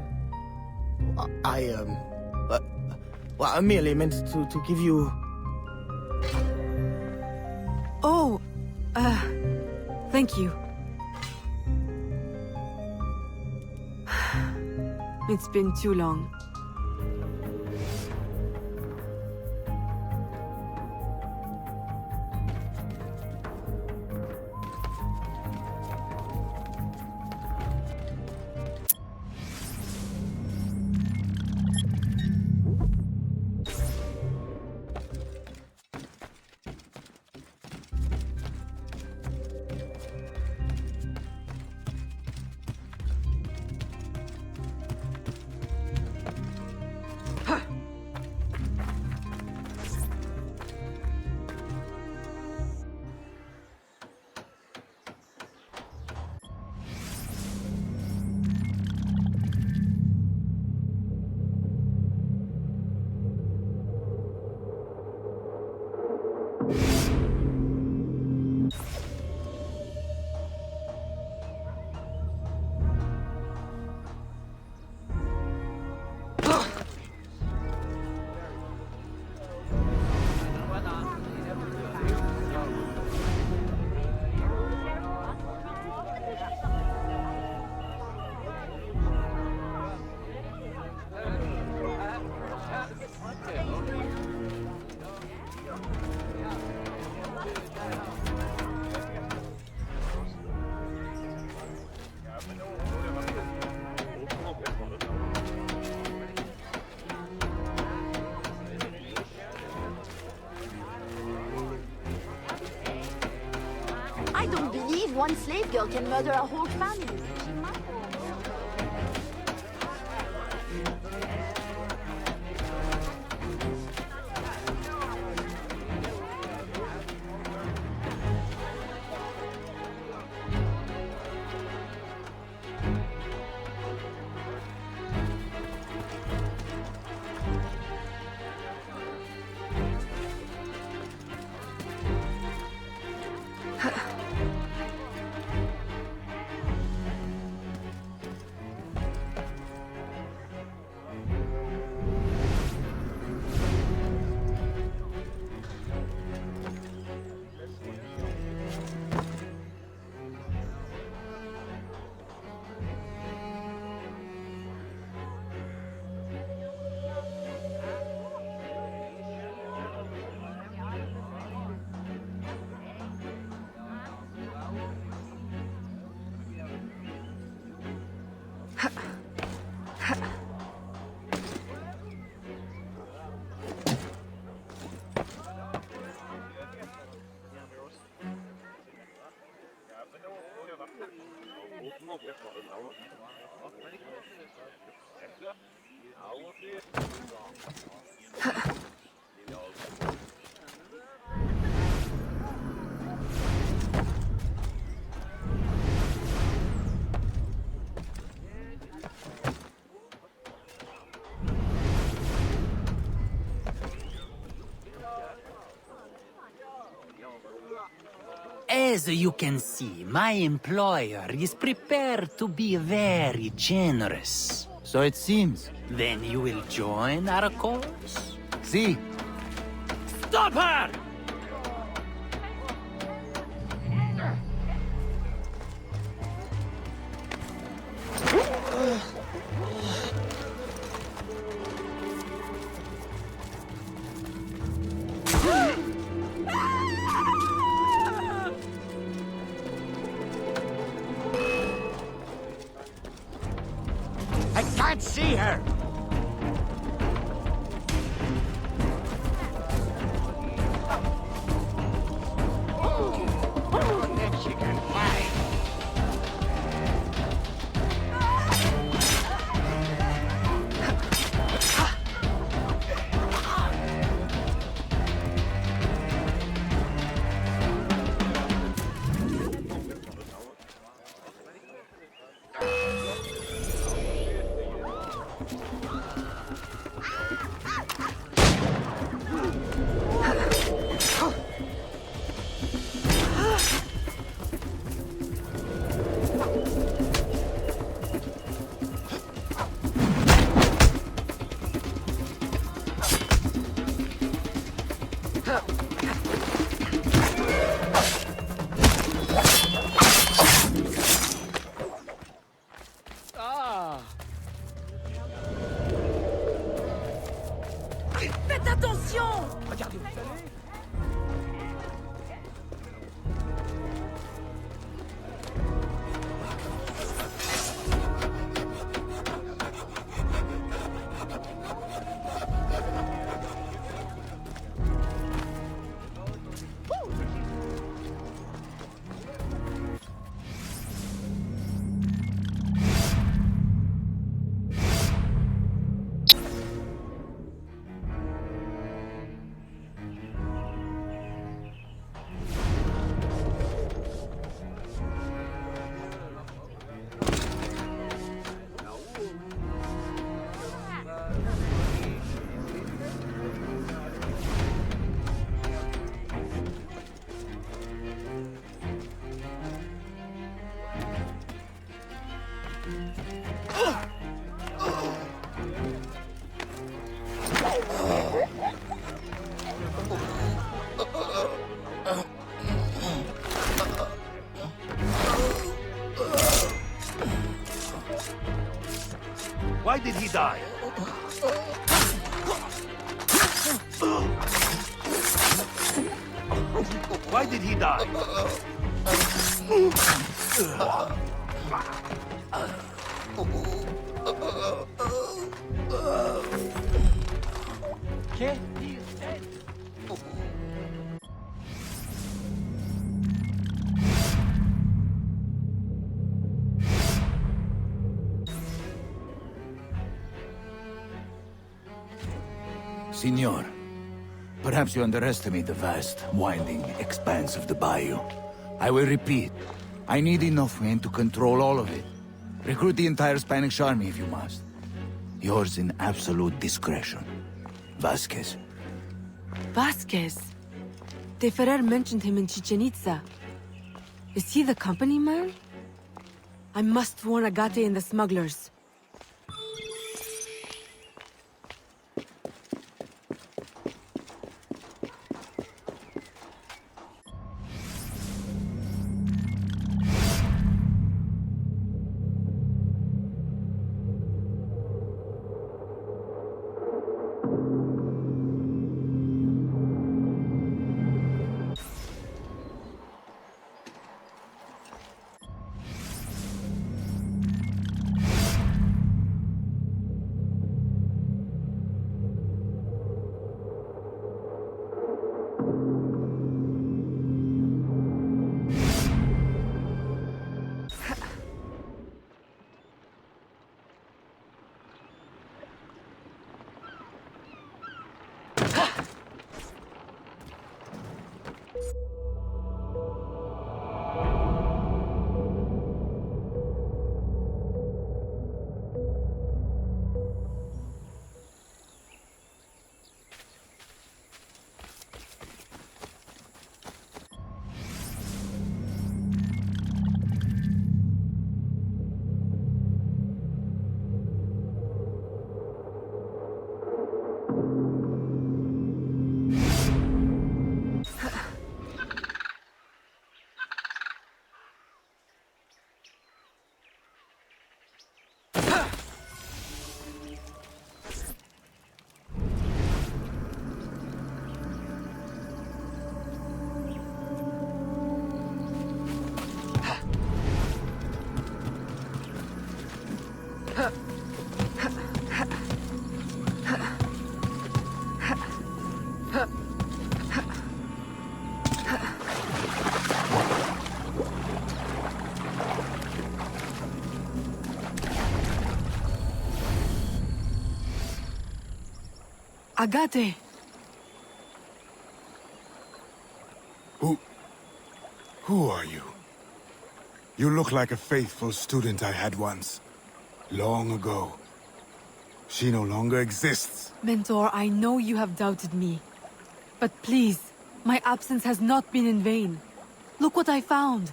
Well, I merely meant to give you... Oh, thank you. It's been too long. I don't believe one slave girl can murder a whole family. As you can see, my employer is prepared to be very generous. So it seems. Then you will join our cause? See. Stop her! I can't see her! Then she can fly. Faites attention! Regardez où vous allez! Why did he die? Why did he die? Okay, he is dead. Signor, perhaps you underestimate the vast, winding expanse of the bayou. I will repeat, I need enough men to control all of it. Recruit the entire Spanish army if you must. Yours in absolute discretion. Vasquez. Vasquez? De Ferrer mentioned him in Chichen Itza. Is he the company man? I must warn Agate and the smugglers. Agate! Who are you? You look like a faithful student I had once. Long ago. She no longer exists. Mentor, I know you have doubted me. But please, my absence has not been in vain. Look what I found.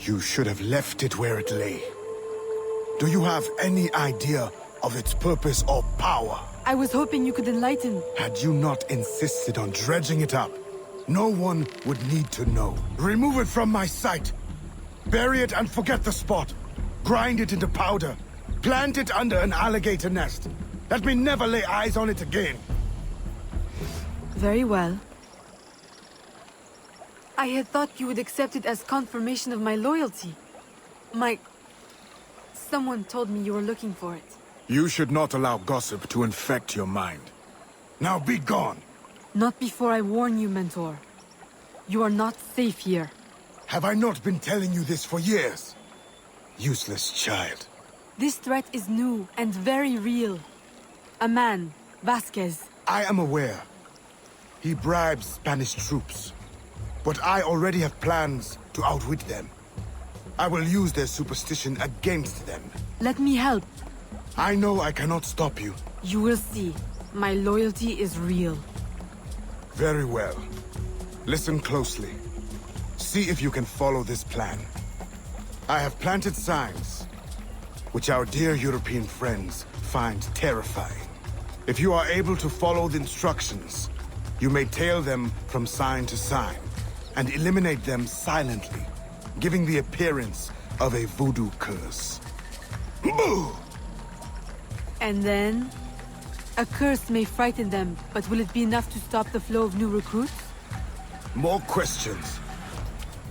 You should have left it where it lay. Do you have any idea of its purpose or power? I was hoping you could enlighten. Had you not insisted on dredging it up, no one would need to know. Remove it from my sight. Bury it and forget the spot. Grind it into powder. Plant it under an alligator nest. Let me never lay eyes on it again. Very well. I had thought you would accept it as confirmation of my loyalty. Someone told me you were looking for it. You should not allow gossip to infect your mind. Now be gone! Not before I warn you, Mentor. You are not safe here. Have I not been telling you this for years? Useless child. This threat is new and very real. A man, Vasquez. I am aware. He bribes Spanish troops. But I already have plans to outwit them. I will use their superstition against them. Let me help. I know I cannot stop you. You will see. My loyalty is real. Very well. Listen closely. See if you can follow this plan. I have planted signs, which our dear European friends find terrifying. If you are able to follow the instructions, you may tail them from sign to sign, and eliminate them silently, giving the appearance of a voodoo curse. Boo! And then? A curse may frighten them, but will it be enough to stop the flow of new recruits? More questions.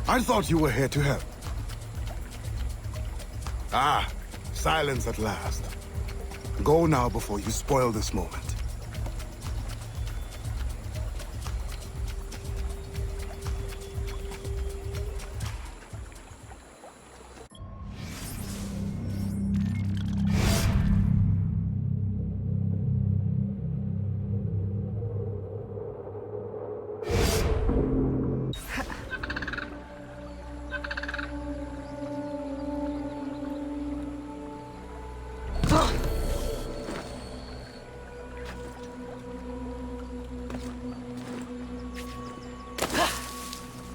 I thought you were here to help. Ah, silence at last. Go now before you spoil this moment.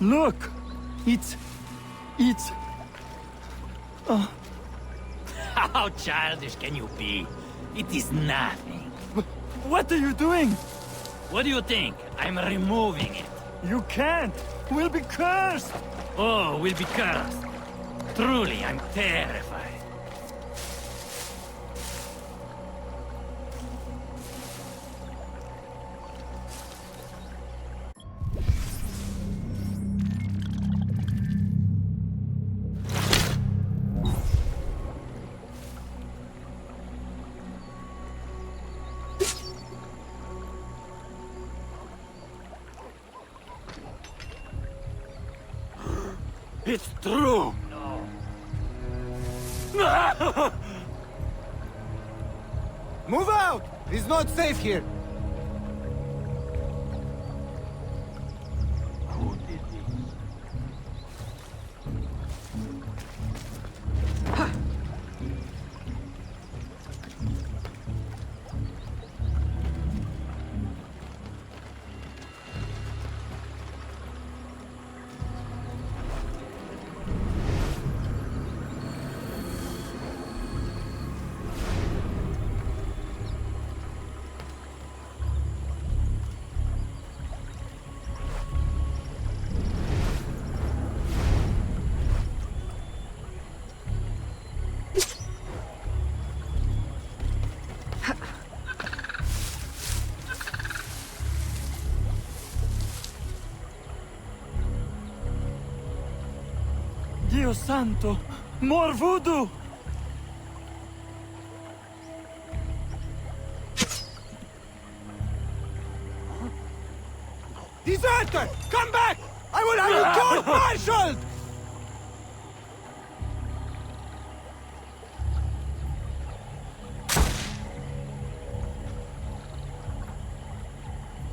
Look! It's... Oh. How childish can you be? It is nothing. What are you doing? What do you think? I'm removing it. You can't! We'll be cursed! Oh, we'll be cursed. Truly, I'm terrified. It's true! No. Move out! It's not safe here. Who did this? Dio santo! More voodoo! Deserter! Come back! I will have you court-martialed!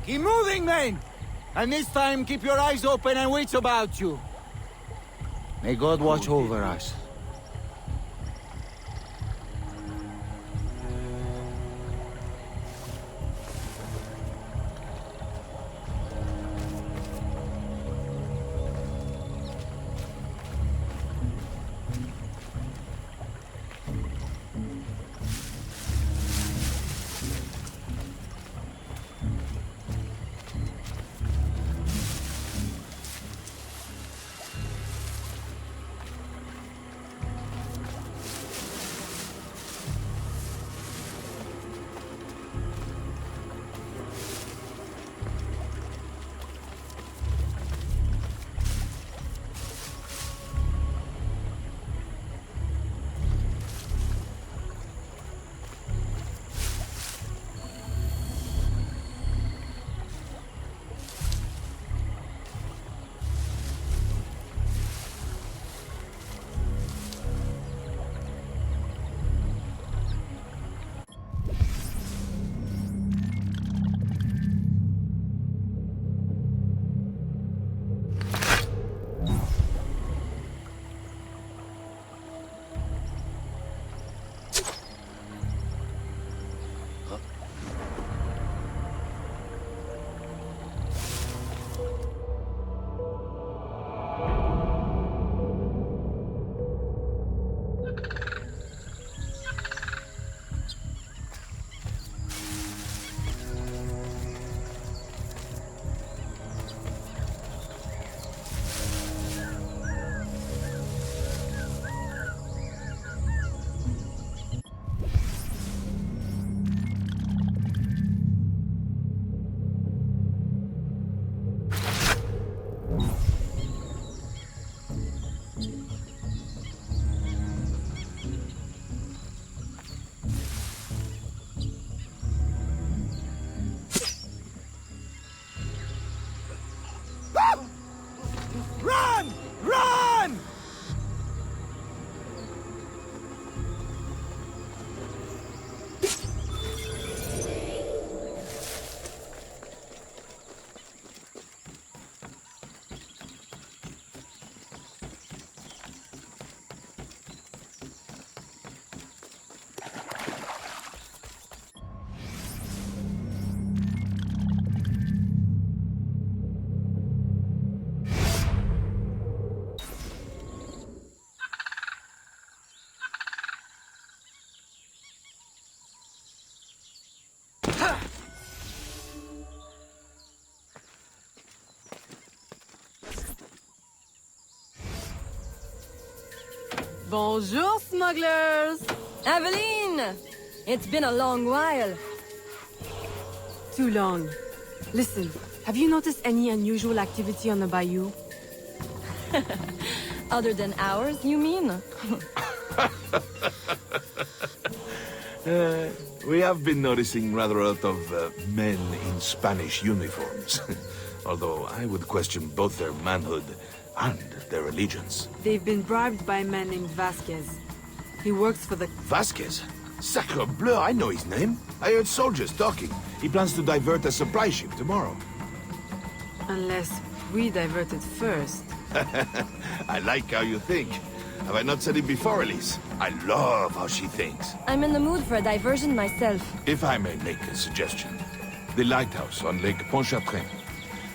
Keep moving, men! And this time, keep your eyes open and wits about you. May God watch over us. Bonjour, smugglers! Aveline! It's been a long while. Too long. Listen, have you noticed any unusual activity on the bayou? Other than ours, you mean? We have been noticing rather a lot of men in Spanish uniforms. Although I would question both their manhood and their allegiance. They've been bribed by a man named Vasquez. He works for the... Vasquez? Sacre bleu, I know his name. I heard soldiers talking. He plans to divert a supply ship tomorrow. Unless we divert it first. I like how you think. Have I not said it before, Elise? I love how she thinks. I'm in the mood for a diversion myself. If I may make a suggestion. The lighthouse on Lake Pontchartrain.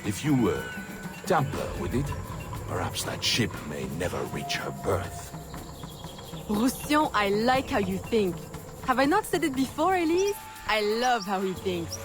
If you tamper with it, perhaps that ship may never reach her berth. Roussillon, I like how you think. Have I not said it before, Elise? I love how he thinks.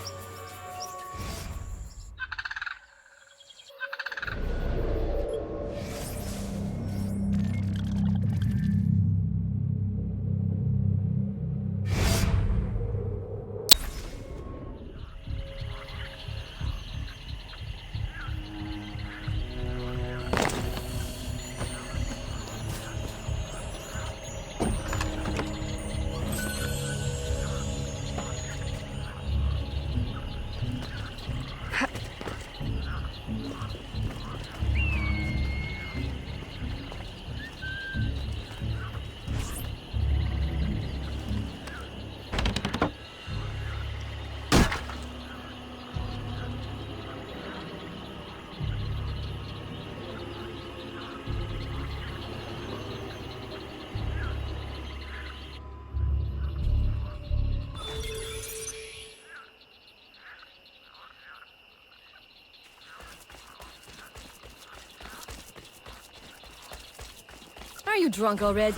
Are you drunk already?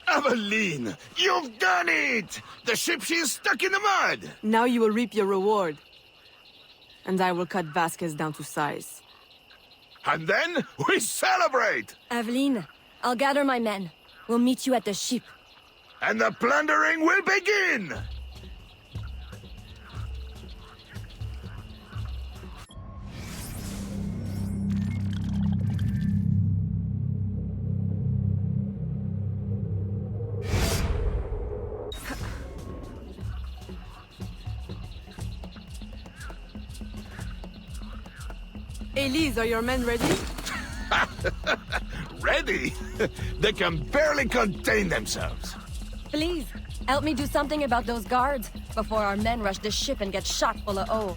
Aveline! You've done it! The ship, she is stuck in the mud! Now you will reap your reward. And I will cut Vasquez down to size. And then we celebrate! Aveline, I'll gather my men. We'll meet you at the ship. And the plundering will begin! Elise, are your men ready? Ready? They can barely contain themselves. Please, help me do something about those guards before our men rush the ship and get shot full of O.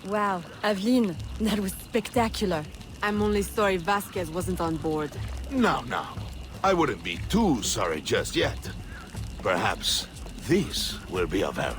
Wow, Aveline, that was spectacular. I'm only sorry Vasquez wasn't on board. No. I wouldn't be too sorry just yet. Perhaps this will be of help.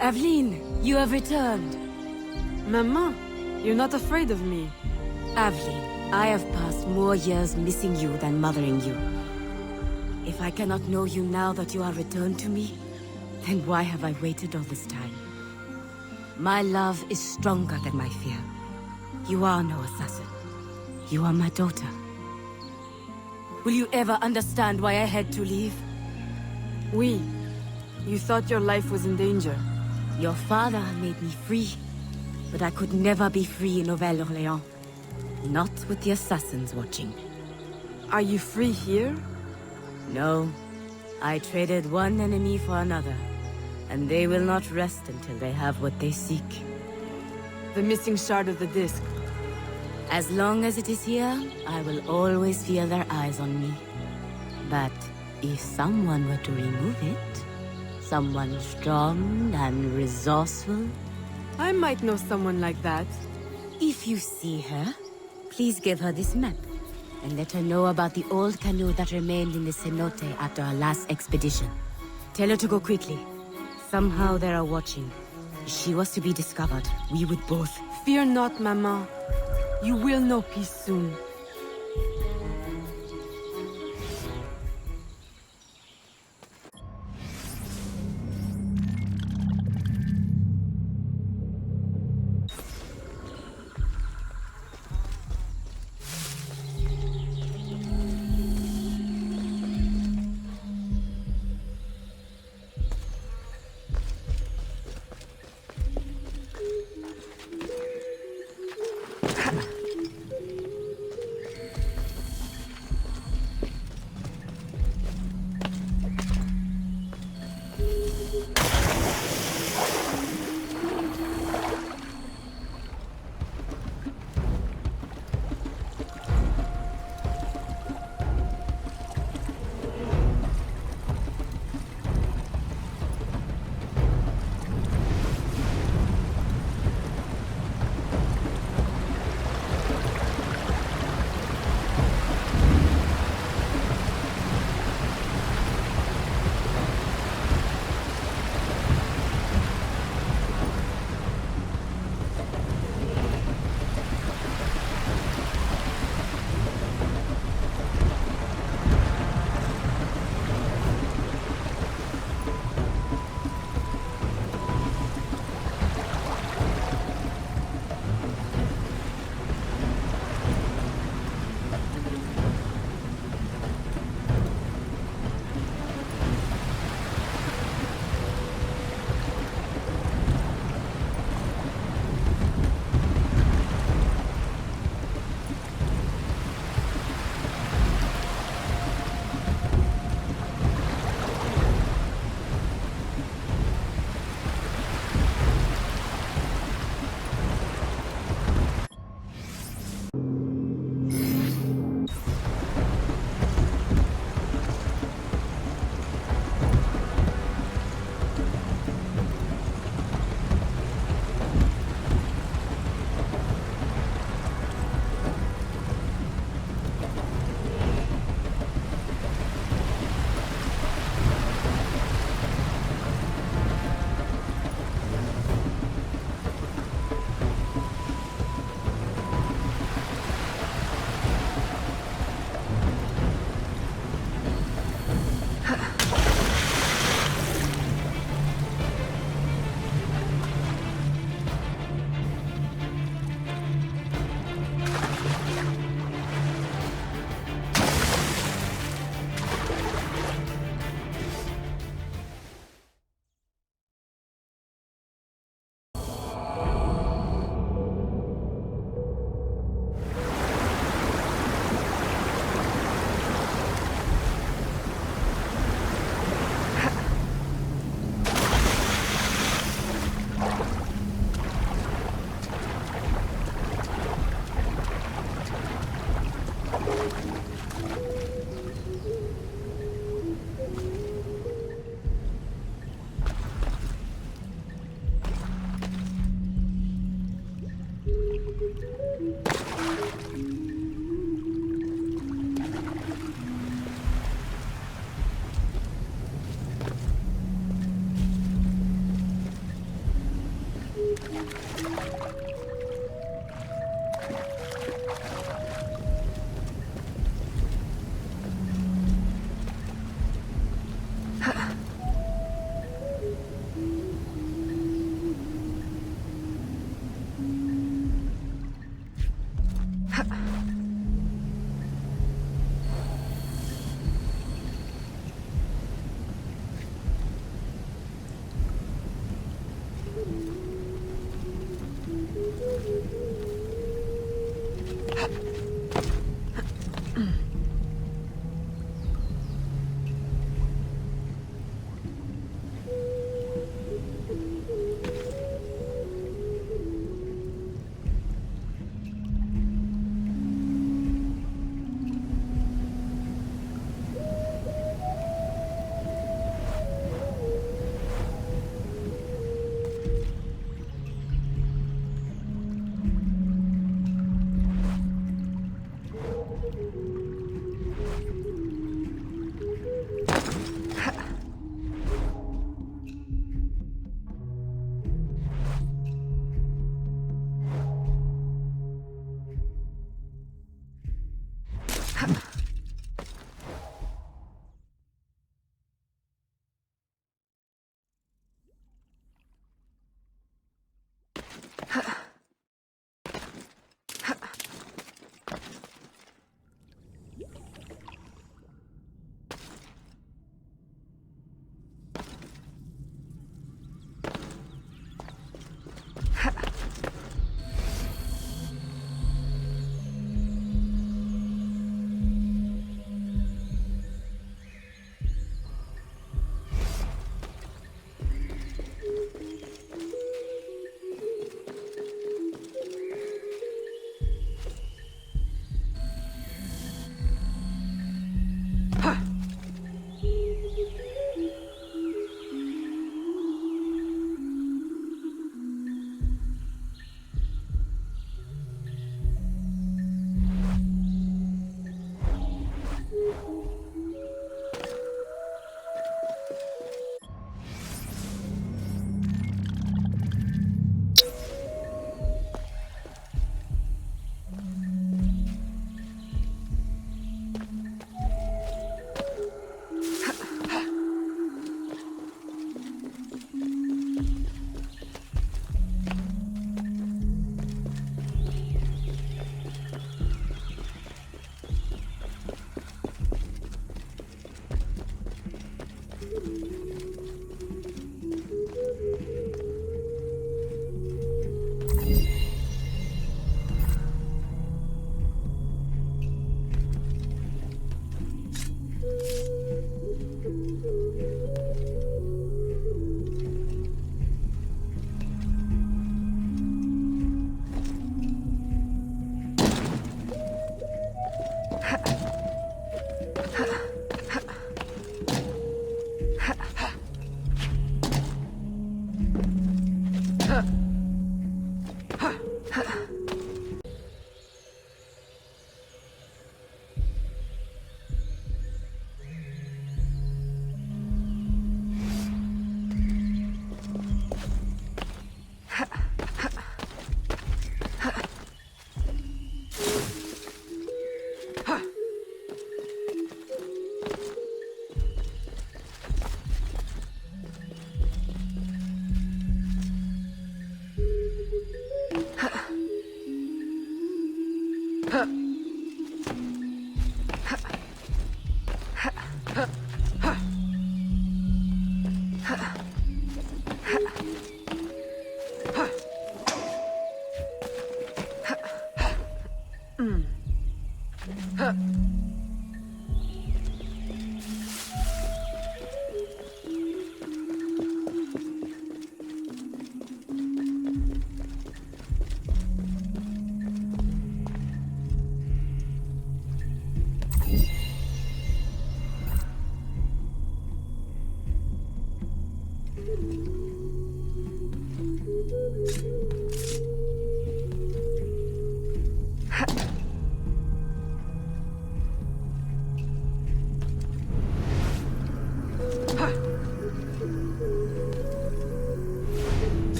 Aveline, you have returned. Maman, you're not afraid of me. Aveline, I have passed more years missing you than mothering you. If I cannot know you now that you are returned to me, then why have I waited all this time? My love is stronger than my fear. You are no assassin. You are my daughter. Will you ever understand why I had to leave? Oui. You thought your life was in danger. Your father made me free, but I could never be free in Nouvelle-Orléans. Not with the assassins watching. Are you free here? No. I traded one enemy for another, and they will not rest until they have what they seek. The missing shard of the disc. As long as it is here, I will always feel their eyes on me. But if someone were to remove it, someone strong and resourceful, I might know someone like that. If you see her, please give her this map, and let her know about the old canoe that remained in the cenote after our last expedition. Tell her to go quickly. Somehow they are watching. If she was to be discovered, we would both... Fear not, Maman. You will know peace soon.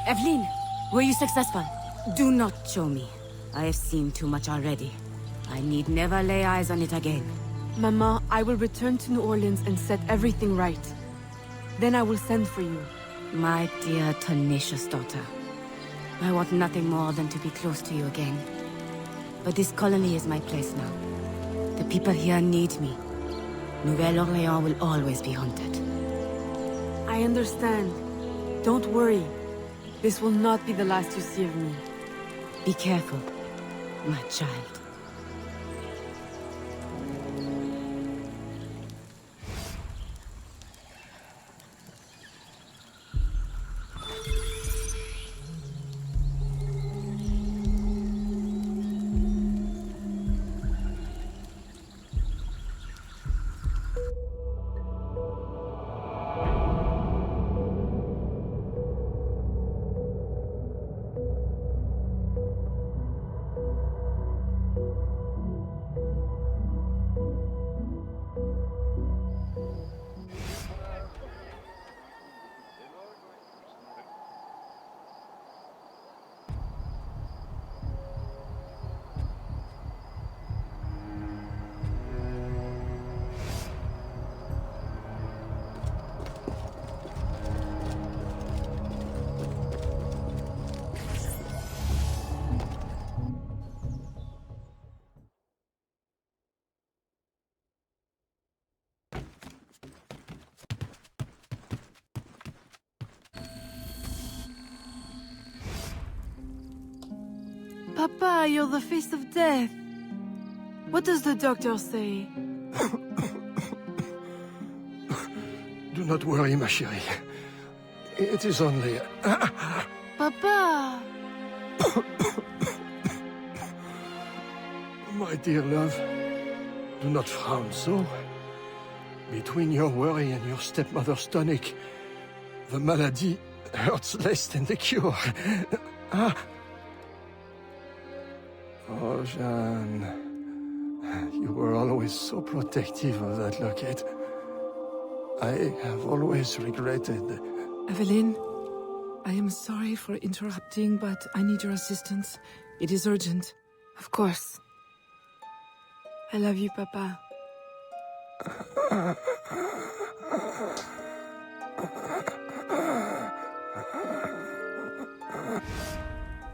Aveline, were you successful? Do not show me. I have seen too much already. I need never lay eyes on it again. Mama, I will return to New Orleans and set everything right. Then I will send for you. My dear, tenacious daughter. I want nothing more than to be close to you again. But this colony is my place now. The people here need me. Nouvelle-Orléans will always be haunted. I understand. Don't worry. This will not be the last you see of me. Be careful, my child. Papa, you're the face of death. What does the doctor say? Do not worry, ma chérie. It is only... Papa! My dear love, do not frown so. Between your worry and your stepmother's tonic, the malady hurts less than the cure. Oh, Jeanne, you were always so protective of that locket. I have always regretted... Aveline, I am sorry for interrupting, but I need your assistance. It is urgent. Of course. I love you, Papa.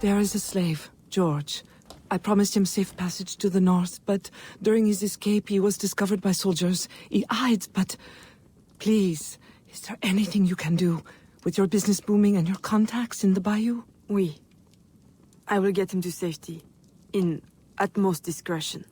There is a slave, George. I promised him safe passage to the north, but during his escape he was discovered by soldiers. He hides, but... Please, is there anything you can do? With your business booming and your contacts in the bayou? Oui. I will get him to safety. In utmost discretion.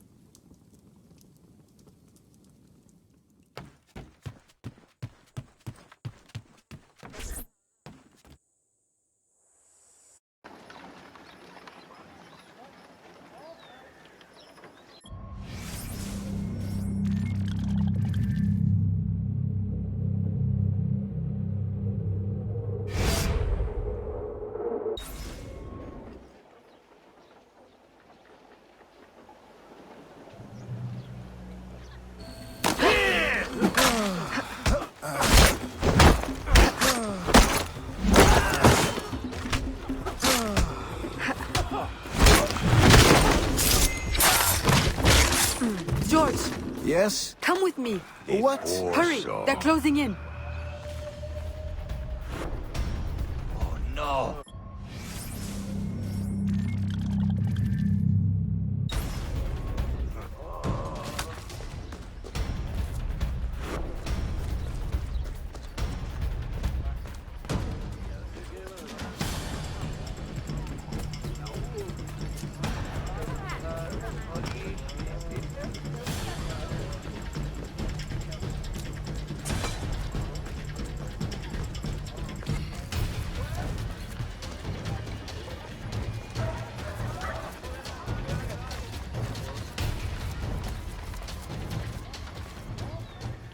Yes? Come with me. What? Hurry, they're closing in. Oh no.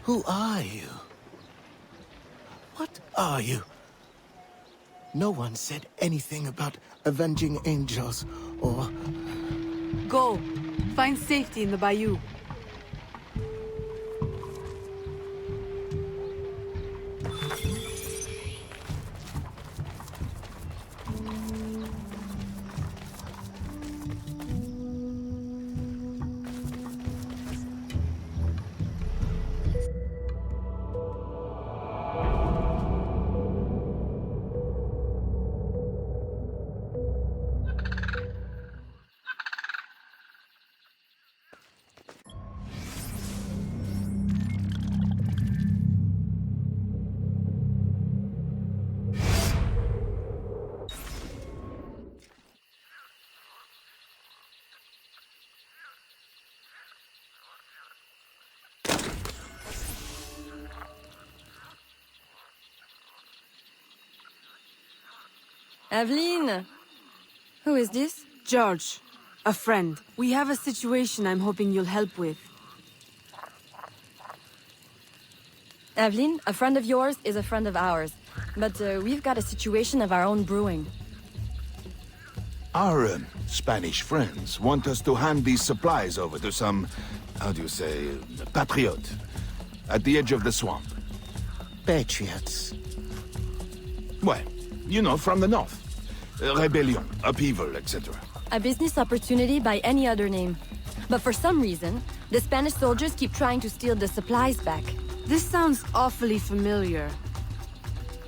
Who are you? What are you? No one said anything about avenging angels, or... Go. Find safety in the bayou. Aveline! Who is this? George. A friend. We have a situation I'm hoping you'll help with. Aveline, a friend of yours is a friend of ours. But we've got a situation of our own brewing. Our Spanish friends want us to hand these supplies over to some, how do you say, patriot, at the edge of the swamp. Patriots. Well, you know, from the north. Rebellion, upheaval, etc. A business opportunity by any other name. But for some reason, the Spanish soldiers keep trying to steal the supplies back. This sounds awfully familiar.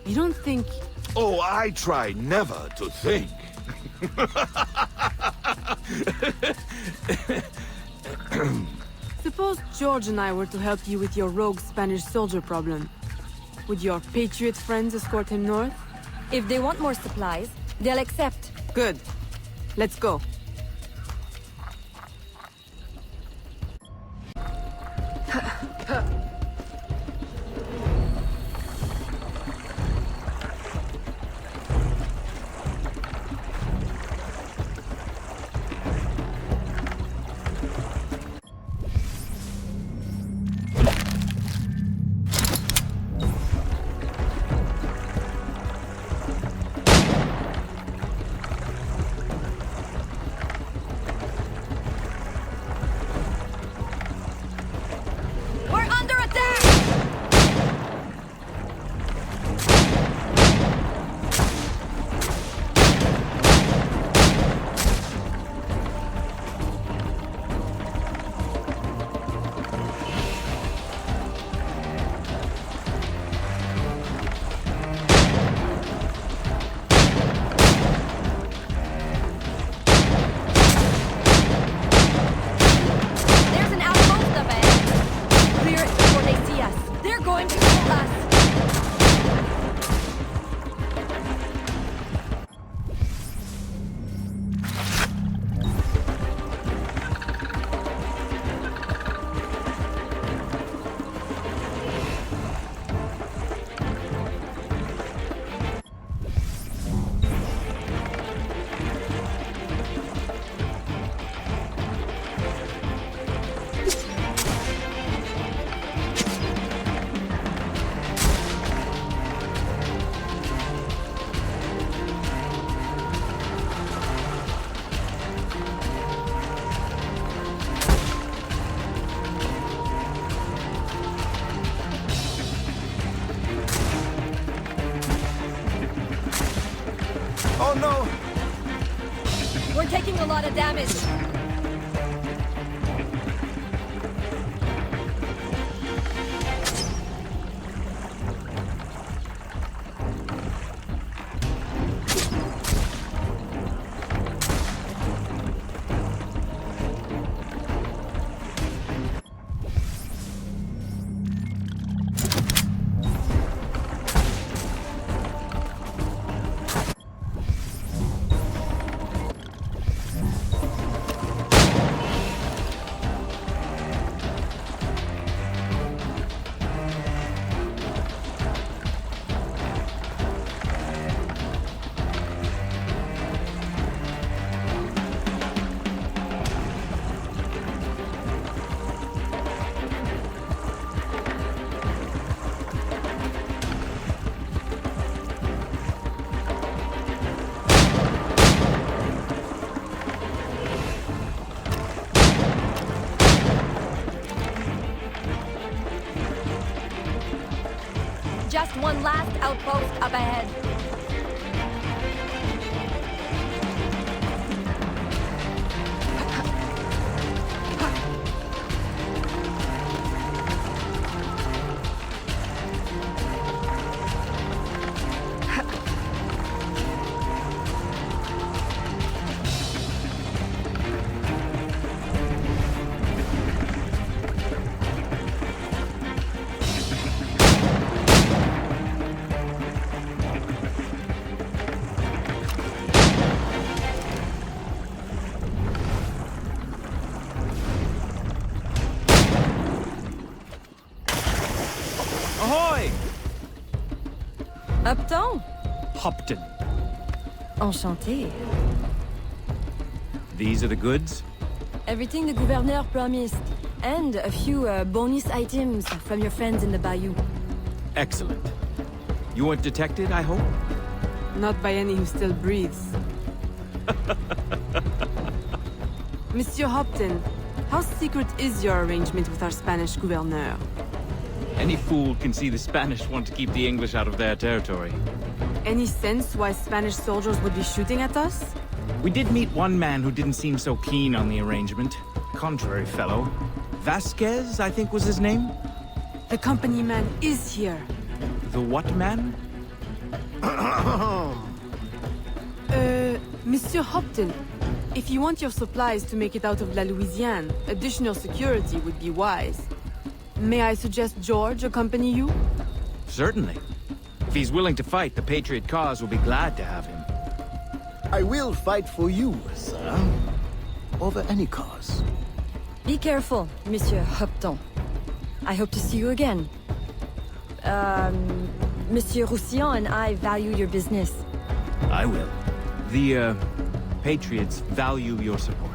You don't think... Oh, I try never to think. Suppose George and I were to help you with your rogue Spanish soldier problem. Would your patriot friends escort him north? If they want more supplies, they'll accept. Good. Let's go. Oh no! We're taking a lot of damage. Just one last outpost up ahead. Ahoy! Upton? Hopton. Enchanté. These are the goods? Everything the gouverneur promised. And a few bonus items from your friends in the bayou. Excellent. You weren't detected, I hope? Not by any who still breathes. Monsieur Hopton, how secret is your arrangement with our Spanish gouverneur? Any fool can see the Spanish want to keep the English out of their territory. Any sense why Spanish soldiers would be shooting at us? We did meet one man who didn't seem so keen on the arrangement. Contrary fellow. Vasquez, I think was his name? The company man is here. The what man? Monsieur Hopton, if you want your supplies to make it out of La Louisiana, additional security would be wise. May I suggest George accompany you? Certainly. If he's willing to fight, the Patriot cause will be glad to have him. I will fight for you, sir. Over any cause. Be careful, Monsieur Hopton. I hope to see you again. Monsieur Roussillon and I value your business. I will. The, Patriots value your support.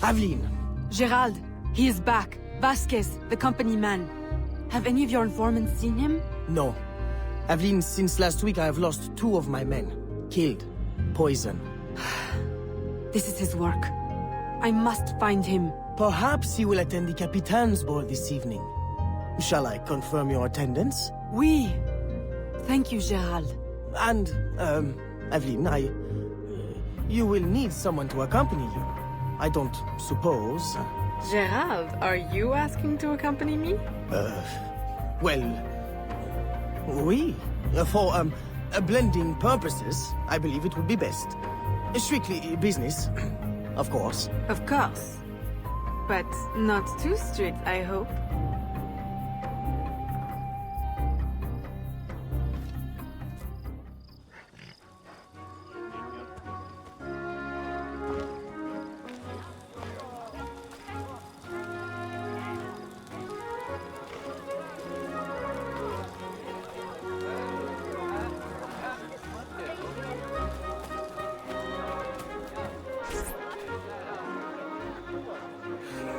Aveline! Gerald, he is back. Vasquez, the company man. Have any of your informants seen him? No. Aveline, since last week I have lost 2 of my men. Killed. Poison. This is his work. I must find him. Perhaps he will attend the Capitan's ball this evening. Shall I confirm your attendance? Oui. Thank you, Gerald. And, Aveline, you will need someone to accompany you. I don't suppose... Gerald, are you asking to accompany me? Well... Oui. For, blending purposes, I believe it would be best. Strictly business, of course. Of course. But not too strict, I hope.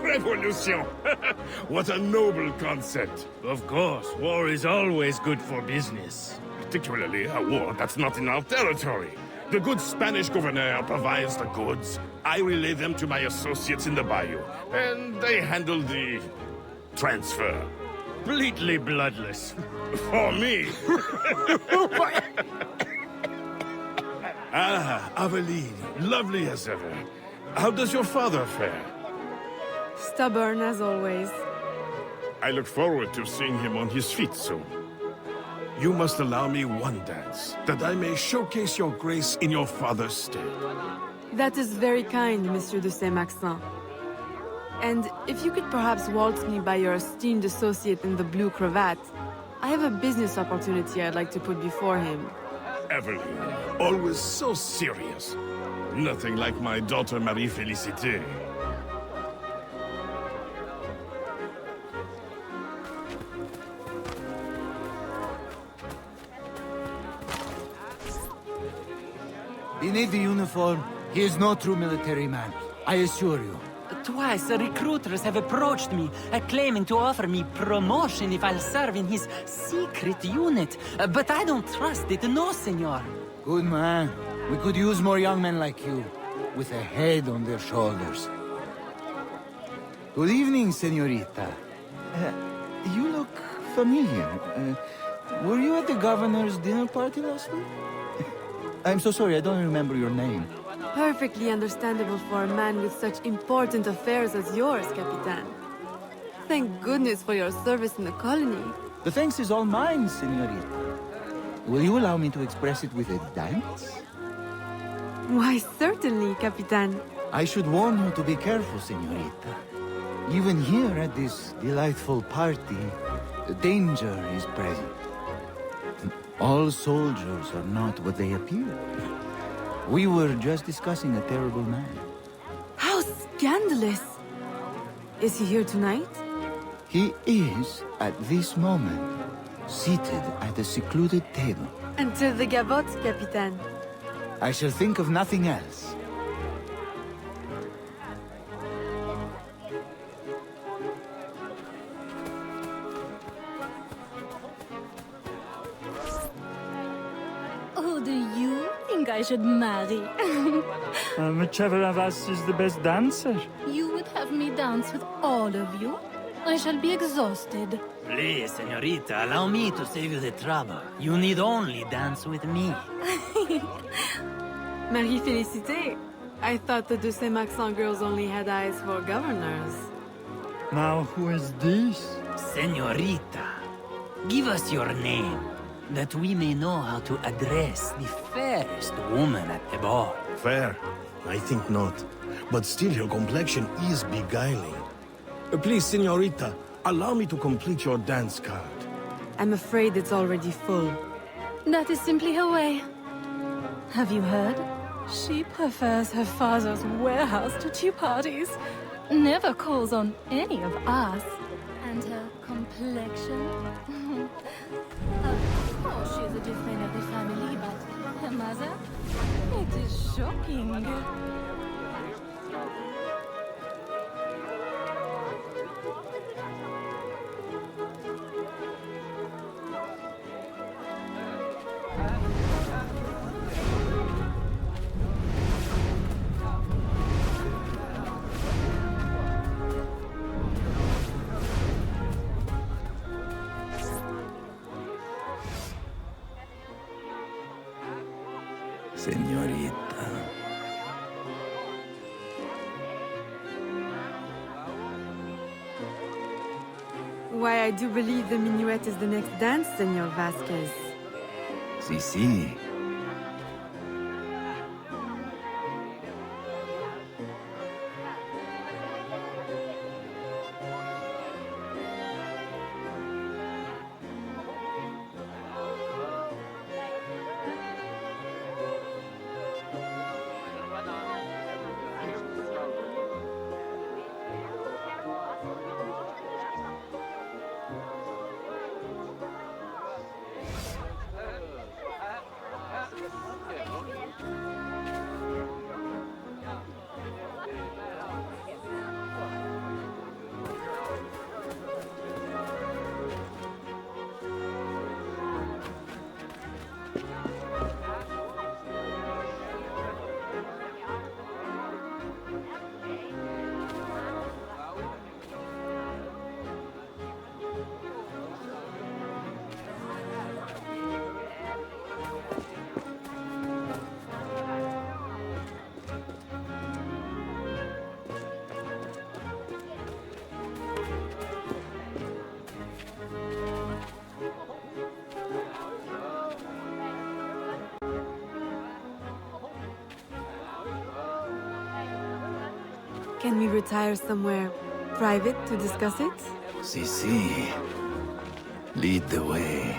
Revolution! What a noble concept! Of course, war is always good for business. Particularly a war that's not in our territory. The good Spanish governor provides the goods. I relay them to my associates in the bayou, and they handle the transfer. Completely bloodless. For me! Ah, Aveline, lovely as ever. How does your father fare? Stubborn as always. I look forward to seeing him on his feet soon. You must allow me one dance, that I may showcase your grace in your father's stead. That is very kind, Monsieur de Saint-Maxin. And if you could perhaps waltz me by your esteemed associate in the blue cravat, I have a business opportunity I'd like to put before him. Aveline, always so serious. Nothing like my daughter Marie-Félicité. Beneath the uniform, he is no true military man, I assure you. Twice, recruiters have approached me, claiming to offer me promotion if I'll serve in his secret unit. But I don't trust it, no, senor. Good man. We could use more young men like you, with a head on their shoulders. Good evening, senorita. You look familiar. Were you at the governor's dinner party last week? I'm so sorry, I don't remember your name. Perfectly understandable for a man with such important affairs as yours, Capitan. Thank goodness for your service in the colony. The thanks is all mine, senorita. Will you allow me to express it with a dance? Why, certainly, Capitan. I should warn you to be careful, senorita. Even here at this delightful party, danger is present. All soldiers are not what they appear. We were just discussing a terrible man. How scandalous! Is he here tonight? He is, at this moment, seated at a secluded table. Until the gavotte, Capitan. I shall think of nothing else. Who do you think I should marry? Whichever of us is the best dancer. You would have me dance with all of you? I shall be exhausted. Please, senorita, allow me to save you the trouble. You need only dance with me. Marie-Félicité, I thought the de Saint-Maxent girls only had eyes for governors. Now who is this? Senorita, give us your name, that we may know how to address the fairest woman at the ball. Fair? I think not. But still your complexion is beguiling. Please, senorita, allow me to complete your dance card. I'm afraid it's already full. That is simply her way. Have you heard? She prefers her father's warehouse to tea parties. Never calls on any of us. And her complexion? Of course she is a defect of the family, but her mother? It is shocking. Senorita. Why, I do believe the minuet is the next dance, Senor Vasquez. Si. Can we retire somewhere private to discuss it? Si. Lead the way.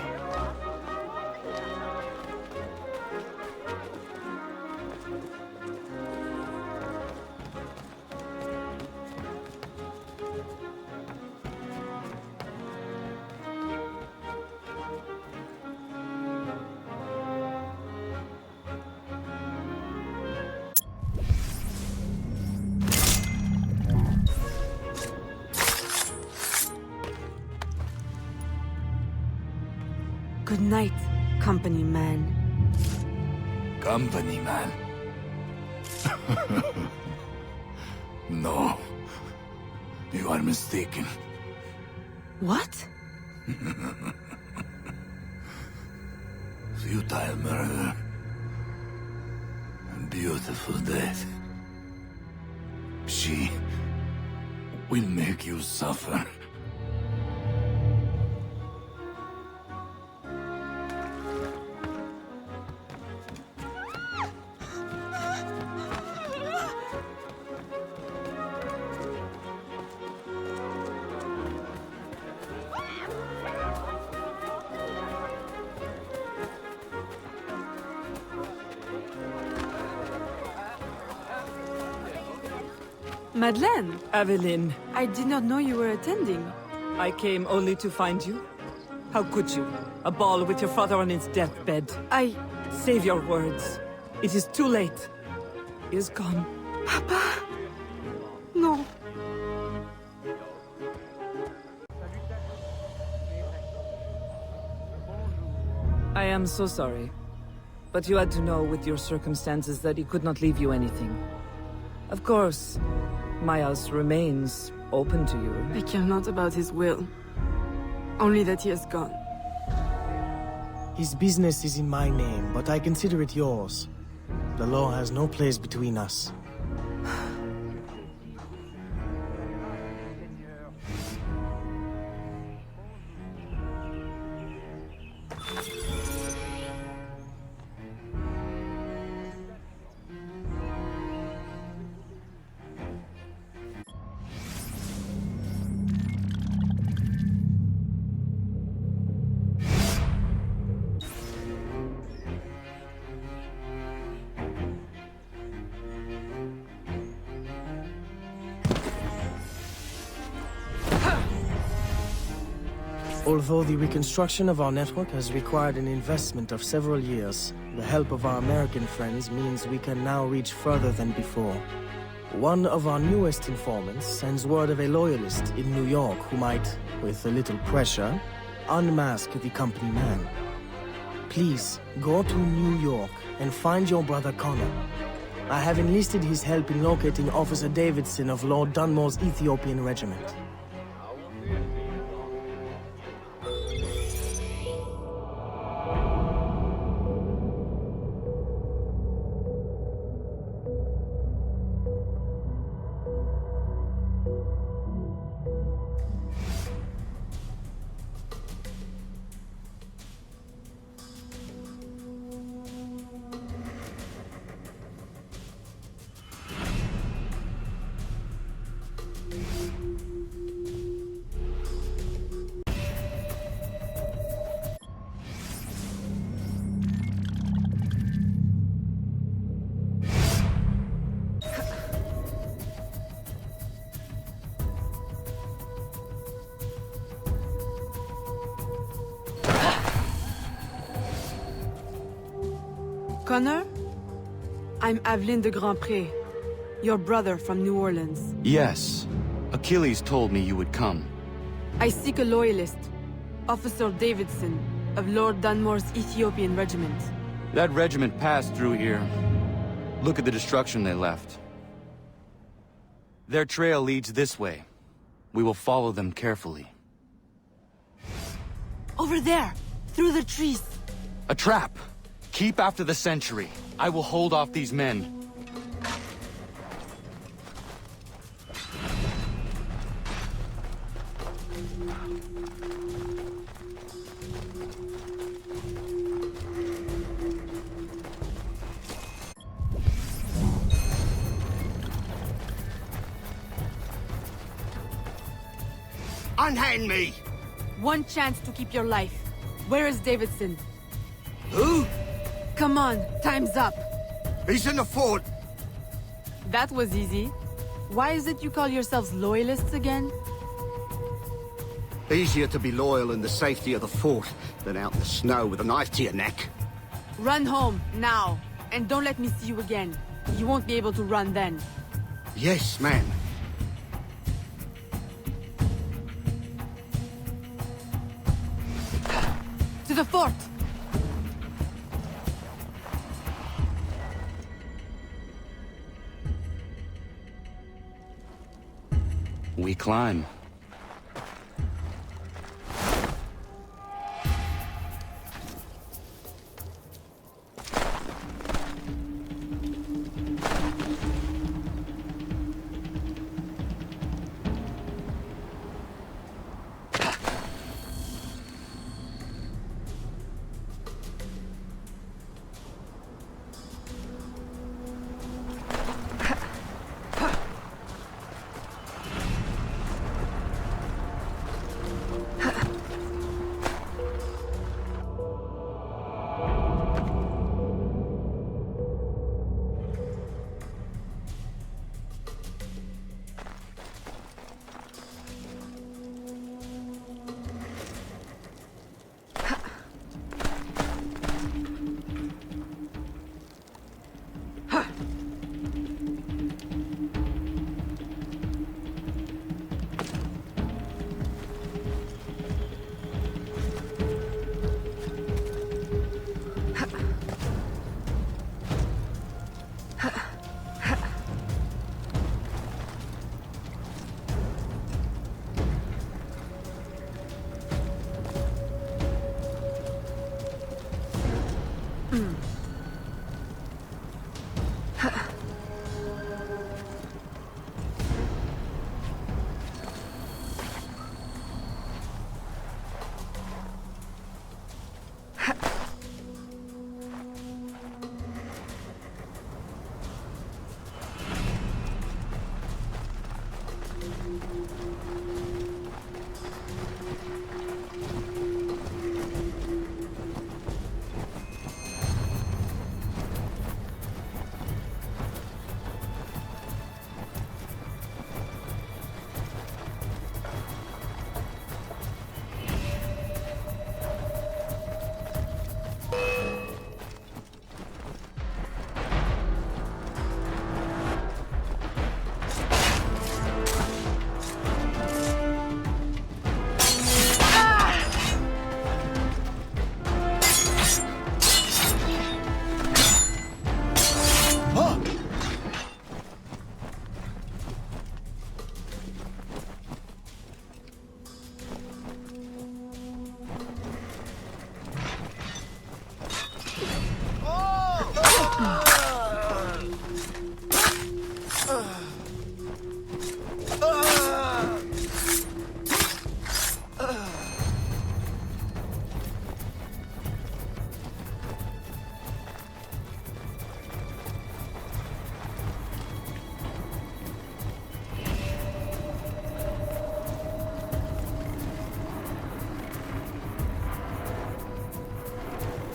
Good night, company man. Company man? No. You are mistaken. What? Futile murder. A beautiful death. She will make you suffer. Madeleine! Aveline. I did not know you were attending. I came only to find you. How could you? A ball with your father on his deathbed. Save your words. It is too late. He is gone. Papa! No. I am so sorry. But you had to know with your circumstances that he could not leave you anything. Of course, my house remains open to you. I care not about his will. Only that he is gone. His business is in my name, but I consider it yours. The law has no place between us. Although the reconstruction of our network has required an investment of several years, the help of our American friends means we can now reach further than before. One of our newest informants sends word of a loyalist in New York who might, with a little pressure, unmask the company man. Please, go to New York and find your brother Connor. I have enlisted his help in locating Officer Davidson of Lord Dunmore's Ethiopian regiment. Connor? I'm Aveline de Grandpré, your brother from New Orleans. Yes. Achilles told me you would come. I seek a loyalist, Officer Davidson, of Lord Dunmore's Ethiopian regiment. That regiment passed through here. Look at the destruction they left. Their trail leads this way. We will follow them carefully. Over there! Through the trees! A trap! Keep after the sentry. I will hold off these men. Unhand me! One chance to keep your life. Where is Davidson? Who? Come on, time's up. He's in the fort. That was easy. Why is it you call yourselves loyalists again? Easier to be loyal in the safety of the fort than out in the snow with a knife to your neck. Run home, now. And don't let me see you again. You won't be able to run then. Yes, ma'am. To the fort! We climb.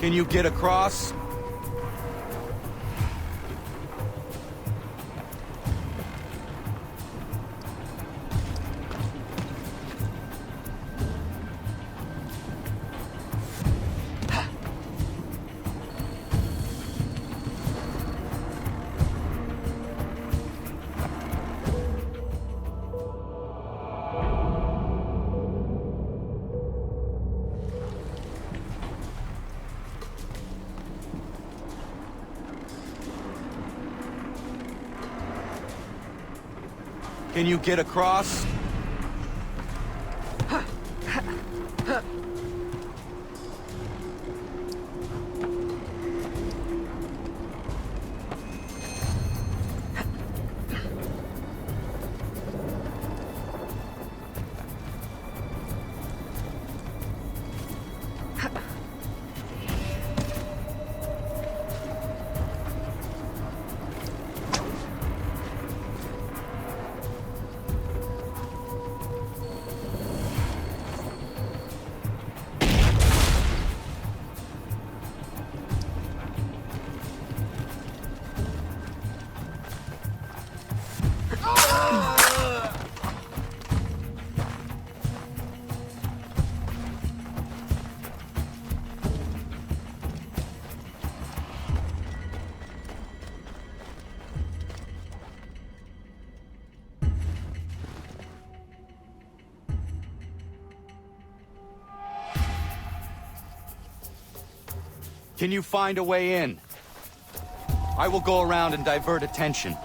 Can you get across? Can you get across? Can you find a way in? I will go around and divert attention.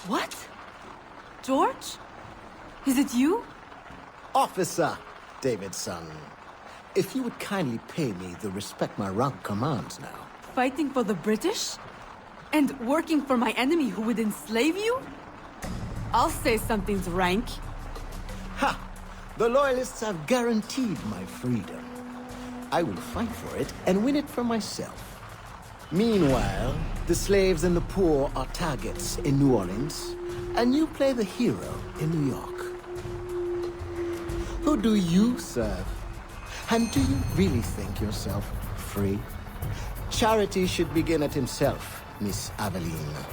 What? George? Is it you? Officer Davidson, if you would kindly pay me the respect my rank commands now. Fighting for the British? And working for my enemy who would enslave you? I'll say something's rank. Ha! The Loyalists have guaranteed my freedom. I will fight for it and win it for myself. Meanwhile, the slaves and the poor are targets in New Orleans, and you play the hero in New York. Who do you serve? And do you really think yourself free? Charity should begin at himself, Miss Aveline.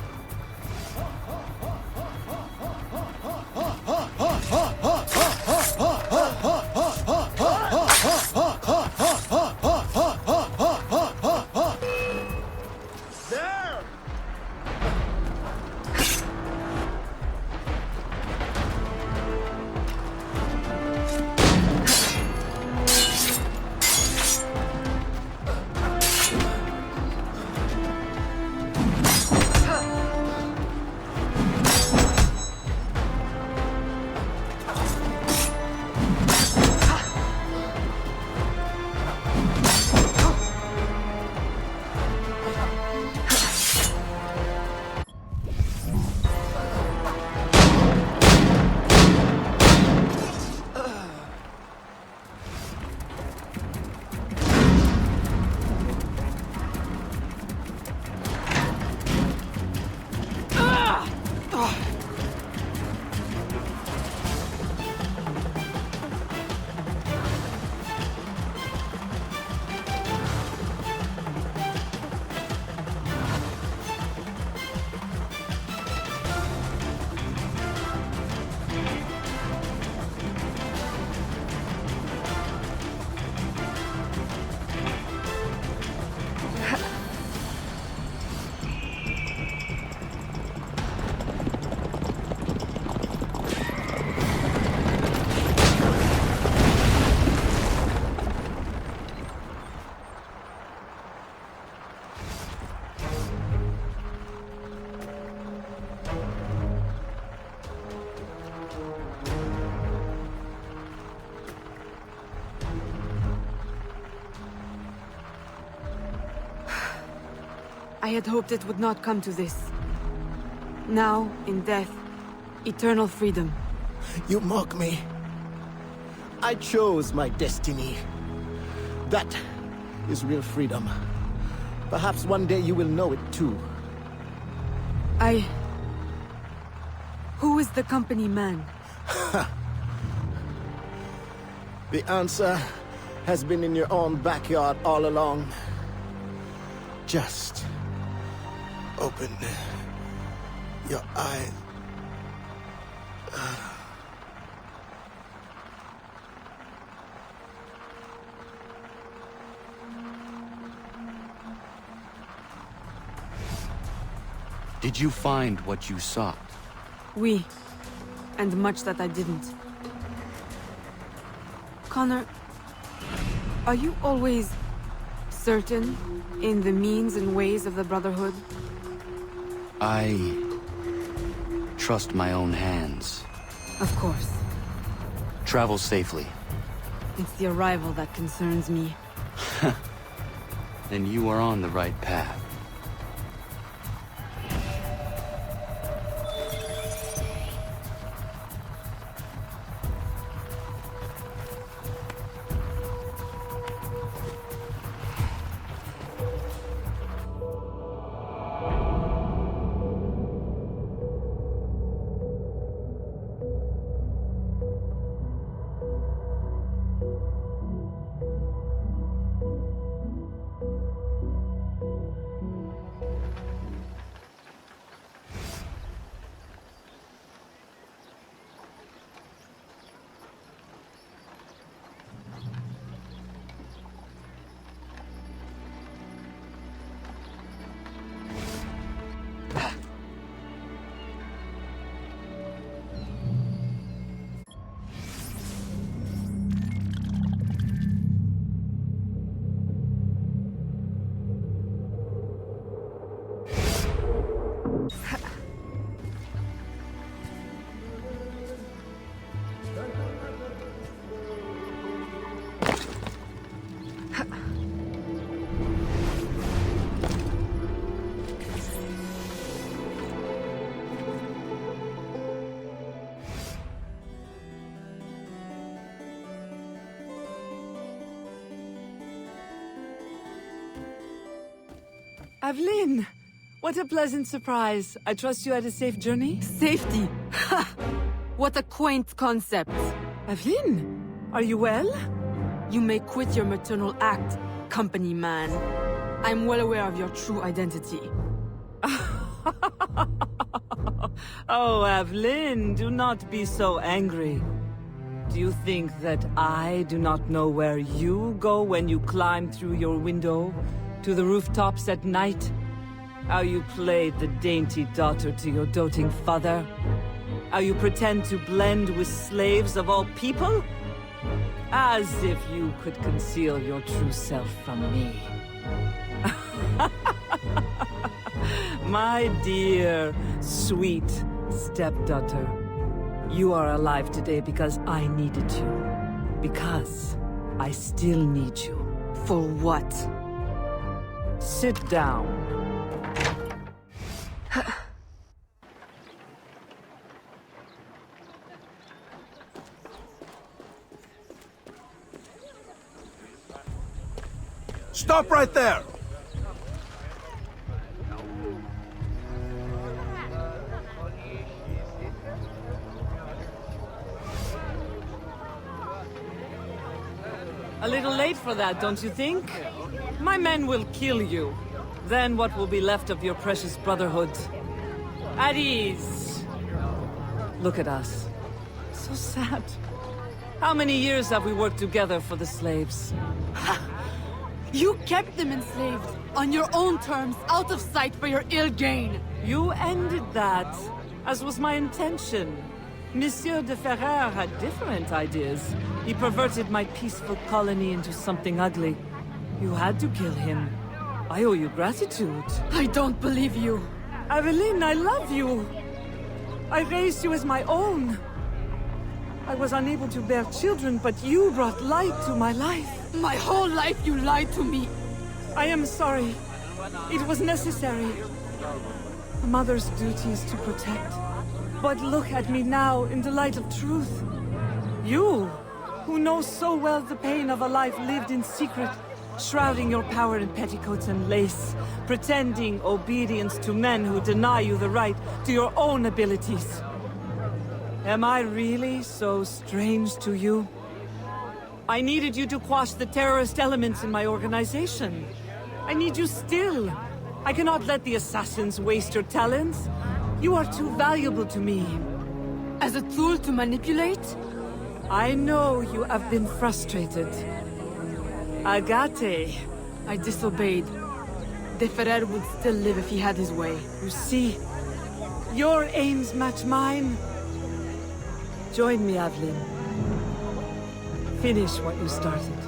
I had hoped it would not come to this. Now, in death, eternal freedom. You mock me. I chose my destiny. That is real freedom. Perhaps one day you will know it too. Who is the company man? The answer has been in your own backyard all along. Just open your eyes. Did you find what you sought? Oui. And much that I didn't. Connor, are you always certain in the means and ways of the Brotherhood? I trust my own hands. Of course. Travel safely. It's the arrival that concerns me. Then you are on the right path. Aveline! What a pleasant surprise. I trust you had a safe journey? Safety! Ha! What a quaint concept! Aveline, are you well? You may quit your maternal act, company man. I'm well aware of your true identity. Oh, Aveline, do not be so angry. Do you think that I do not know where you go when you climb through your window to the rooftops at night? How you played the dainty daughter to your doting father? How you pretend to blend with slaves of all people? As if you could conceal your true self from me. My dear, sweet stepdaughter. You are alive today because I needed you. Because I still need you. For what? Sit down. Stop right there! A little late for that, don't you think? My men will kill you. Then what will be left of your precious brotherhood? At ease. Look at us. So sad. How many years have we worked together for the slaves? You kept them enslaved, on your own terms, out of sight for your ill gain. You ended that, as was my intention. Monsieur de Ferrer had different ideas. He perverted my peaceful colony into something ugly. You had to kill him. I owe you gratitude. I don't believe you. Aveline, I love you. I raised you as my own. I was unable to bear children, but you brought light to my life. My whole life you lied to me. I am sorry. It was necessary. A mother's duty is to protect. But look at me now in the light of truth. You, who know so well the pain of a life lived in secret, shrouding your power in petticoats and lace, pretending obedience to men who deny you the right to your own abilities. Am I really so strange to you? I needed you to quash the terrorist elements in my organization. I need you still. I cannot let the assassins waste your talents. You are too valuable to me. As a tool to manipulate? I know you have been frustrated. Agate. I disobeyed. De Ferrer would still live if he had his way. You see, Your aims match mine. Join me, Aveline. Finish what you started.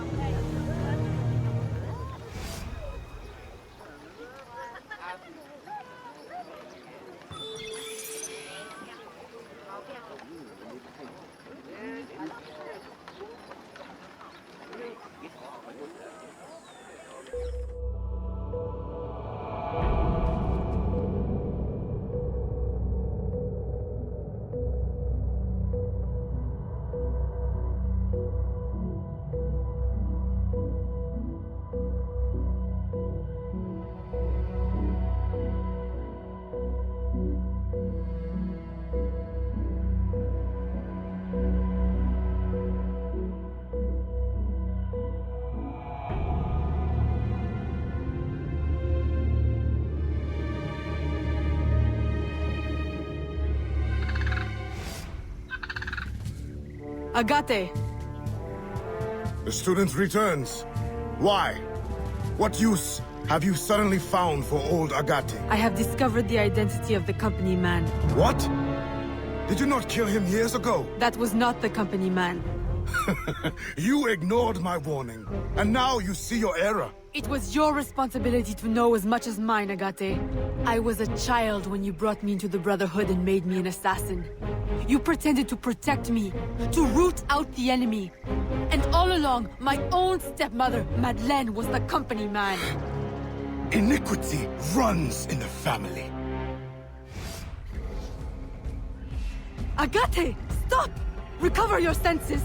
Agate! The student returns. Why? What use have you suddenly found for old Agate? I have discovered the identity of the company man. What? Did you not kill him years ago? That was not the company man. You ignored my warning, and now you see your error. It was your responsibility to know as much as mine, Agate. I was a child when you brought me into the Brotherhood and made me an assassin. You pretended to protect me, to root out the enemy. And all along, my own stepmother, Madeleine, was the company man. Iniquity runs in the family. Agate, stop! Recover your senses!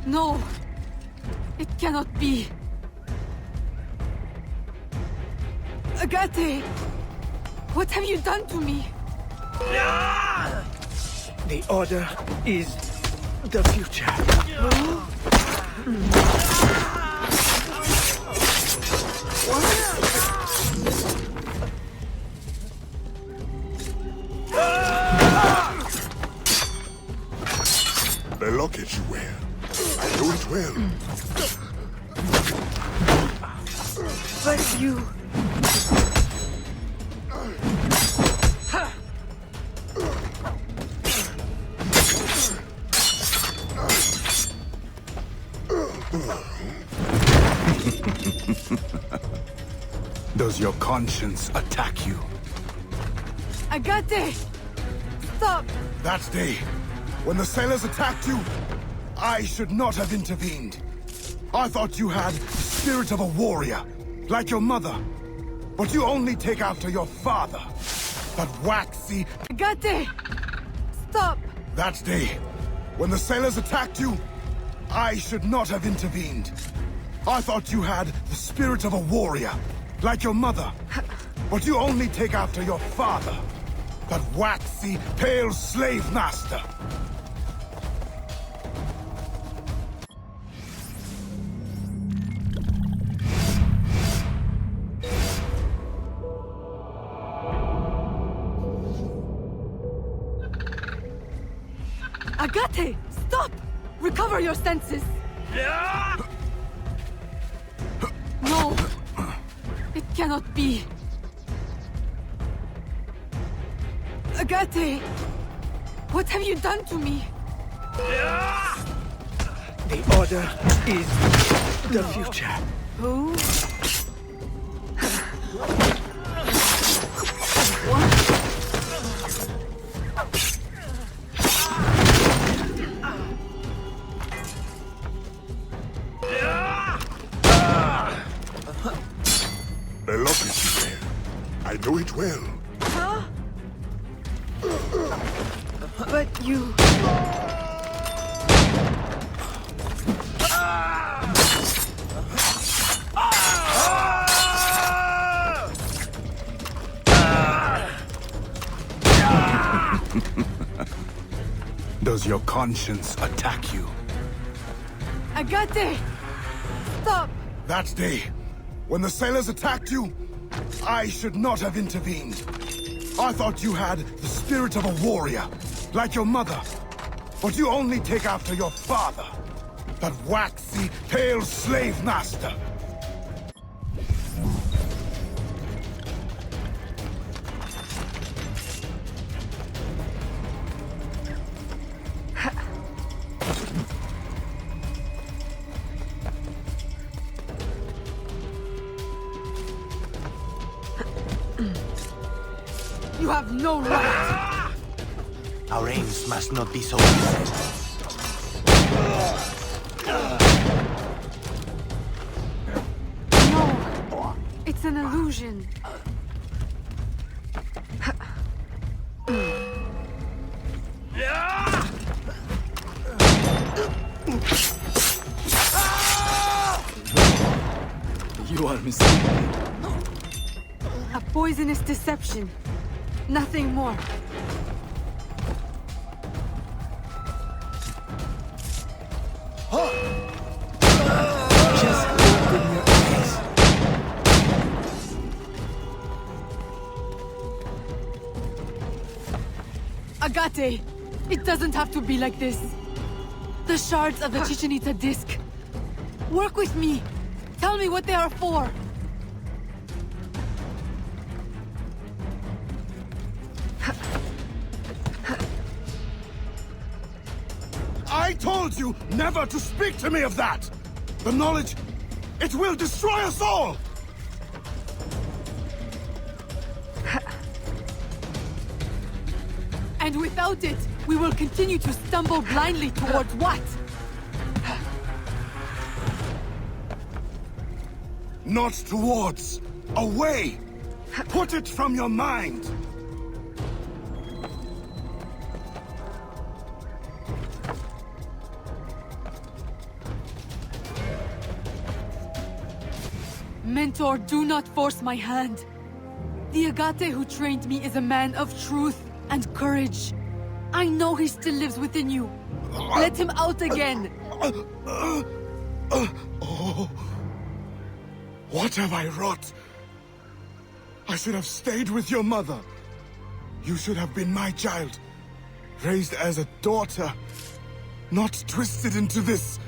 No. It cannot be. Agate! What have you done to me? The Order is the future. The locket you wear. I know it well. But you... Does your conscience attack you? Agate! Stop! That day, when the sailors attacked you, I should not have intervened. I thought you had the spirit of a warrior, like your mother. But you only take after your father. That waxy... Agate! Stop! That day, when the sailors attacked you, I should not have intervened. I thought you had the spirit of a warrior, like your mother. But you only take after your father. That waxy, pale slave master. Agate! Stop! Recover your senses! No! It cannot be! Agate! What have you done to me? The Order is the future. Who? The locket you wear. I know it well. Huh? But you... Does your conscience attack you? Agate! Stop! That day, when the sailors attacked you, I should not have intervened. I thought you had the spirit of a warrior, like your mother. But you only take after your father. That waxy, pale slave master. You have no right! Our aims must not be so easy. No! It's an illusion. You are mistaken. A poisonous deception. Nothing more. Just open your eyes. Agate! It doesn't have to be like this. The shards of the Chichen Itza disc. Work with me. Tell me what they are for. I told you never to speak to me of that! The knowledge, it will destroy us all! And without it, we will continue to stumble blindly towards what? Not towards. Away! Put it from your mind! Mentor, do not force my hand. The Agate who trained me is a man of truth and courage. I know he still lives within you. Let him out again. What have I wrought? I should have stayed with your mother. You should have been my child. Raised as a daughter. Not twisted into this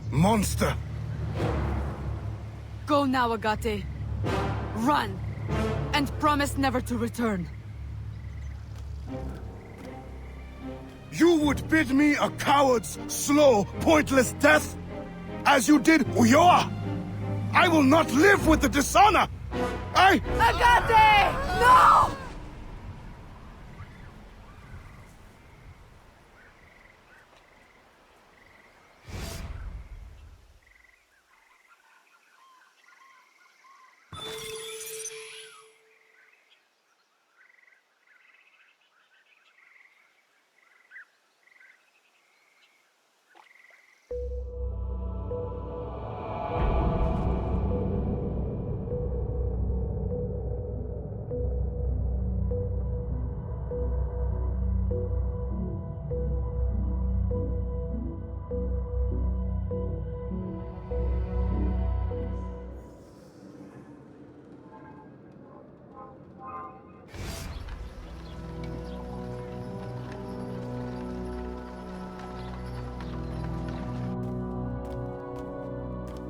monster. Go now, Agate. Run. And promise never to return. You would bid me a coward's slow, pointless death? As you did Ulloa? I will not live with the dishonor! Agate! No!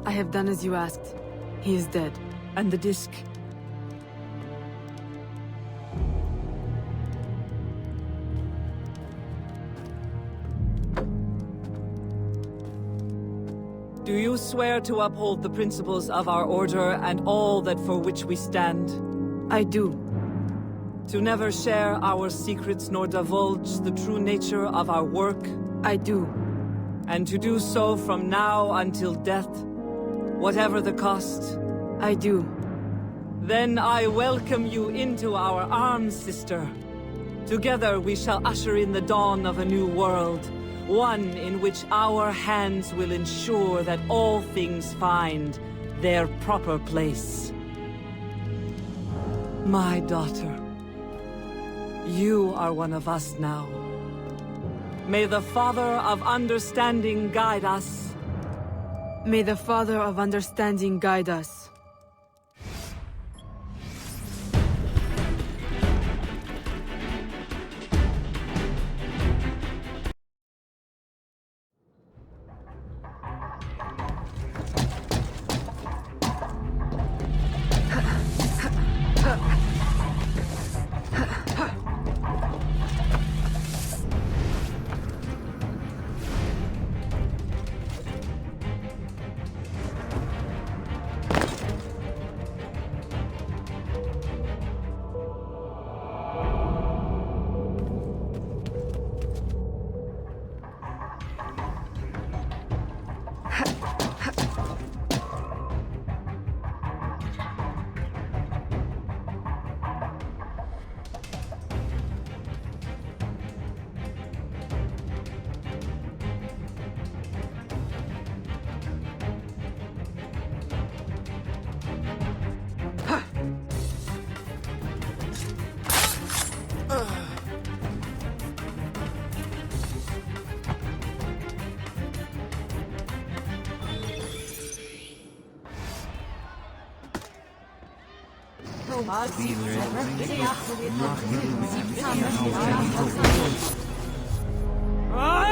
I have done as you asked. He is dead. And the disc? Do you swear to uphold the principles of our order and all that for which we stand? I do. To never share our secrets nor divulge the true nature of our work? I do. And to do so from now until death? Whatever the cost? I do. Then I welcome you into our arms, sister. Together we shall usher in the dawn of a new world. One in which our hands will ensure that all things find their proper place. My daughter, you are one of us now. May the Father of Understanding guide us. May the Father of Understanding guide us.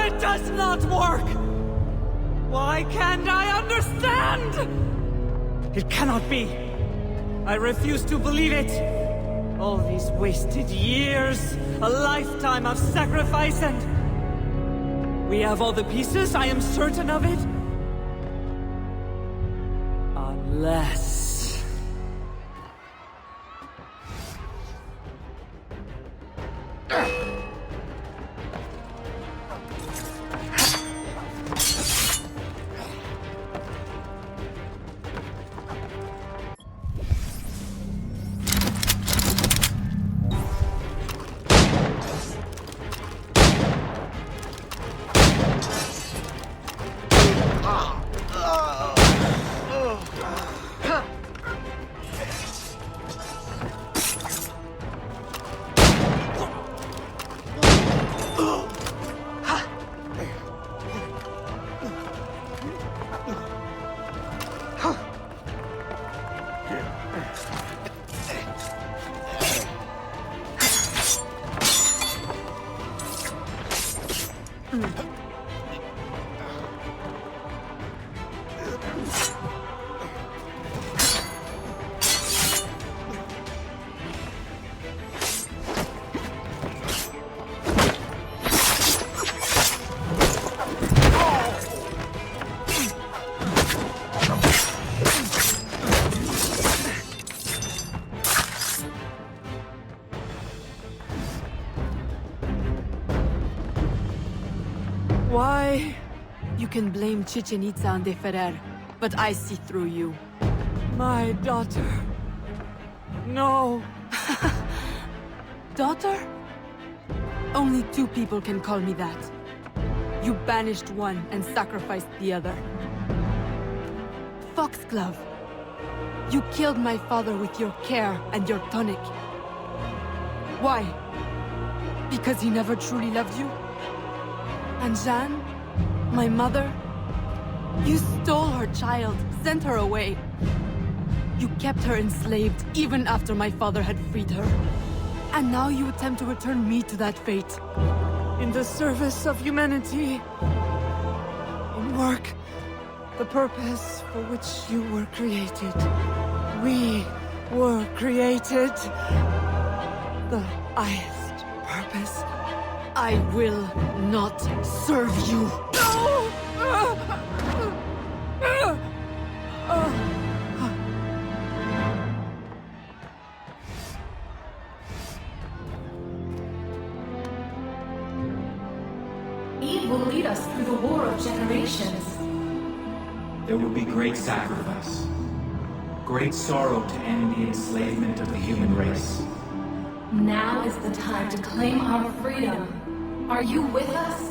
It does not work! Why can't I understand? It cannot be. I refuse to believe it. All these wasted years, a lifetime of sacrifice, and... we have all the pieces, I am certain of it. Unless... Why? You can blame Chichen Itza and de Ferrer, but I see through you. My daughter. No. Daughter? Only two people can call me that. You banished one and sacrificed the other. Foxglove. You killed my father with your care and your tonic. Why? Because he never truly loved you? And Jeanne, my mother, you stole her child, sent her away. You kept her enslaved even after my father had freed her. And now you attempt to return me to that fate. In the service of humanity. In work, the purpose for which you were created. We were created. The highest purpose. I will not serve you. No! Eve will lead us through the war of generations. There will be great sacrifice. Great sorrow to end the enslavement of the human race. Now is the time to claim our freedom. Are you with us?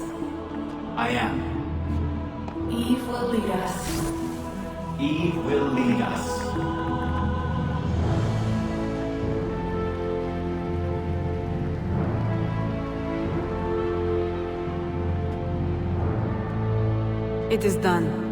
I am. Eve will lead us. Eve will lead us. It is done.